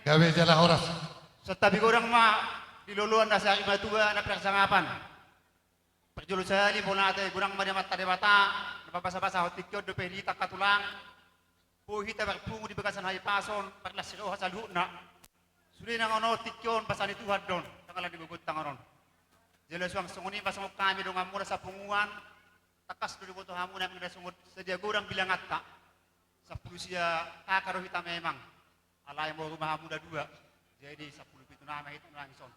Gawe jala horas. Setabi orang mah diluluan na sa aking matua na pinagsangapan. Pagjulo sa hali po natin, gunang mata napapasa-pasa hotikyo, do pelita katulang, puhita magpungo di bagasan hayipason, paglasiro sa luna. Suli nang ano, tikyon, pasan ituhad doon, tangalan di bugutang aron. Jelas wang sunguni, pasangok kami doon nga muna sa punguan, takas doon buto hamon namin na sungod sa diagurang bilangat ta. Sa pulusiya, kakarohita memang. Alay mo rumah muda dua, jadi 10 itu nama itu langsung.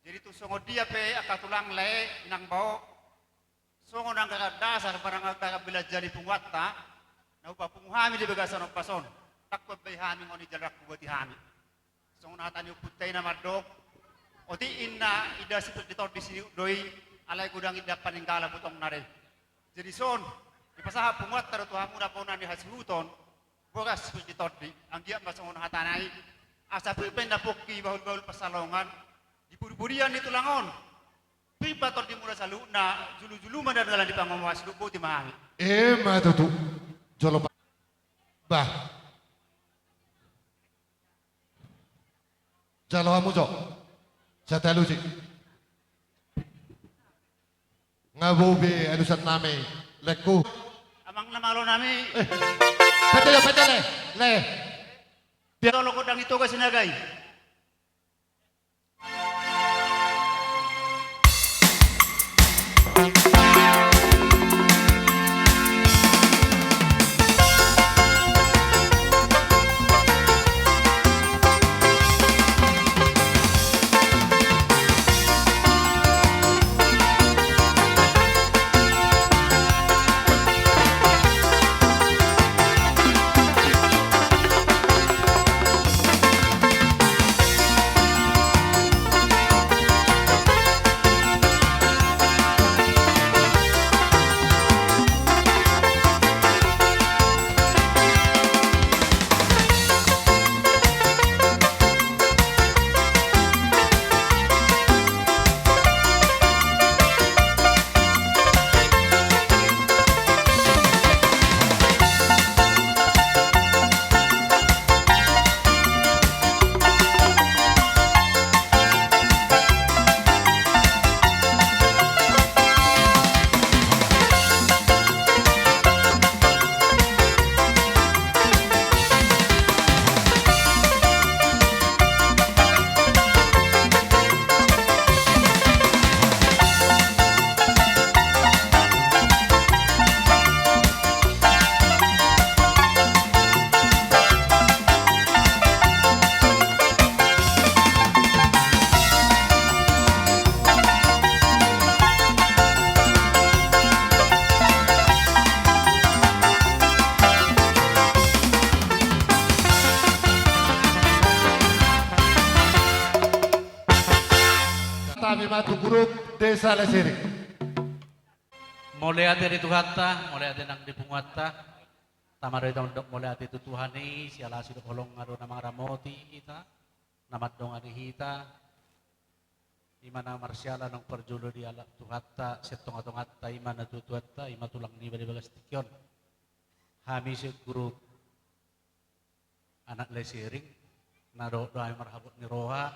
Jadi tu songod dia pe akatulang le inang bau, songod ang dasar parang agak bila jadi pungwata, na upa punguhami di bagasan ng pason, takot bay hami ngoni jarak buati hami. Songod hatan yung putay na madok, oti inna ida seperti tor di sini doi alay kudang ida paningkala butong nare. Jadi son, ipasahap pungwata ro tuhamu na po na ni hasihuton. Boras seperti tadi, ang dia masang hatanay, asa pipen na poki bahul-bahul pasalongan, di buri-burian itu langon. Pipa tadi mula salu na julu-julu man dalam di pangawas lupo ti mahami. Matutu, jolo bah. Jalo amujo, satalusi. Ngabubi anusan nami, leku. Amang namalo nami. Petele, le. Biar lo kodang itu kasi nagay. grup Desa Lesiring. Mulai ati di Tuhatta, mulai ati nang dipungatta. Tamaro ito mulai ati tutuhani, siala sido kolong ngaro na mga ramoti kita. Namat dong ani hita. Imana marsyala ng perjulo di ala Tuhatta, setong atong atta, imana tutuhatta, ima tulang ni bali bagas tikyon. Hami si grup anak Lesiring, na doa marhabot ni Roha,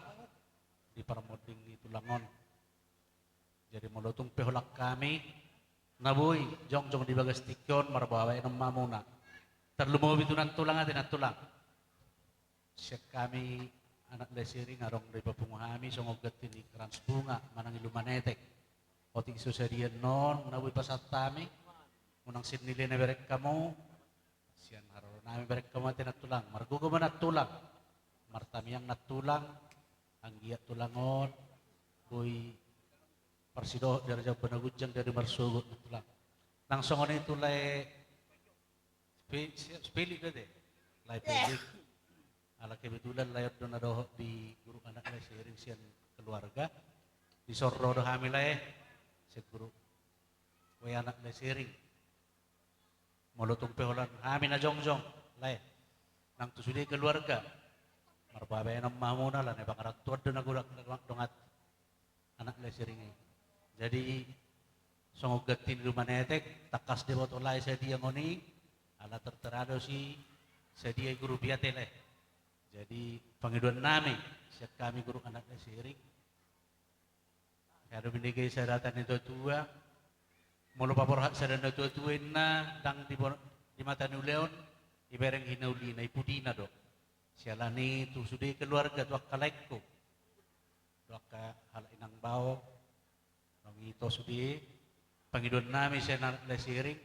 di paramoding ni Tulangon. Jadi melutong peholak kami, nabuy, jong-jong di bagas tikyon, marbawa ng mamuna. Terlumawi itu ng tulang atin at tulang. Siya kami, anak Lesiring, arong di papunguhami, songogat ni Krans Bunga, manang ilumanetek. O ti isusadian non, nabuy pasat tami, unang sinili na berek kamo, siyan haro namin berek kamo atin at tulang, marguguman at tulang, martamiyang at tulang, ang giat tulangon, buy, parsido dari jauh penagujang dari marsugot itulah nang songon itu lay spili gede lay pili ala kebetulan layot doon doh di guru anak Lesiring sian keluarga di sorro doh hamil lay si guru way anak Lesiring molotong peholan hamil na jongjong lay nang tusudi keluarga marbabay ng mamuna lan ibang karaktuad doon nagulat dongat anak Lesiring. Jadi songogatin lumanetek takas de botolay sa dia ngoni ala terterado si sa dia guru biatele. Jadi pangiduan nami siya kami guru anak Lesiring. Kaya binigay sa datan nito tua mulu paporhat sa datan tua tuin na dang di mata ni Leon ibereng hinauli na ipudina do. Siya lani tu sudi keluarga tuak kalekko. Tuak hal inang bao ito sudi pangiduan namin siya na Lesiring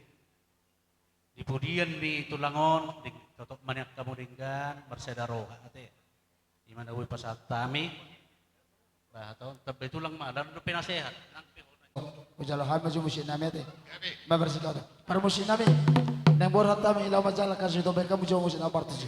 dipudian ni Tulangon di totok maniak kamu dinggan marseda roha ate imana uy pasat tami bahaton tapi tulang madan do pinasehat Ujala kami jumusin namin ate mabersih kau permusin namin nang borat kami ilaw majala kasi ito kamu jumusin na partis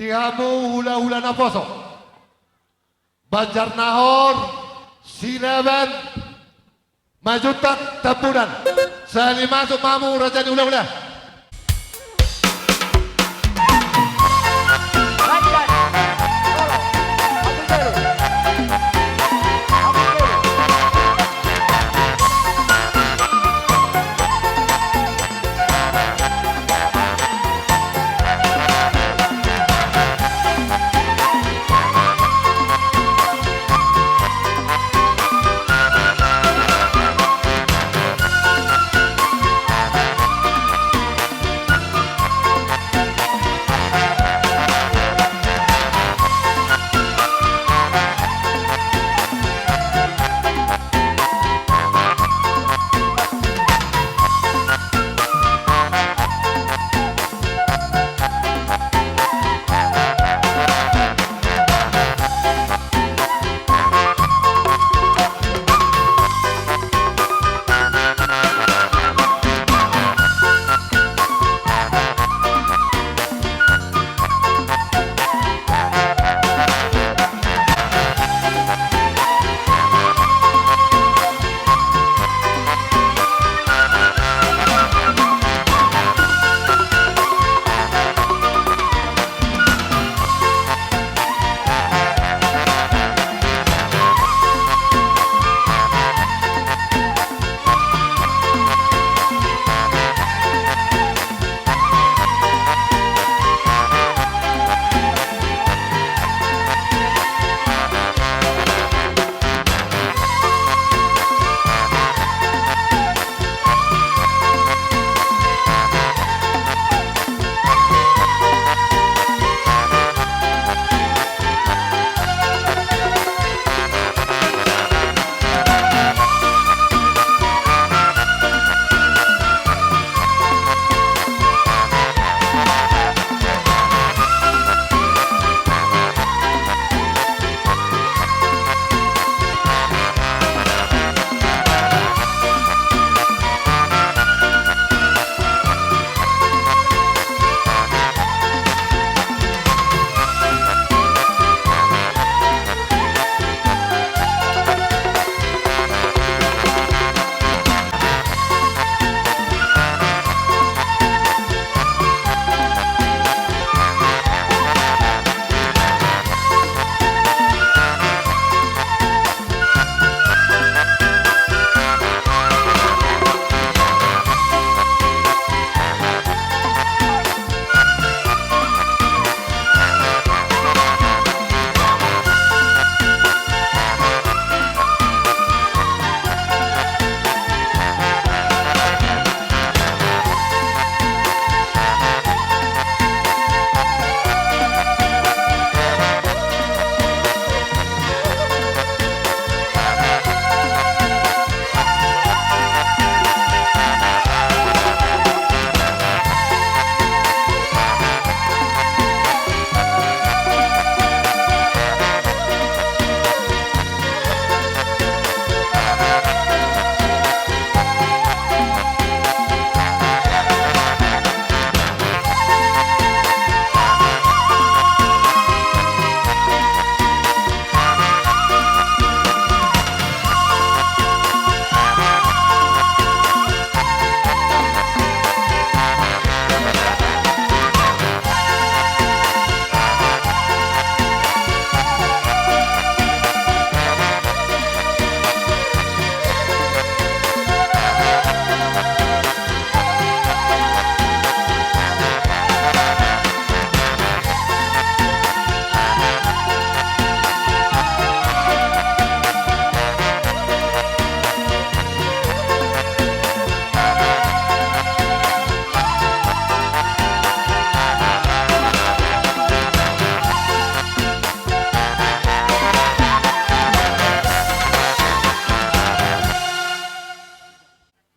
Dihamu hula-hula naposo. Banjar Nahor, Sineban, Majutak, Tambunan. Sali masuk mamu rajani hula-hula.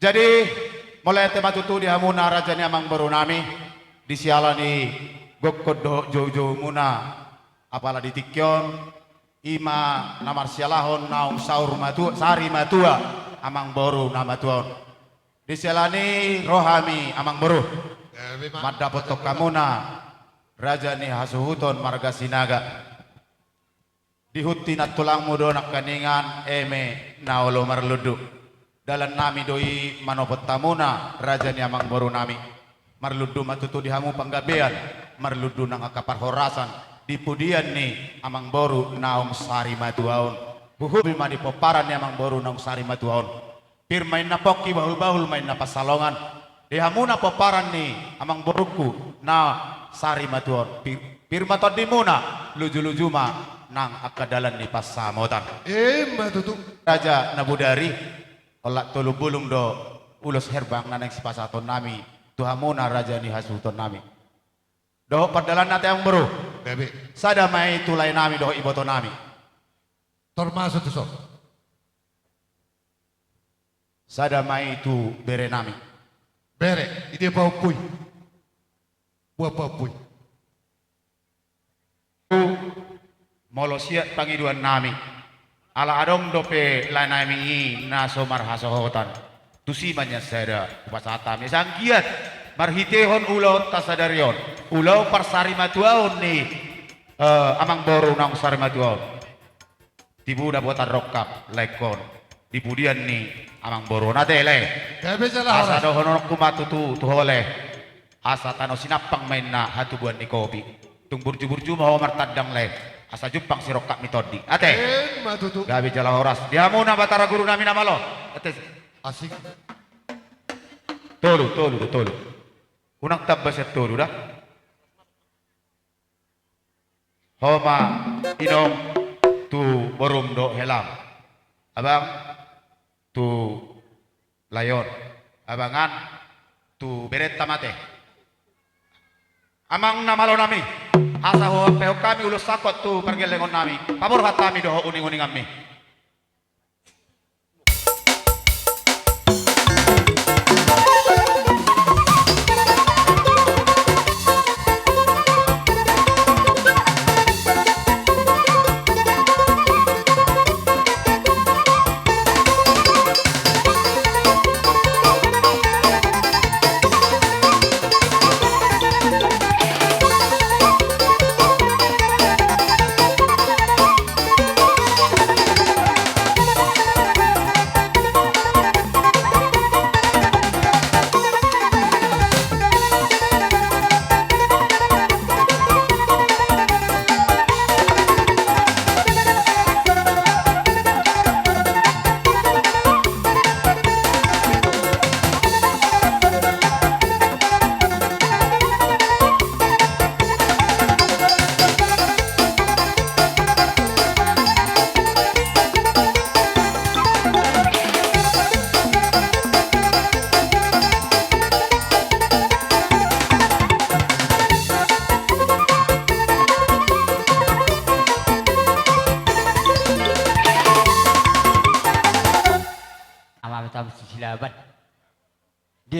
Jadi mulai tema tutu di hamuna rajani amang baru nami di sialani gokod jojo muna apala di tikyon ima namar sialahon naung saur matua sari matua amang baru nama tuon di sialani rohami amang baru madda potok kamuna rajani hasuhuton marga sinaga dihuti na tulang mudo nak kaningan eme naolo marludu dalam nami doi manopot tamuna rajani amang baru nami marludu matutu dihamu panggabean marludu nang akapar horasan dipudian ni amang baru naung sari matuaon buhubi mani poparan ni amang baru naung sari matuaon pir main na poki bahul-bahul main na pasalongan dihamuna poparan ni amang baruku na sari matuaon pir maton dimuna luju-luju ma nang akadalan ni pasamotan matutu raja nabudari olak tolu bulung do ulos herbang naneng sipasaton nami tuhamuna raja ni hasuton nami do padalan nate yang baru bebe sada mai tulai nami do iboto nami termasuk tu sob sada mai tu bere nami bere ide bau pui buah bau pui molosiat pangiduan nami ala adong dope lanami naso marhasohotan tusi manya sada upasata misang giat marhitehon ulau tasadarion ulau parsari matuaon ni amang boru nang sari matuaon tibuda buatan rokap lekon dipudian ni amang boru natele asa dohonon kumatutu tuhole asa tano sinapang main na hatubuan ni kopi tung burju-burju mau martadang le asa jupang sirokak mitodi ate matutu gabi jala horas dihamuna batara guru nami nama lo ate asik tolu unang tabbas at tolu dah homa inom tu borum do helam abang tu layon abangan tu beret tamate amang namalo nami asa ho peo kami ulus sakot tu pergelengon nami pamor hatami doho uning-uning kami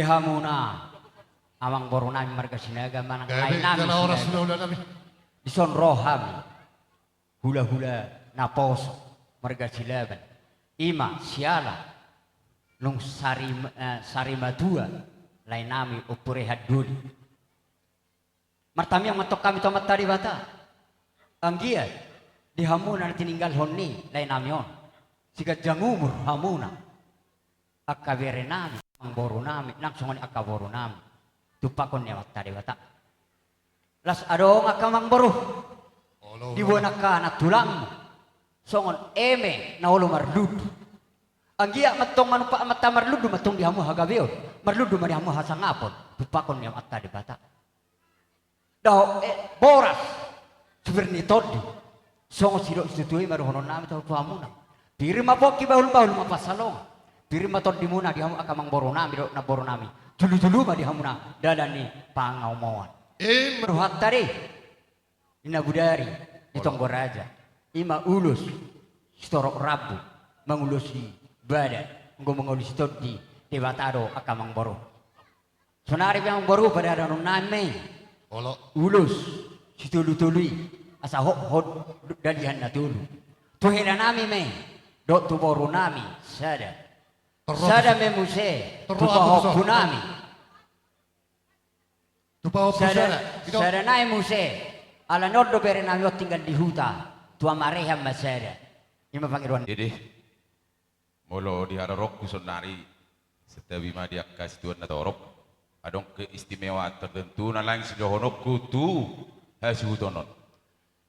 dihamuna amang boru nami marga sinaga manang lain nami dison roham hula-hula napos marga silaban ima siala nung sari madua lain nami upure haduli martami yang matok kami tomat tadi bata anggia dihamuna tininggal honni lain nami on siga jangumur hamuna akabere nami ang boru nami langsung akaboru nami tupakon niya tadi bata las adong akamang boru dibuana ka na tulang songon eme na ulo marludu anggia matong manupa mata marludu matong dihamu hagabeo marludu marihamu hasangapon tupakon niya tadi bata daw boras suberni todi songon sido institui maruhonon nami tahu tuamuna diri mapoki bahul-bahul mapasalong diri maton dimuna dihamu akamang boru nami na boru nami dulu-dulu mah dihamuna dadani pangaumoan meruhat tadi ina budari di Tonggo Raja ima ulus storok rabu mengulusi badan nggo mengulusi todi Debatado akamang boru. Sonari yang boru pada danong name. Olo. Ulus situlu-tului asa hot dalihan na tulu. Tuhira nami me. Dot tu boru nami sada. Sada me muse. Tupaho kunami. Tupaho sada. Sada nai muse. Ala nordo bere nami tinggal di huta. Tua mareha masada. Ima pangiruan. Jadi molo di harorok kusonari setawi madia kasih tuan na torok adong keistimewaan tertentu na lain sejohonok kutu hasil tonon.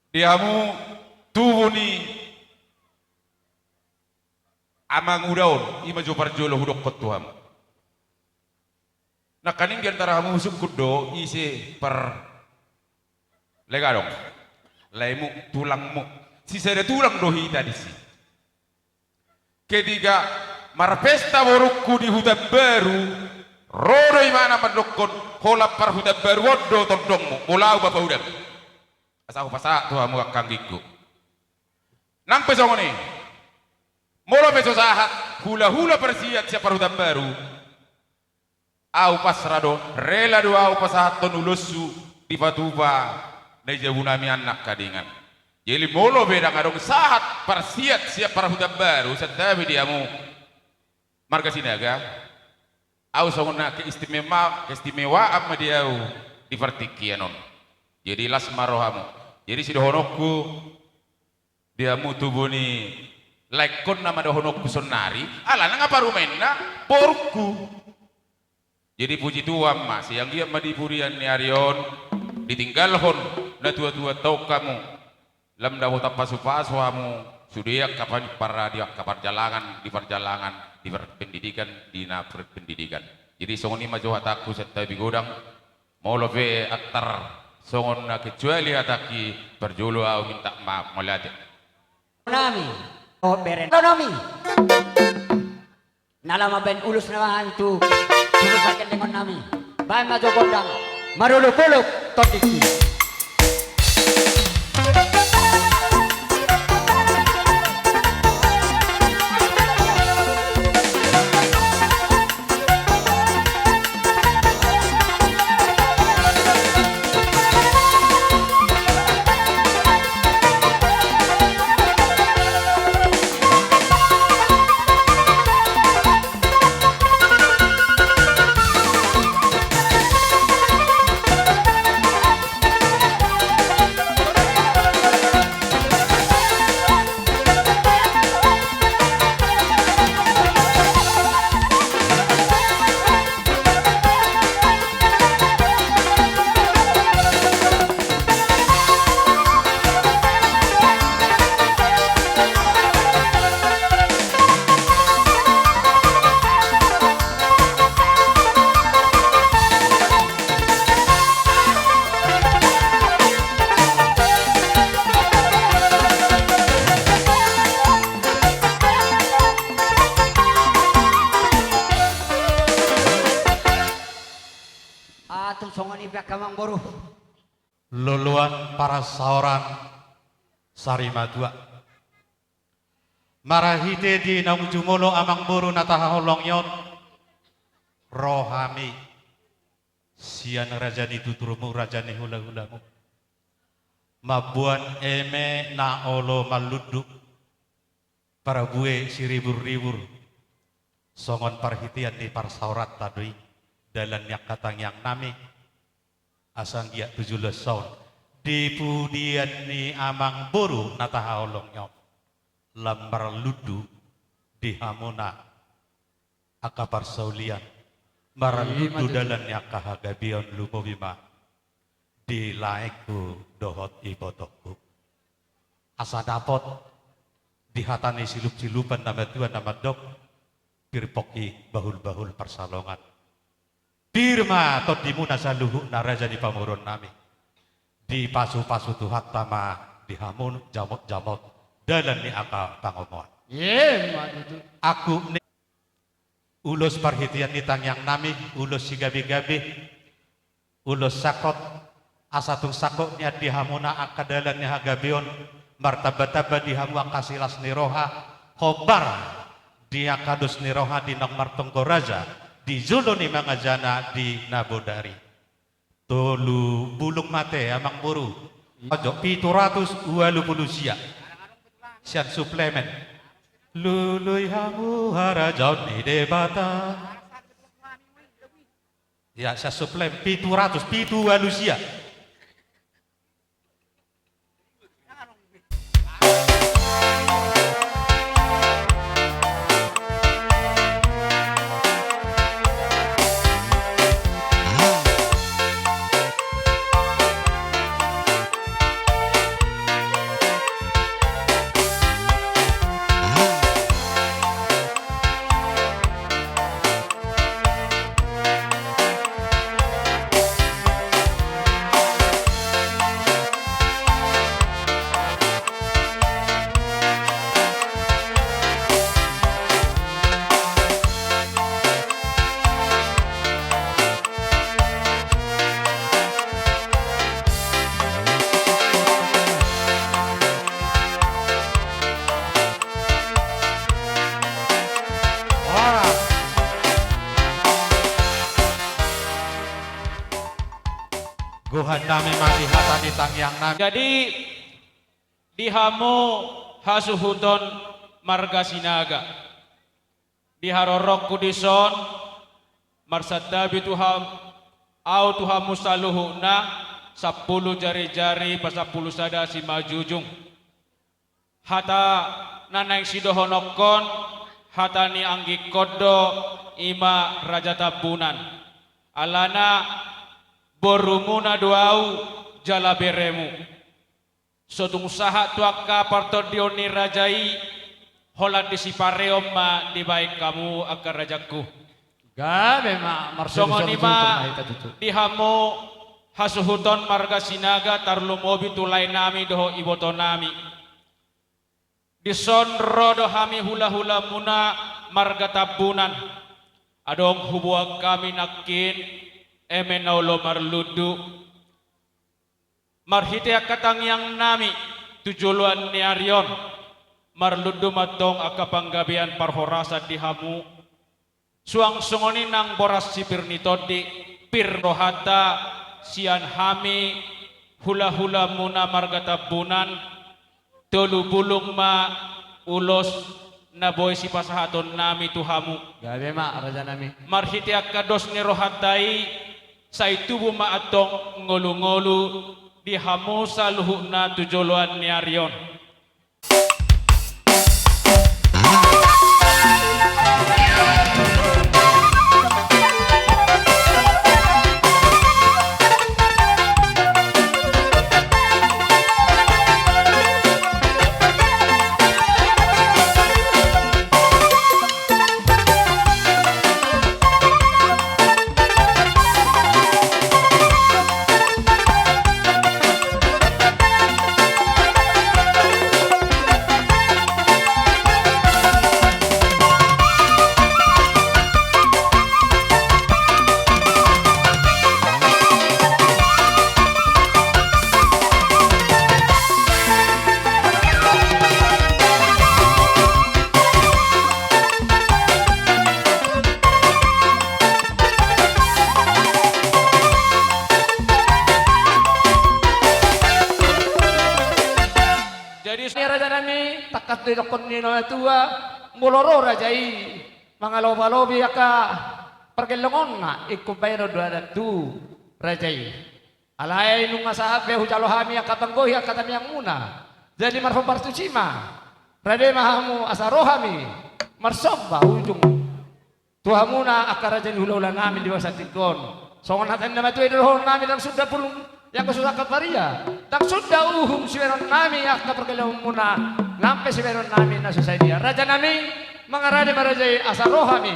Diamu tubuni amang udaon ima jo parjolo hudok kotuham. Nah kaning diantara hamu husuk kudo isi per legadong laimu tulangmu sisa ada tulang dohi tadi sih. Ketiga marpesta borukku di hutan baru rodo imana mandokon kolap par hutan baru wodo todongmu mulau bapak udang asaku pasak tuamu akang giku nang pesong ini mula peso sahat hula-hula persiat siapa hutan baru au pas rado rela doa au pasahat ton ulusu di patuba na jabunami anak kadingan jadi molo beda ngadong sahat persiat siap para hutan baru setabi diamu marga sinaga au songona keistimewaan ma diau di partikianon jadi las marohamu jadi si dohonokku diamu tubuni laikon nama dohonokku sonari ala nang apa rumenna porku jadi puji tuam mas yang dia madipurian ni arion ditinggalhon na tua-tua tau kamu lam dawo tapasu-pasu hamu sudia kapan para dia kapan di perjalanan di pendidikan di pendidikan jadi songoni maju hataku serta bigodang molo be atar songon na kecuali hataki berjulu au minta maaf molate nami oh beren nami nalama ben ulus na hantu surusaken dengan nami bay maju gondang maruluk-uluk todiki. Luluan para sauran sarimadua marahite di naung jumolo amang buru nataholong yon rohami sian rajani tuturumu rajani hula-hulamu mabuan eme na olo maludu para bue siribur-ribur songon parhitian di parsaurat tadui dalan yak katang yang nami asang giat 17 tahun di pudian ni amang boru natahaolong nyom lambar ludu di hamuna akapar saulian maraludu dalan yakahagabion lumobima di laiku dohot ibotokku asa dapot di hatani silup-silupan nama tuan nama dok pirpoki bahul-bahul persalongan Birma tot dimuna saluhu naraja di pamurun nami di pasu-pasu tuhat tama di hamun jamot-jamot dalam ni aka pangomoan. Aku ni ulus parhitian ni tangyang nami ulus si gabi-gabi ulus sakot asatung sakot niya di hamuna akadalan ni hagabion martaba-taba di hamu akasilas ni roha khobar dia kados ni roha di nang martongko raja di zulo ni mga jana di nabodari tolu bulung mate amang buru ojo 720 siya siyan suplemen luluy hamu harajaw ni debata ya siya suplemen 720 siya. Guhan nami matihata di tangyang nami. Jadi dihamu hasuhuton marga sinaga. Diharorok kudison marsadabi tuham au tuhamu saluhuna 10 jari-jari pasapuluh sada si majujung. Hata nanang sidohonokon hata ni anggi kodo ima raja tabunan. Alana borumuna doau jala beremu sotung saha tuaka partodioni rajai holan disipareo ma di baik kamu akar rajaku gabe ma songoni ma dihamu hasuhuton marga sinaga tarlumobi tulai nami doho iboto nami disonro dohami hula-hula muna marga tabunan adong hubuak kami nakin emenaulo marludu marhite akatang yang nami tujuluan ni Aryon marludu matong akapanggabian parhorasa dihamu suang sungoni nang boras sipir nitodi pirrohata sian hami hula-hula muna marga tabunan tolu bulung ma ulos naboy si pasahaton nami tuhamu gabe ma raja nami marhite akados ni rohatai say tubo maatong ngolu-ngolu di hamu sa luhu na tujuluan ni Aryon. Dinokon nino tua muloro rajai mangalobi aka pergelongon na ikubayro dua tu rajai alai nung asahab be hujalo hami aka tanggohi aka tamiyang muna jadi marhum partucima rade mahamu asarohami marsomba ujung tuhamuna aka rajai hula-hula nami di wasatikon songon hatan nama tu idrohon nami dan sudah pulung yang kesudah kaparia tak sudah uhum siweron nami aka pergelongon muna ngampe siweron nami na susay dia raja nami mangarade marajai asarohami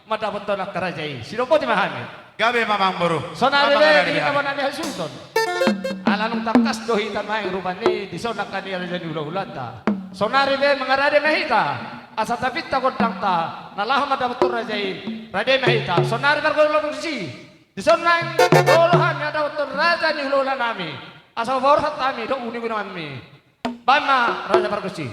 madapot tolak karajai sinopoti mahami gabe mamang buru sonare be di kamon nami hasulton alanung takas dohitan maeng rupani disonak kani rajai hula-hulanta sonare be mangarade mahita asa tapit takot tangta nalah madapot rajai rade mahita sonare targolong si disonak olohan madapot raja ni hula nami asa borhat kami do uni nami Bana Raja Parkusi.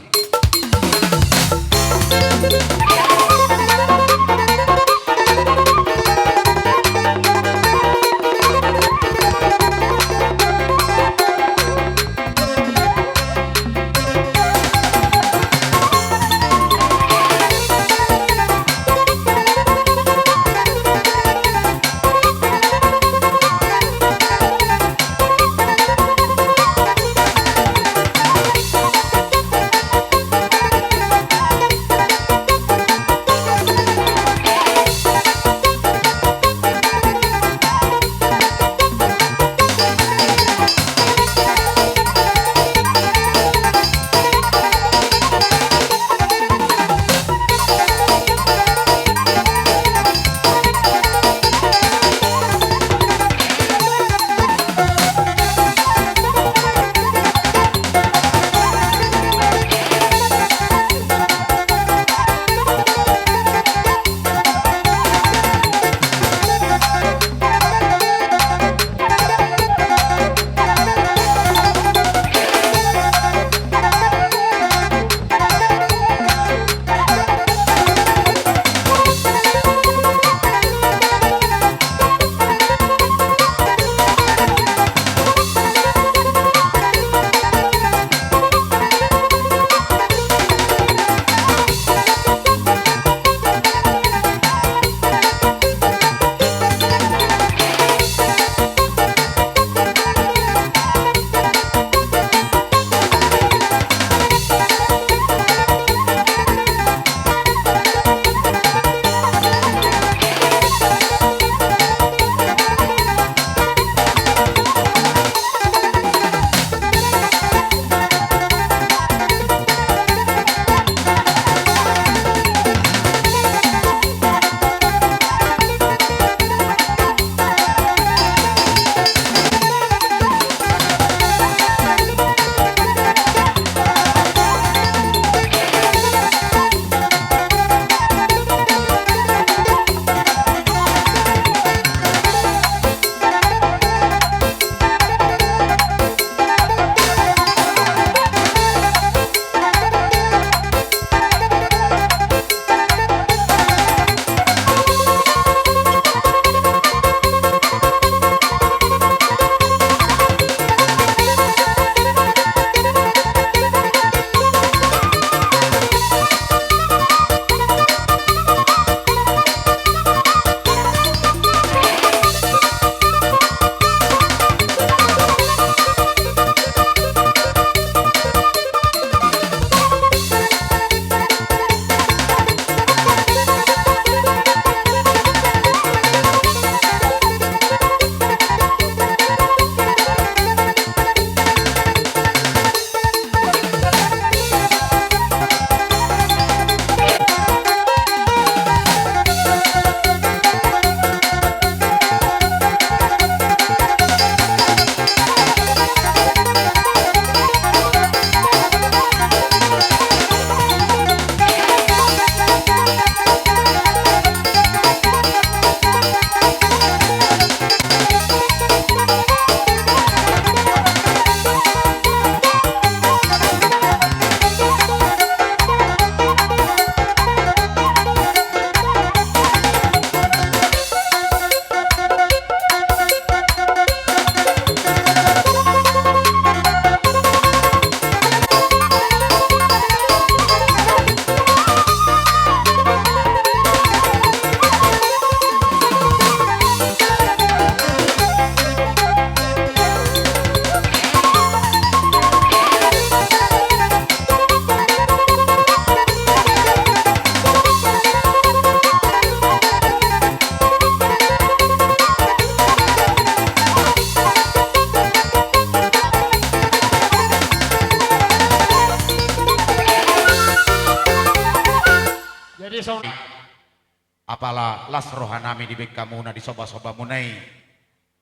Apalah las rohanami di bek kamuna di soba-soba munai.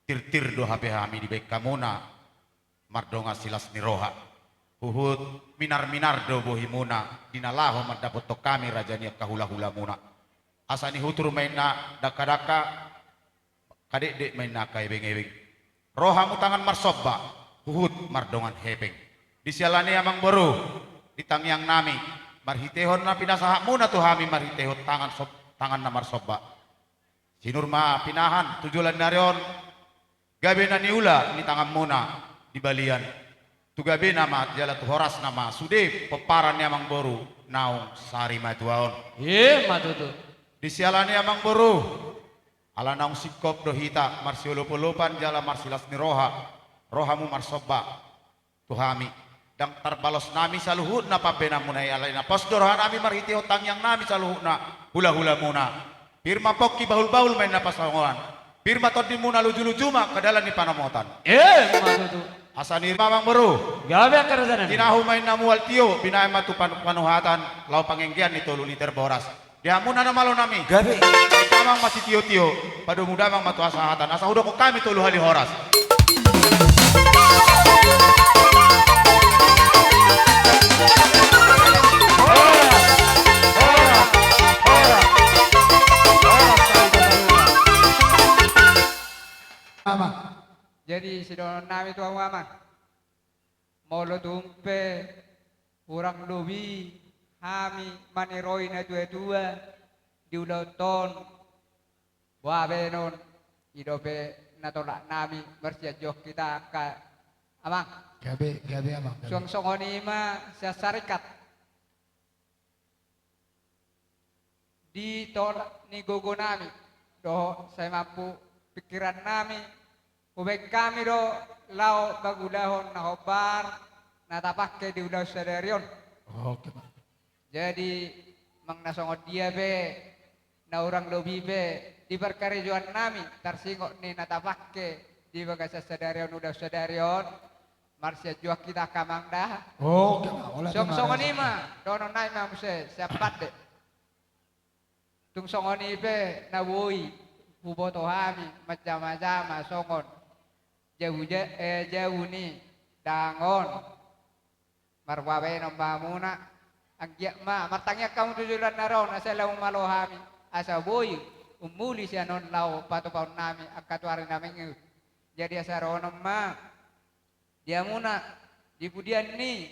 Tir-tir do HP hami di bek kamuna. Mardonga silas ni roha. Huhut minar-minar do bohimuna. Dinalaho madapoto kami rajani kahula-hula muna. Asani hutur maina daka-daka. Kadek-dek maina kaibeng-ebeng. Rohamu tangan marsobba. Huhut mardongan hepeng. Disialani amang boru. Ditangyang nami. marhitehon na pinasahak muna to hami marhitehon tangan na marsoba. Sinurma pinahan tujulan na riyon. Gabi na niula ni tangan muna di balian. Tu gabi nama jala tu horas nama sudi peparan ni amang boru naung sari matuaon. Matutu. Di sialani amang boru. Ala naung sikop dohita marsiulupulupan jala marsilas ni roha. Rohamu marsoba. Tuhami. Dang tarbalos nami saluhut na pabena muna alay na posdorhan nami marhiti hotang yang nami saluhut na hula-hula muna. Pirma pokki bahul-bahul main na pasangoan. Pirma todi muna luju-luju mak kadalan ni panamotan. Matutu. Asanir mamang baru. Gabe karazanan. Tinahu main na mual tio binay matu panuhatan lau pangenggian ni tolu liter boras. Dia muna na malo nami. Gabe. Mamang masih tio-tio padu muda mang matu asahatan. Asa udah ko kami tolu hali horas. Jadi sidon nami tuang mama. Molo tumpe urang lobi hami maneroi na dua-dua diuloton buabe non idope natolak nami bersiap jok kita ka amang. Gabe amang. Suang songoni ma sa sarikat. Di tolak ni gogo nami. Do saya mampu pikiran nami. Ubek kami do lau bagudahon na hobar na tapakke di udah sadarion. Oke. Jadi mang nasongod dia be na orang lobi be di perkarijuan nami tarsingok ni na tapakke di bagasa sadarion udah sadarion marsya juak kita kamang dah. Oke. Song-songon ima dono nai ma muse siapat de. Tung songoni be na woi huboto hami macam-macam songon. Jauh ni dangon marwabe nombamuna anggiak ma martangnya kamu tujulan naron asal lau malohami asa boy umuli siya non lau patupaun nami akatuari nami jadi asa ronom ma dia muna di pudian ni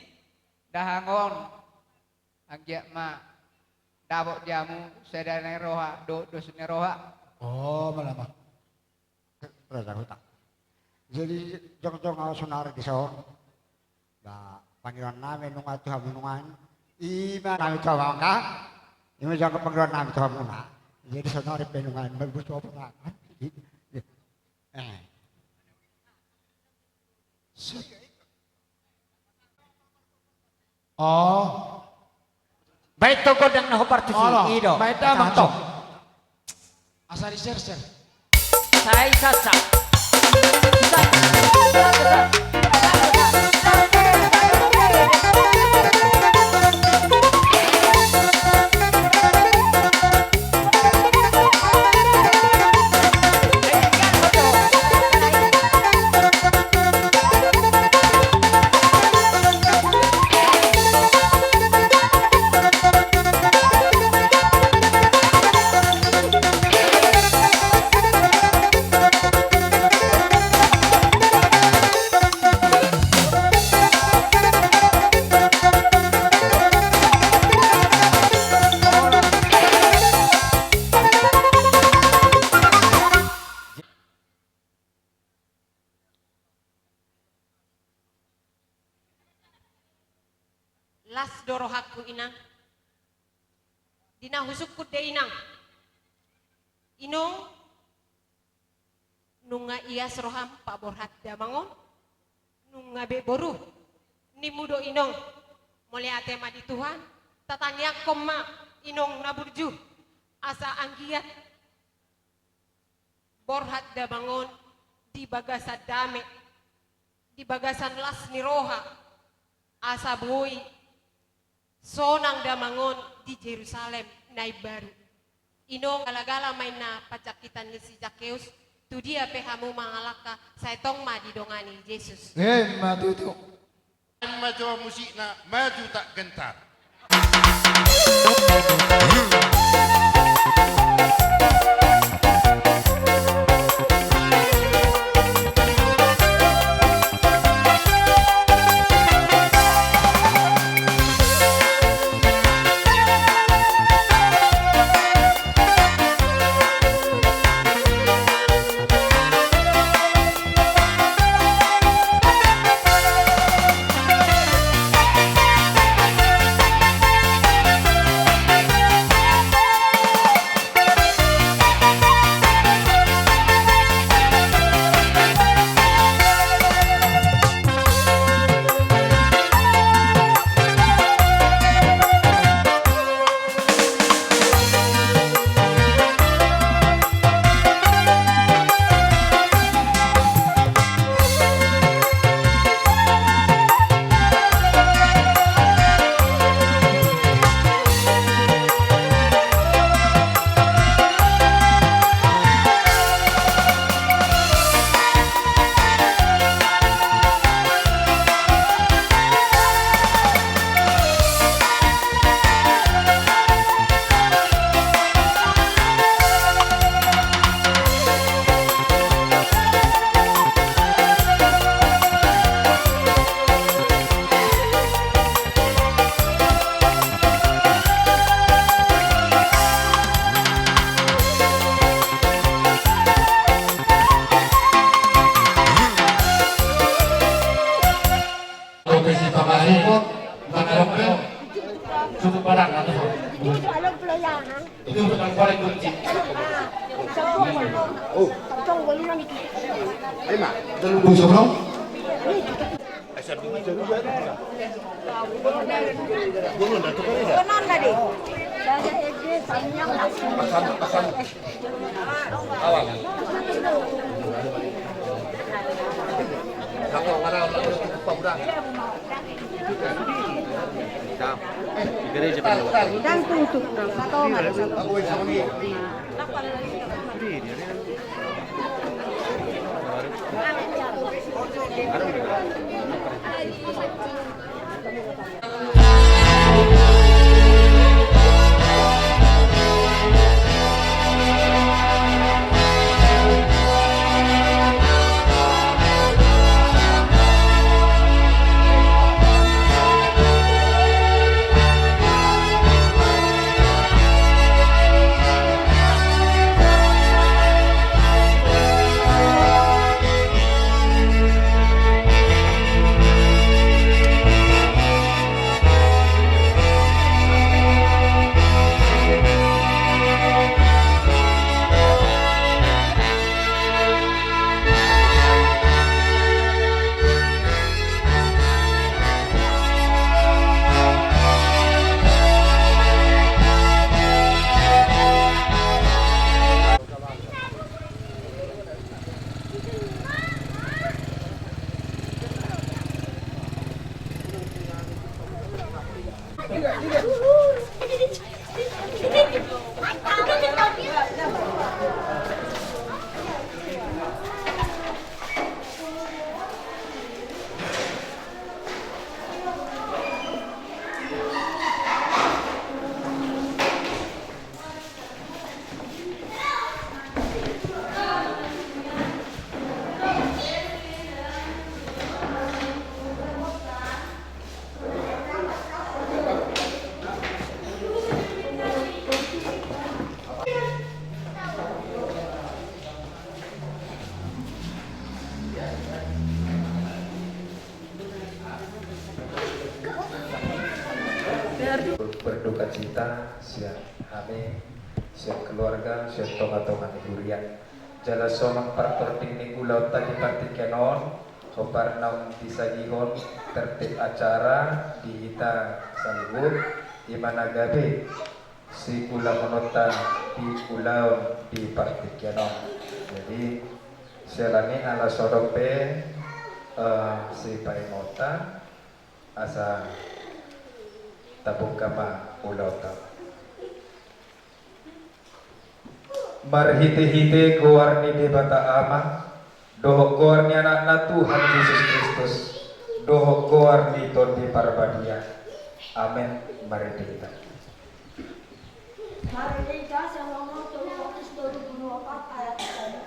dahangon anggiak ma dabok jamu sedane roha dos ni roha. Oh malamang rasa hutang. Jadi jong-jong ako sunar di sahon. Ba panggilan namin nung ato hamunungan. Ima namin kawang ka. Ima jang panggilan namin ito hamunungan. Jadi sunar penungan magbuto pa nga. Oh. Baik toko dang nahobar tu si Ido. Baik damang to. Asa di share. Sai sasa. Las dorohaku inang. Dinahusukku de inang. Inong nunga iya seroham pak borhat damangon. Nunga be boru. Ni mudo inong. Mulai atema di Tuhan. Tatanya koma inong naburju. Asa anggiat. Borhat damangon. Di bagasan dame. Di bagasan las niroha. Asa bui. Sonang damangon di Jerusalem naib baru. Inong gala-gala main na pacakitan ni si Zakeus. Tu dia pehamu mangalaka saya tong ma didongani Yesus. Matutu. Maju musik na maju tak gentar. Mahipon, Manarompe, cukup barang atau itu yang paling kunci. Oh, lima. Busuk dong. Awal. Kalau mana pemuda. Dan tutup satu berduka cita siap kami siap keluarga siap tonga-tonga durian jala somang partor dini ulau tadi partikenon sopar naung disagihon tertib acara di ita salibur di mana gabe si kula menota di ulau di partikenon. Jadi selani ala sodope si paimota asa tabung kama ulota marhite-hite gowarni debata ama dohok gowarni anak Tuhan Yesus Kristus dohok gowarni tondi parbadia amin. Mari kita yang ngomong Yohanes 2024 ayat 1.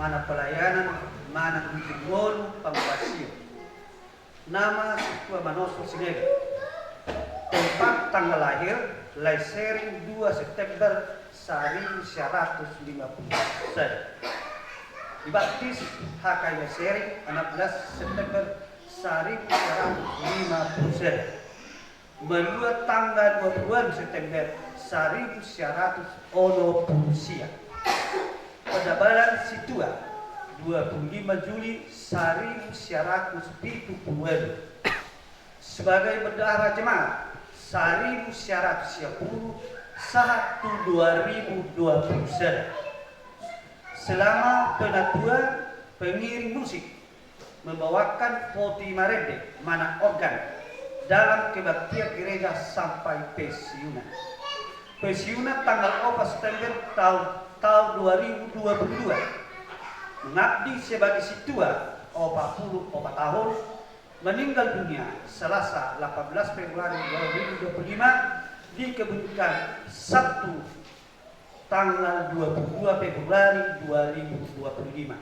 mana pelayanan, mana kunjungan pembasio. Nama Siswa Manoso Sinega. Tempat tanggal lahir, Laisering 2 September 1950 saja. Dibaptis Hakaya Sering 16 September 1950 saja. Melalui tanggal 22 September 1980 siang. Pada bulan Situa 25 Juli 1970 sebagai bendahara jemaat 1910 1 2020. Selama penatuan pengiring musik membawakan Poti Marende mana organ dalam kebaktian gereja sampai pensiunan. Pensiunan tanggal 4 September tahun 2022. Mengabdi sebagai situa 44 tahun, meninggal dunia Selasa 18 Februari 2025 dikebumikan Sabtu tanggal 22 Februari 2025.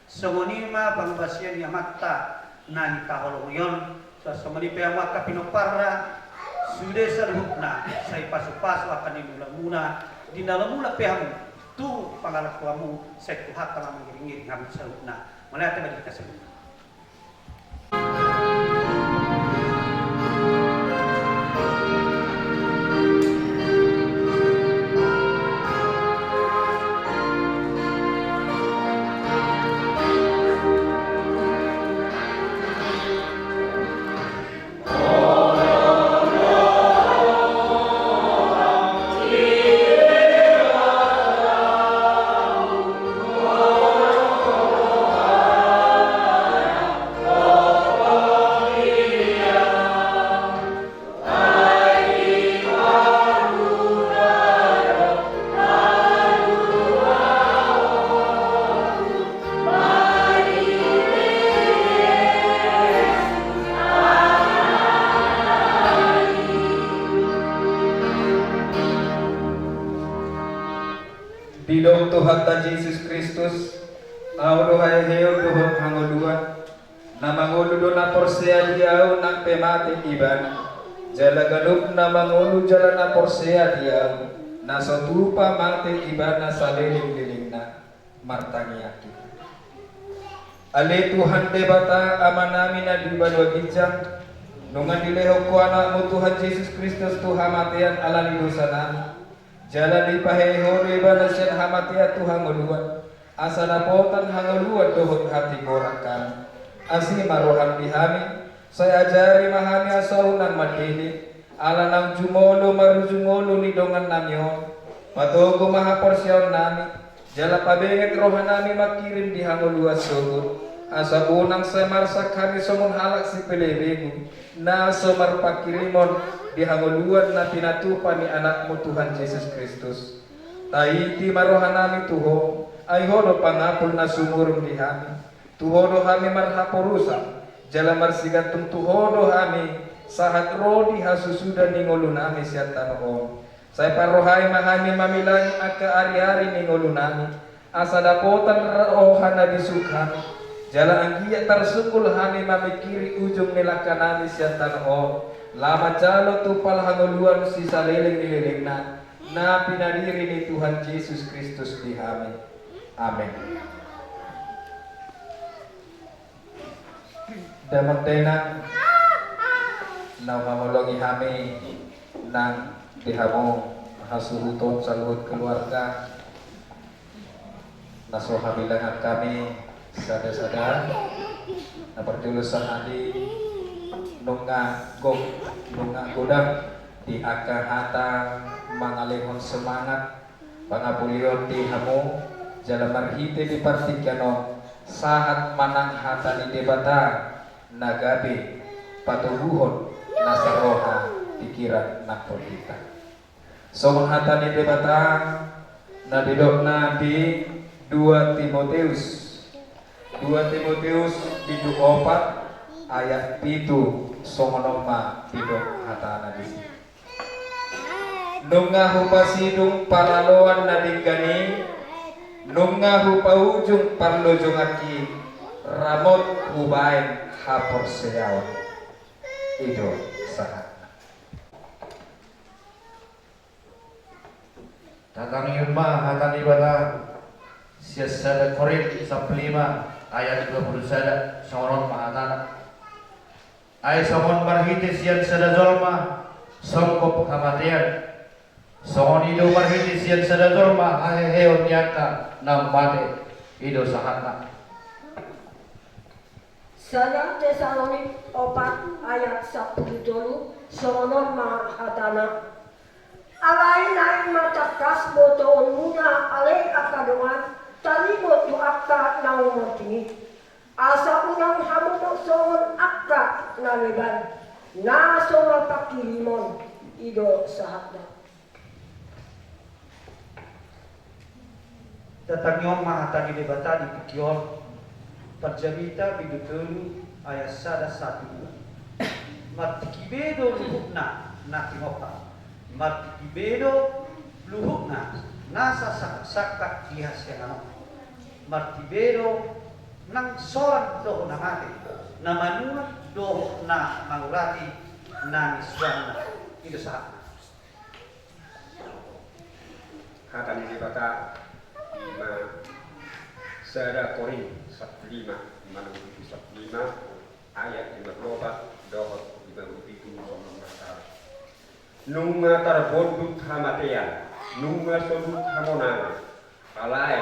Songonima pangbasian yamata nahi taholongion sasomani peamaka pinoparra sudah serhukna saya pasu-pasu akan dimula-mula di dalam mula pehamu tu pangalakuamu saya tuhat telah mengiring-iring kami serhukna melihat bagi kita semua. Dilong Tuhan ta Jesus Kristus, audo hay heo Tuhan hangoluan, na manguludo na porsea diau nang pemati iban, jala galup na mangulu jala na porsea diau, na sotupa mati iban na saliling-liling na martangiaki. Ale Tuhan debata amanami na dibadwa gijang, nungan dileho ko anak mo Tuhan Jesus Kristus Tuhan matian alani dosa nami. Jalan di paheho reba nasyan hamatia Tuhan nguluan asana potan hanguluan dohot hati korakan asi marohan dihami saya ajari mahami asaunan madili ala nang jumolo maru jumolo ni dongan namyon patogo maha porsyon nami jala pabenget rohan nami makirim di hanguluan sugut asa bunang semarsak kami somun halak si pelebegu na somar pakirimon dihanguluan na pinatupa ni anakmu Tuhan Yesus Kristus. Taiti marohan nami Tuho, ay hono pangapol na sumurong di hami. Tuhodo hami marhaporusa, jala marsigatong tuhodo hami, sahat rodi hasusudan ni ngulu nami siya tanoon. Say parohay mahami mamilay aka ari-ari ni ngulu nami, asa dapotan rohan na disukhan. Jala ang hiya tarsukul hami mamikiri ujung nilaka nami siya tanoon. Lama jalo tupal hanguluan si saliling-liling na pinadiri ni Tuhan Yesus Kristus di hami. Amen. Damang tenang na mamulungi hami ng dihamo hasuhuton sa luhod keluarga nasohabilangan kami sada-sada na perjulusan adi nunga godang di akahata mangalihon semangat pangapulion di hamu jala marhite di partikano sahat manang hata ni debata nagabi patuhuhon nasaroha pikiran nakpolita somon hata ni debata na didokna di 2 Timoteus di 4 ayat 7 songonoma pidok hatana disi nunga hupasidung paraloan nadinggani nunga hupaujung parlojongaki ramot hubain hapor seyawan itu sahat Tatang Irma hatan ibadah siasada Korin 15 ayat 20 sada songon mahatana ay somon marhite siyan sada zolma songko kamatian Songon ido marhiti siyan sada dorma aheheon yata nam mate ido sahatna. Sada Tesalonik 4 ayat 10 songon mahatana. Alay-lay matakas botoon muna alay akaduan talimot mo akka naumotini. Asa unang hamuno songon akka naliban. Naso mapakilimon ido sahatna. Tatanyong mahatani debata di Pikion Perjamita bidutulu ayat sada satu. Martikibedo luhukna nakimopa. Martikibedo luhukna nasa sakak ihas yang ano. Martibedo nang soran doho na mati. Na manuat doho na mangurati na niswana. Itu sahat. Hatani debata Sada Korin 15 menuju 15 ayat 54 dohot 57 matar. Nunga tarbondut hamatean, nunga sodut hamonana, alai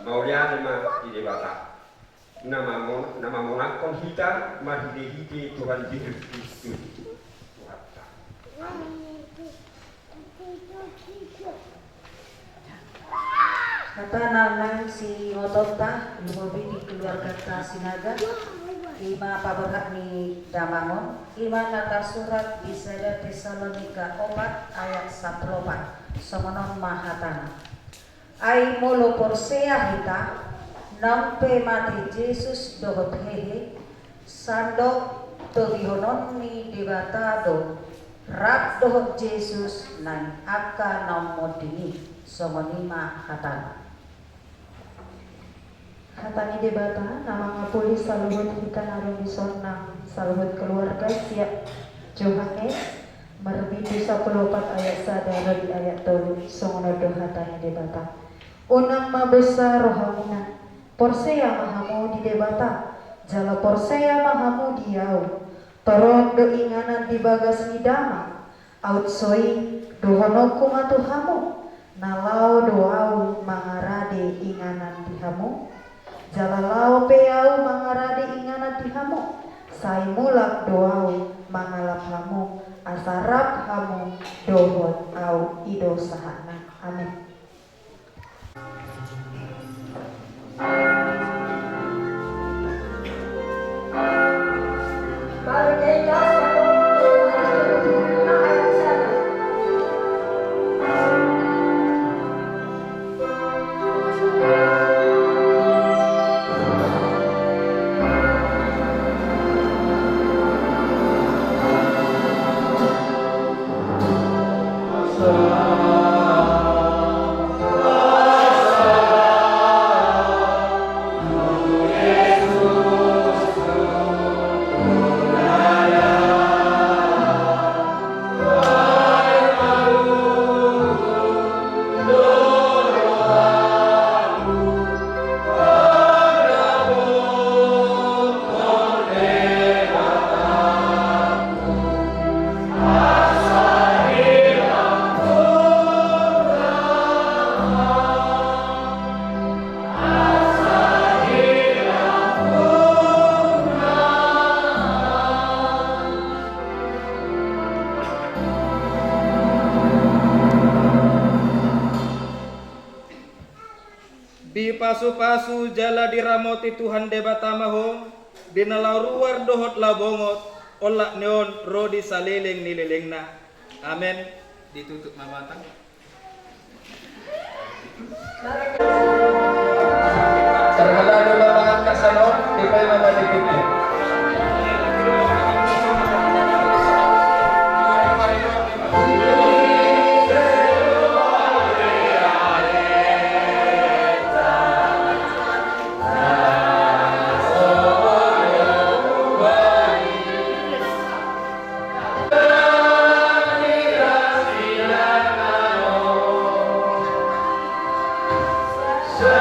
mauliani ma di debata. Nama monakon hita mahide Tuhan Yesus Kristus. Kata nanang si Ngotota lumobi di keluarga Kasinaga ima paberhak ni Damangon ima nata surat di Sada Tesalonika 4 ayat 14 somonon mahatana ai molo porsea hita nampe mati Yesus dohot hehe sandok tobihonon ni debatado rap dohot Yesus nan aka nomodini somonima hatana. Hatani debata nama ngapuli saluhut kita narung disonang saluhut keluarga siap Johannes merbiti 14 ayat sadara di ayat 3 songono hatani debata unang mabesar rohamuna porsea mahamu di debata jala porsea mahamu diau toron do inganan di bagas nidama outsoi dohonoku matuhamu nalau doau mangarade inganan dihamu jalalau peau mangarade inganan dihamu sai mulak doau mangalap hamu asarap hamu dohot au ido sahana amin. Di pasu-pasu jala diramoti Tuhan debata mahong binalau ruar dohot labongot olak neon rodi saliling nililingna. Amin. Ditutup mamatang. Terhalang lapangan kasanon di payah dipiti. Sa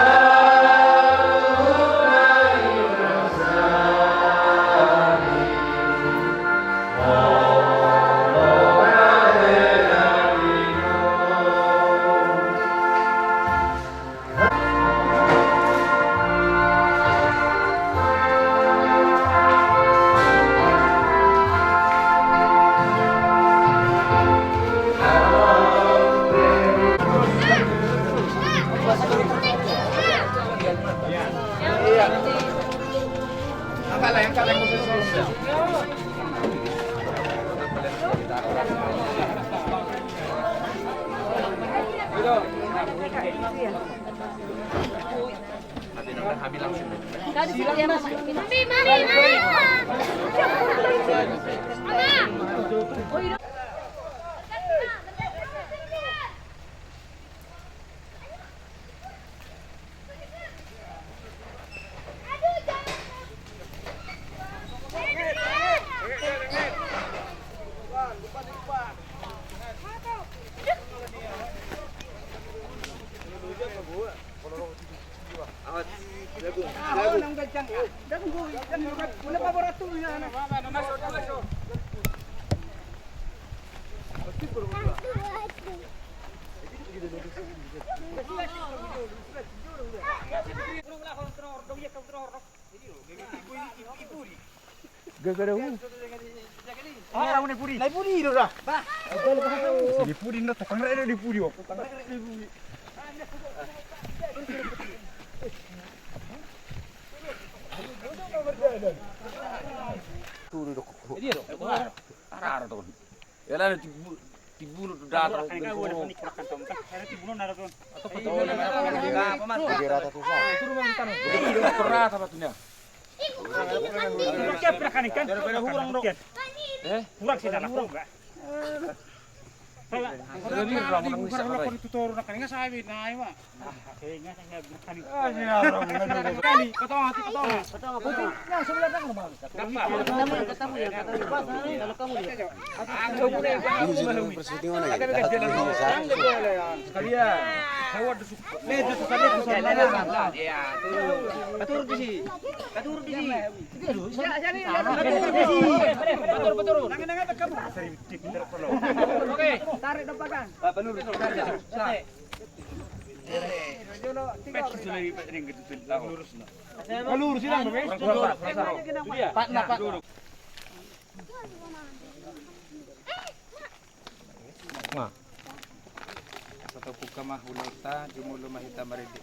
Satu puka mah hulata jumulu mahita maridi.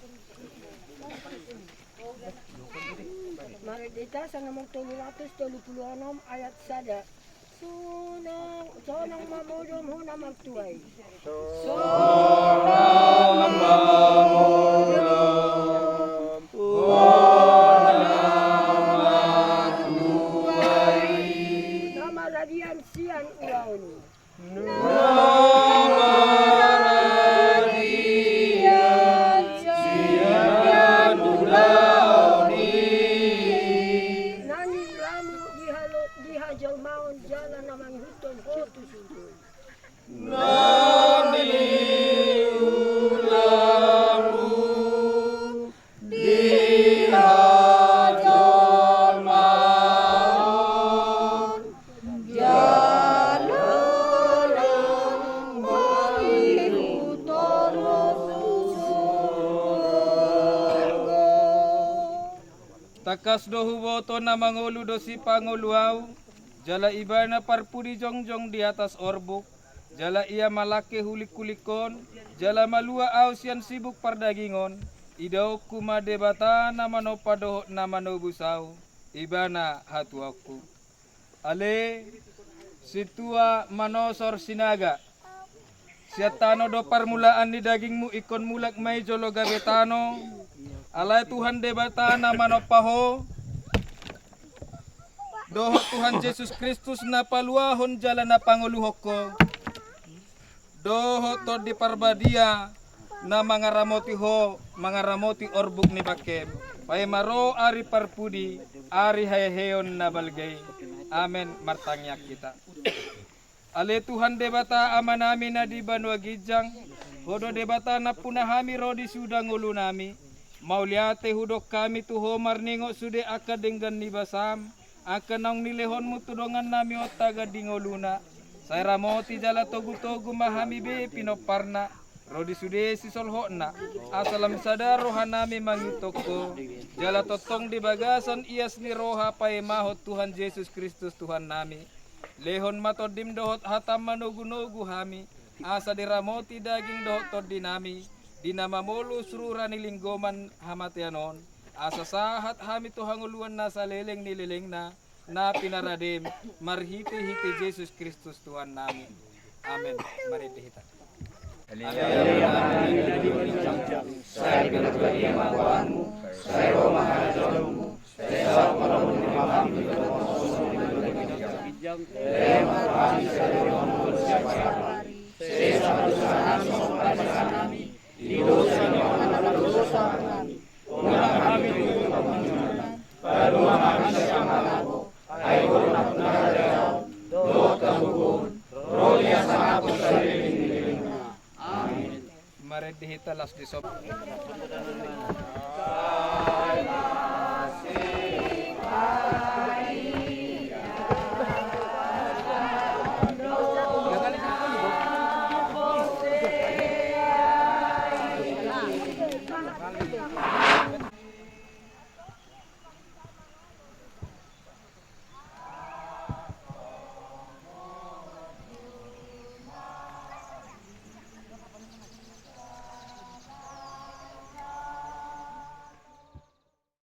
Maridita sa nomor 336 ayat 1. Sonang mamudum huna magtuay. Sonang mamudum huna magtuay. Nama radian sian ulaun. Takas dohu boto na mangulu dosi panguluaw, jala iba na parpudi jongjong di atas orbuk, jala ia malake hulik-kulikon, jala malua ausian sibuk pardagingon, idau kumade bata na manopadoh na manobusaw, iba na hatuaku. Ale, situa manosor sinaga, siatano do parmulaan ni dagingmu ikon mulak may jolo gabetano, alay Tuhan debata na manopaho, doho Tuhan Yesus Kristus na paluahon jala na panguluhoko, doho to di parbadia na mangaramoti ho, mangaramoti orbuk ni bakem, pay maro ari parpudi, ari hayeheon na balgay. Amen, martangyak kita. Ale Tuhan debata amanami na di banwa gijang, hodo debata na punahami rodi sudang ulu nami, mauliate hudok kami tuho marningo sude akadenggan ni basam, akanong nilehonmu tudongan nami otaga dingoluna, saya ramoti jala togu-togu mahami be pinoparna, rodi sude sisolhona, asalam sadar rohanami mangitoko, jala totong di bagasan ias ni roha pae mahot Tuhan Yesus Kristus Tuhan nami, lehon matodim dohot hatam manugu-nugu hami, asa diramoti daging dohot todi nami, dinama molu surura nilinggoman hamatianon, asa sahat hami tuhanguluan na sa leleng nileleng na pinaradim, marhiti-hiti Yesus Kristus Tuhan namin. Amen. Mariti hita. Mari dihitalas di sop. Thank you.